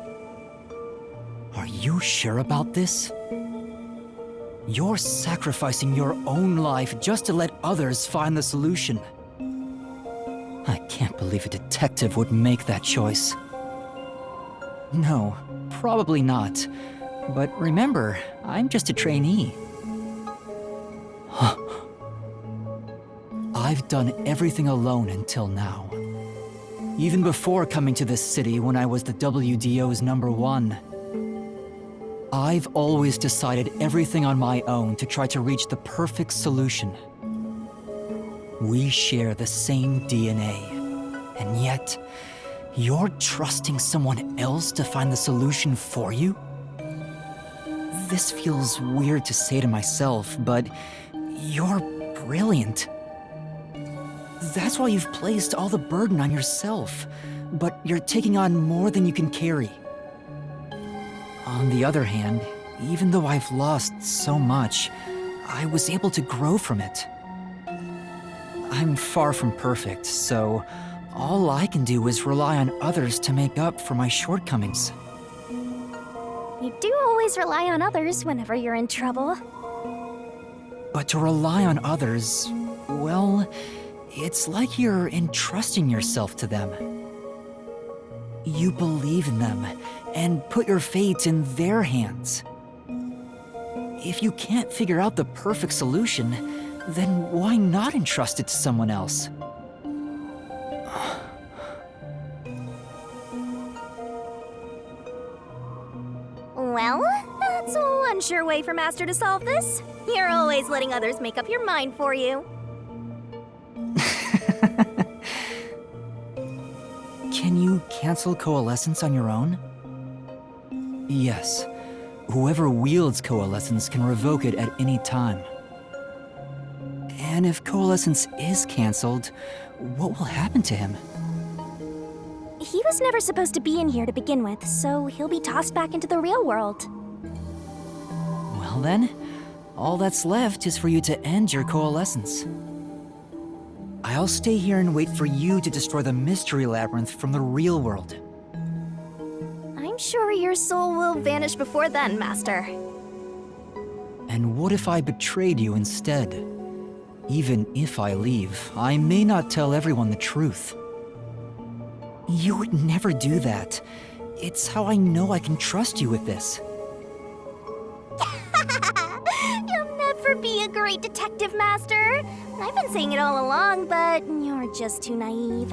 Are you sure about this? You're sacrificing your own life just to let others find the solution. I can't believe a detective would make that choice. No, probably not. But remember, I'm just a trainee. I've done everything alone until now. Even before coming to this city when I was the WDO's #1. I've always decided everything on my own to try to reach the perfect solution. We share the same DNA, and yet, you're trusting someone else to find the solution for you? This feels weird to say to myself, but you're brilliant. That's why you've placed all the burden on yourself, but you're taking on more than you can carry. On the other hand, even though I've lost so much, I was able to grow from it. I'm far from perfect, so all I can do is rely on others to make up for my shortcomings. You do always rely on others whenever you're in trouble. But to rely on others, well, it's like you're entrusting yourself to them. You believe in them and put your fate in their hands. If you can't figure out the perfect solution, then why not entrust it to someone else? Well, that's one sure way for Master to solve this. You're always letting others make up your mind for you. Can you cancel Coalescence on your own? Yes. Whoever wields Coalescence can revoke it at any time. And if Coalescence is cancelled, what will happen to him? He was never supposed to be in here to begin with, so he'll be tossed back into the real world. Well then, all that's left is for you to end your Coalescence. I'll stay here and wait for you to destroy the Mystery Labyrinth from the real world. I'm sure your soul will vanish before then, Master. And what if I betrayed you instead? Even if I leave, I may not tell everyone the truth. You would never do that. It's how I know I can trust you with this. You'll never be a great detective, Master. I've been saying it all along, but you're just too naive.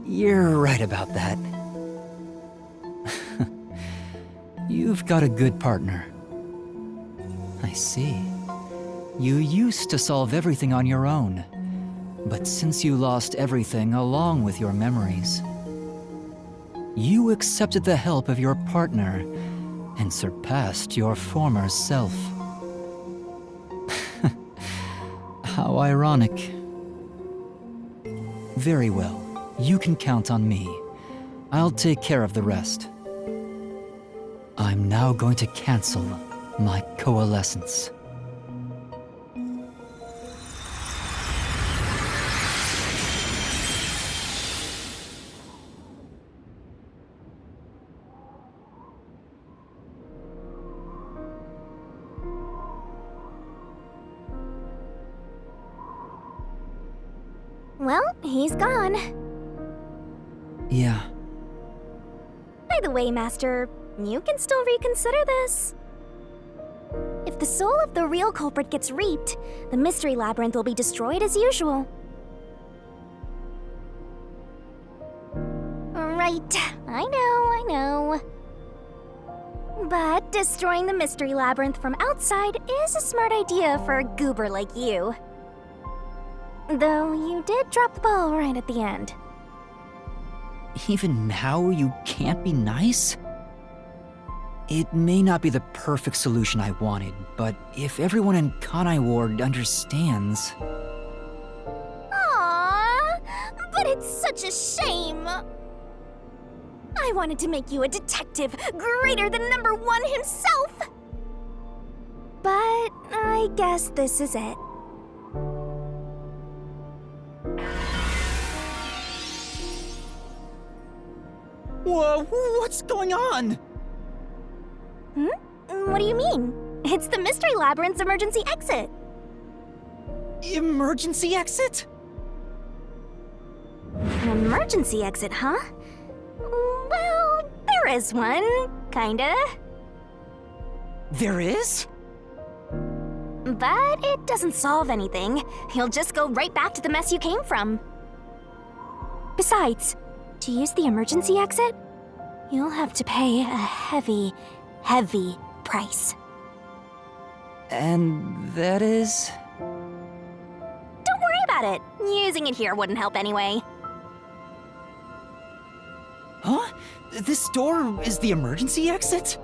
You're right about that. You've got a good partner. I see. You used to solve everything on your own. But since you lost everything along with your memories, you accepted the help of your partner and surpassed your former self. How ironic. Very well. You can count on me. I'll take care of the rest. I'm now going to cancel my Coalescence. Well, he's gone. Yeah. By the way, Master, you can still reconsider this. If the soul of the real culprit gets reaped, the Mystery Labyrinth will be destroyed as usual. Right, I know. But destroying the Mystery Labyrinth from outside is a smart idea for a goober like you. Though you did drop the ball right at the end. Even now, you can't be nice? It may not be the perfect solution I wanted, but if everyone in Kanai Ward understands... Aww, but it's such a shame. I wanted to make you a detective greater than #1 himself. But I guess this is it. Whoa, what's going on? What do you mean? It's the Mystery Labyrinth's emergency exit. Emergency exit? An emergency exit, huh? Well, there is one, kinda. There is? But it doesn't solve anything. You'll just go right back to the mess you came from. Besides, to use the emergency exit, you'll have to pay a heavy price. And that is... Don't worry about it. Using it here wouldn't help anyway. Huh? This door is the emergency exit?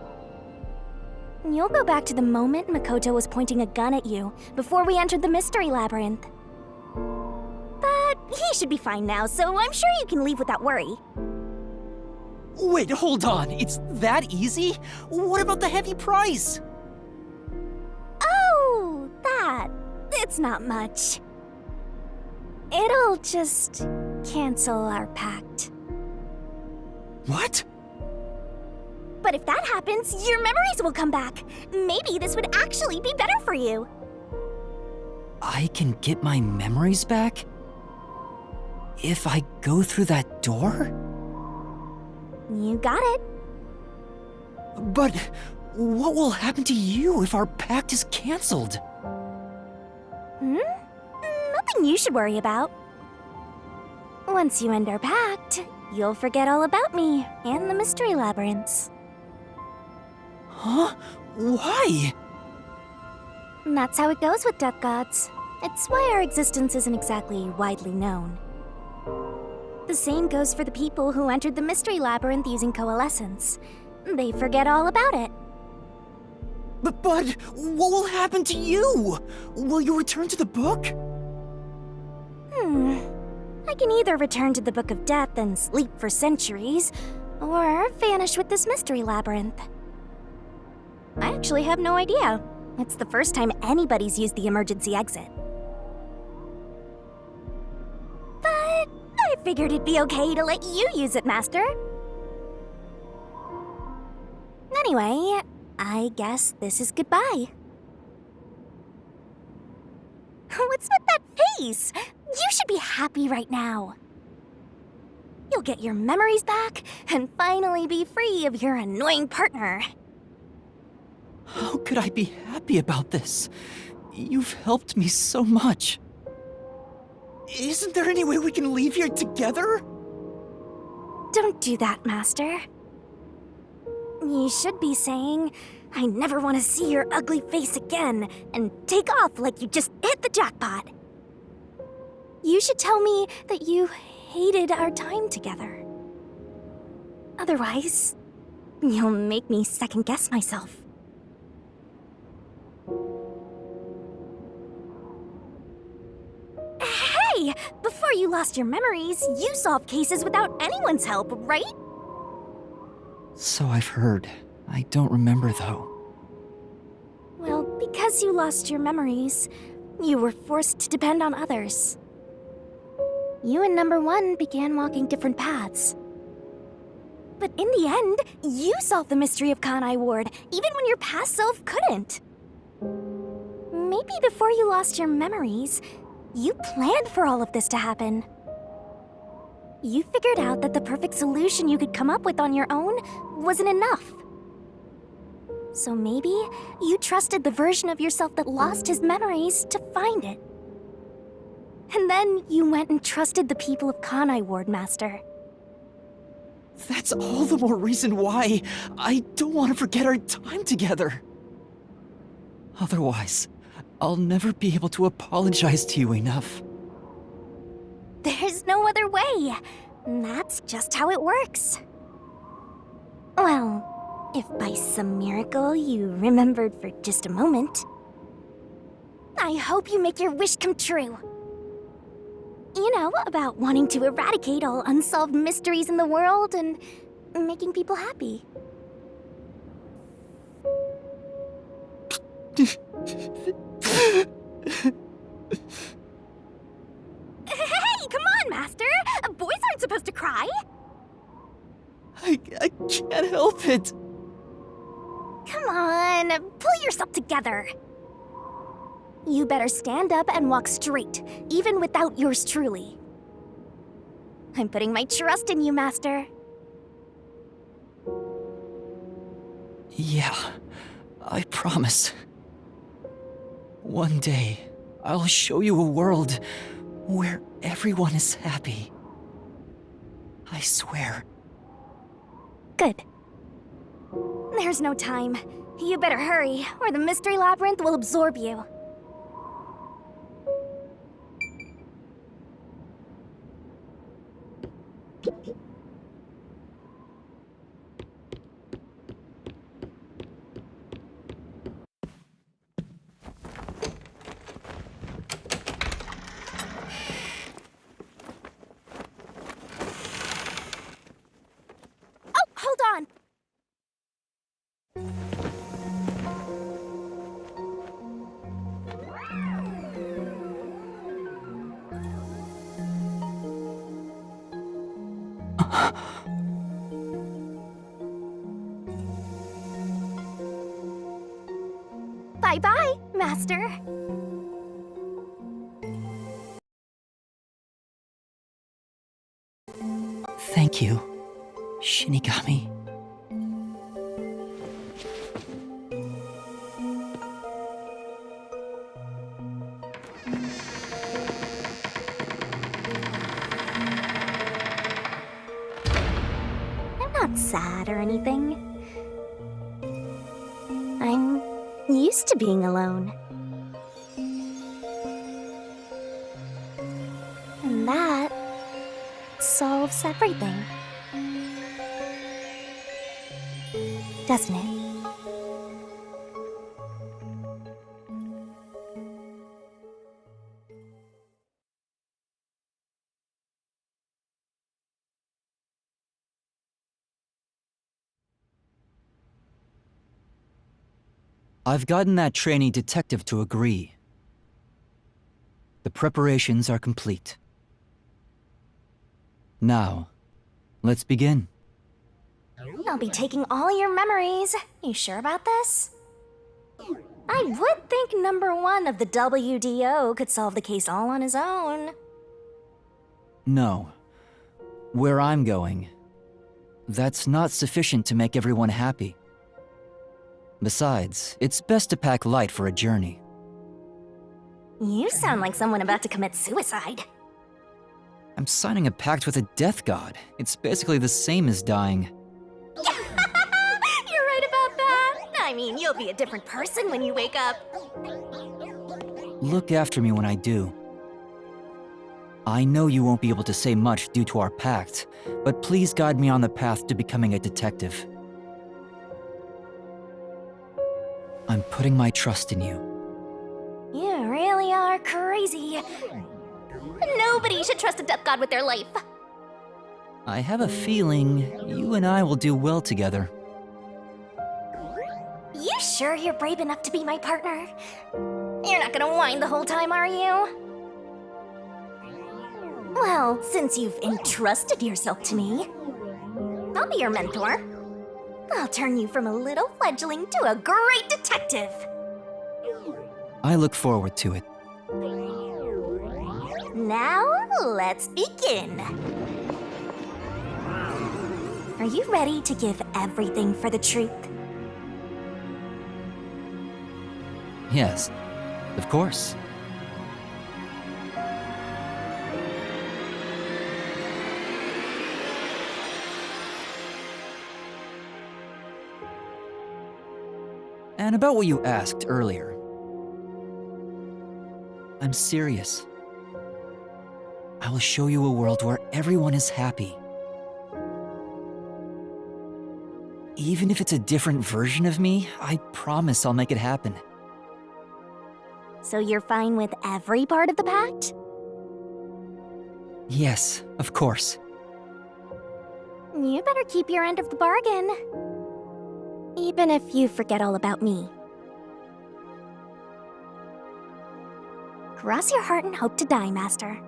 You'll go back to the moment Makoto was pointing a gun at you before we entered the Mystery Labyrinth. But he should be fine now, so I'm sure you can leave without worry. Wait, hold on. It's that easy? What about the heavy price? Oh, that. It's not much. It'll just cancel our pact. What? But if that happens, your memories will come back. Maybe this would actually be better for you. I can get my memories back? If I go through that door? You got it. But what will happen to you if our pact is cancelled? Nothing you should worry about. Once you end our pact, you'll forget all about me and the Mystery Labyrinths. Huh? Why? And that's how it goes with death gods. It's why our existence isn't exactly widely known. The same goes for the people who entered the Mystery Labyrinth using coalescence. They forget all about it. But what will happen to you? Will you return to the book? I can either return to the Book of Death and sleep for centuries, or vanish with this Mystery Labyrinth. I actually have no idea. It's the first time anybody's used the emergency exit. But I figured it'd be okay to let you use it, Master. Anyway, I guess this is goodbye. What's with that face? You should be happy right now. You'll get your memories back and finally be free of your annoying partner. How could I be happy about this? You've helped me so much. Isn't there any way we can leave here together? Don't do that, Master. You should be saying, I never want to see your ugly face again, and take off like you just hit the jackpot. You should tell me that you hated our time together. Otherwise, you'll make me second-guess myself. Hey! Before you lost your memories, you solved cases without anyone's help, right? So I've heard. I don't remember, though. Well, because you lost your memories, you were forced to depend on others. You and #1 began walking different paths. But in the end, you solved the mystery of Kanai Ward, even when your past self couldn't. Maybe before you lost your memories, you planned for all of this to happen. You figured out that the perfect solution you could come up with on your own wasn't enough. So maybe you trusted the version of yourself that lost his memories to find it. And then you went and trusted the people of Kanai Ward, Master. That's all the more reason why I don't want to forget our time together. Otherwise, I'll never be able to apologize to you enough. There's no other way. That's just how it works. Well, if by some miracle you remembered for just a moment, I hope you make your wish come true. You know, about wanting to eradicate all unsolved mysteries in the world and making people happy. Hey, come on, Master! Boys aren't supposed to cry! I can't help it. Come on, pull yourself together. You better stand up and walk straight, even without yours truly. I'm putting my trust in you, Master. Yeah, I promise. One day, I'll show you a world where everyone is happy. I swear. Good. There's no time. You better hurry, or the Mystery Labyrinth will absorb you. Oh, hold on! Bye-bye, Master. Thank you, Shinigami. I'm not sad or anything. I'm used to being alone. And that solves everything. Doesn't it? I've gotten that trainee detective to agree. The preparations are complete. Now, let's begin. I'll be taking all your memories. You sure about this? I would think number one of the WDO could solve the case all on his own. No. Where I'm going, that's not sufficient to make everyone happy. Besides, it's best to pack light for a journey. You sound like someone about to commit suicide. I'm signing a pact with a death god. It's basically the same as dying. You're right about that. I mean, you'll be a different person when you wake up. Look after me when I do. I know you won't be able to say much due to our pact, but please guide me on the path to becoming a detective. I'm putting my trust in you. You really are crazy. Nobody should trust a death god with their life. I have a feeling you and I will do well together. You sure you're brave enough to be my partner? You're not gonna whine the whole time, are you? Well, since you've entrusted yourself to me, I'll be your mentor. I'll turn you from a little fledgling to a great detective. I look forward to it. Now, let's begin. Are you ready to give everything for the truth? Yes, of course. And about what you asked earlier. I'm serious. I will show you a world where everyone is happy. Even if it's a different version of me, I promise I'll make it happen. So you're fine with every part of the pact? Yes, of course. You better keep your end of the bargain. Even if you forget all about me. Cross your heart and hope to die, Master.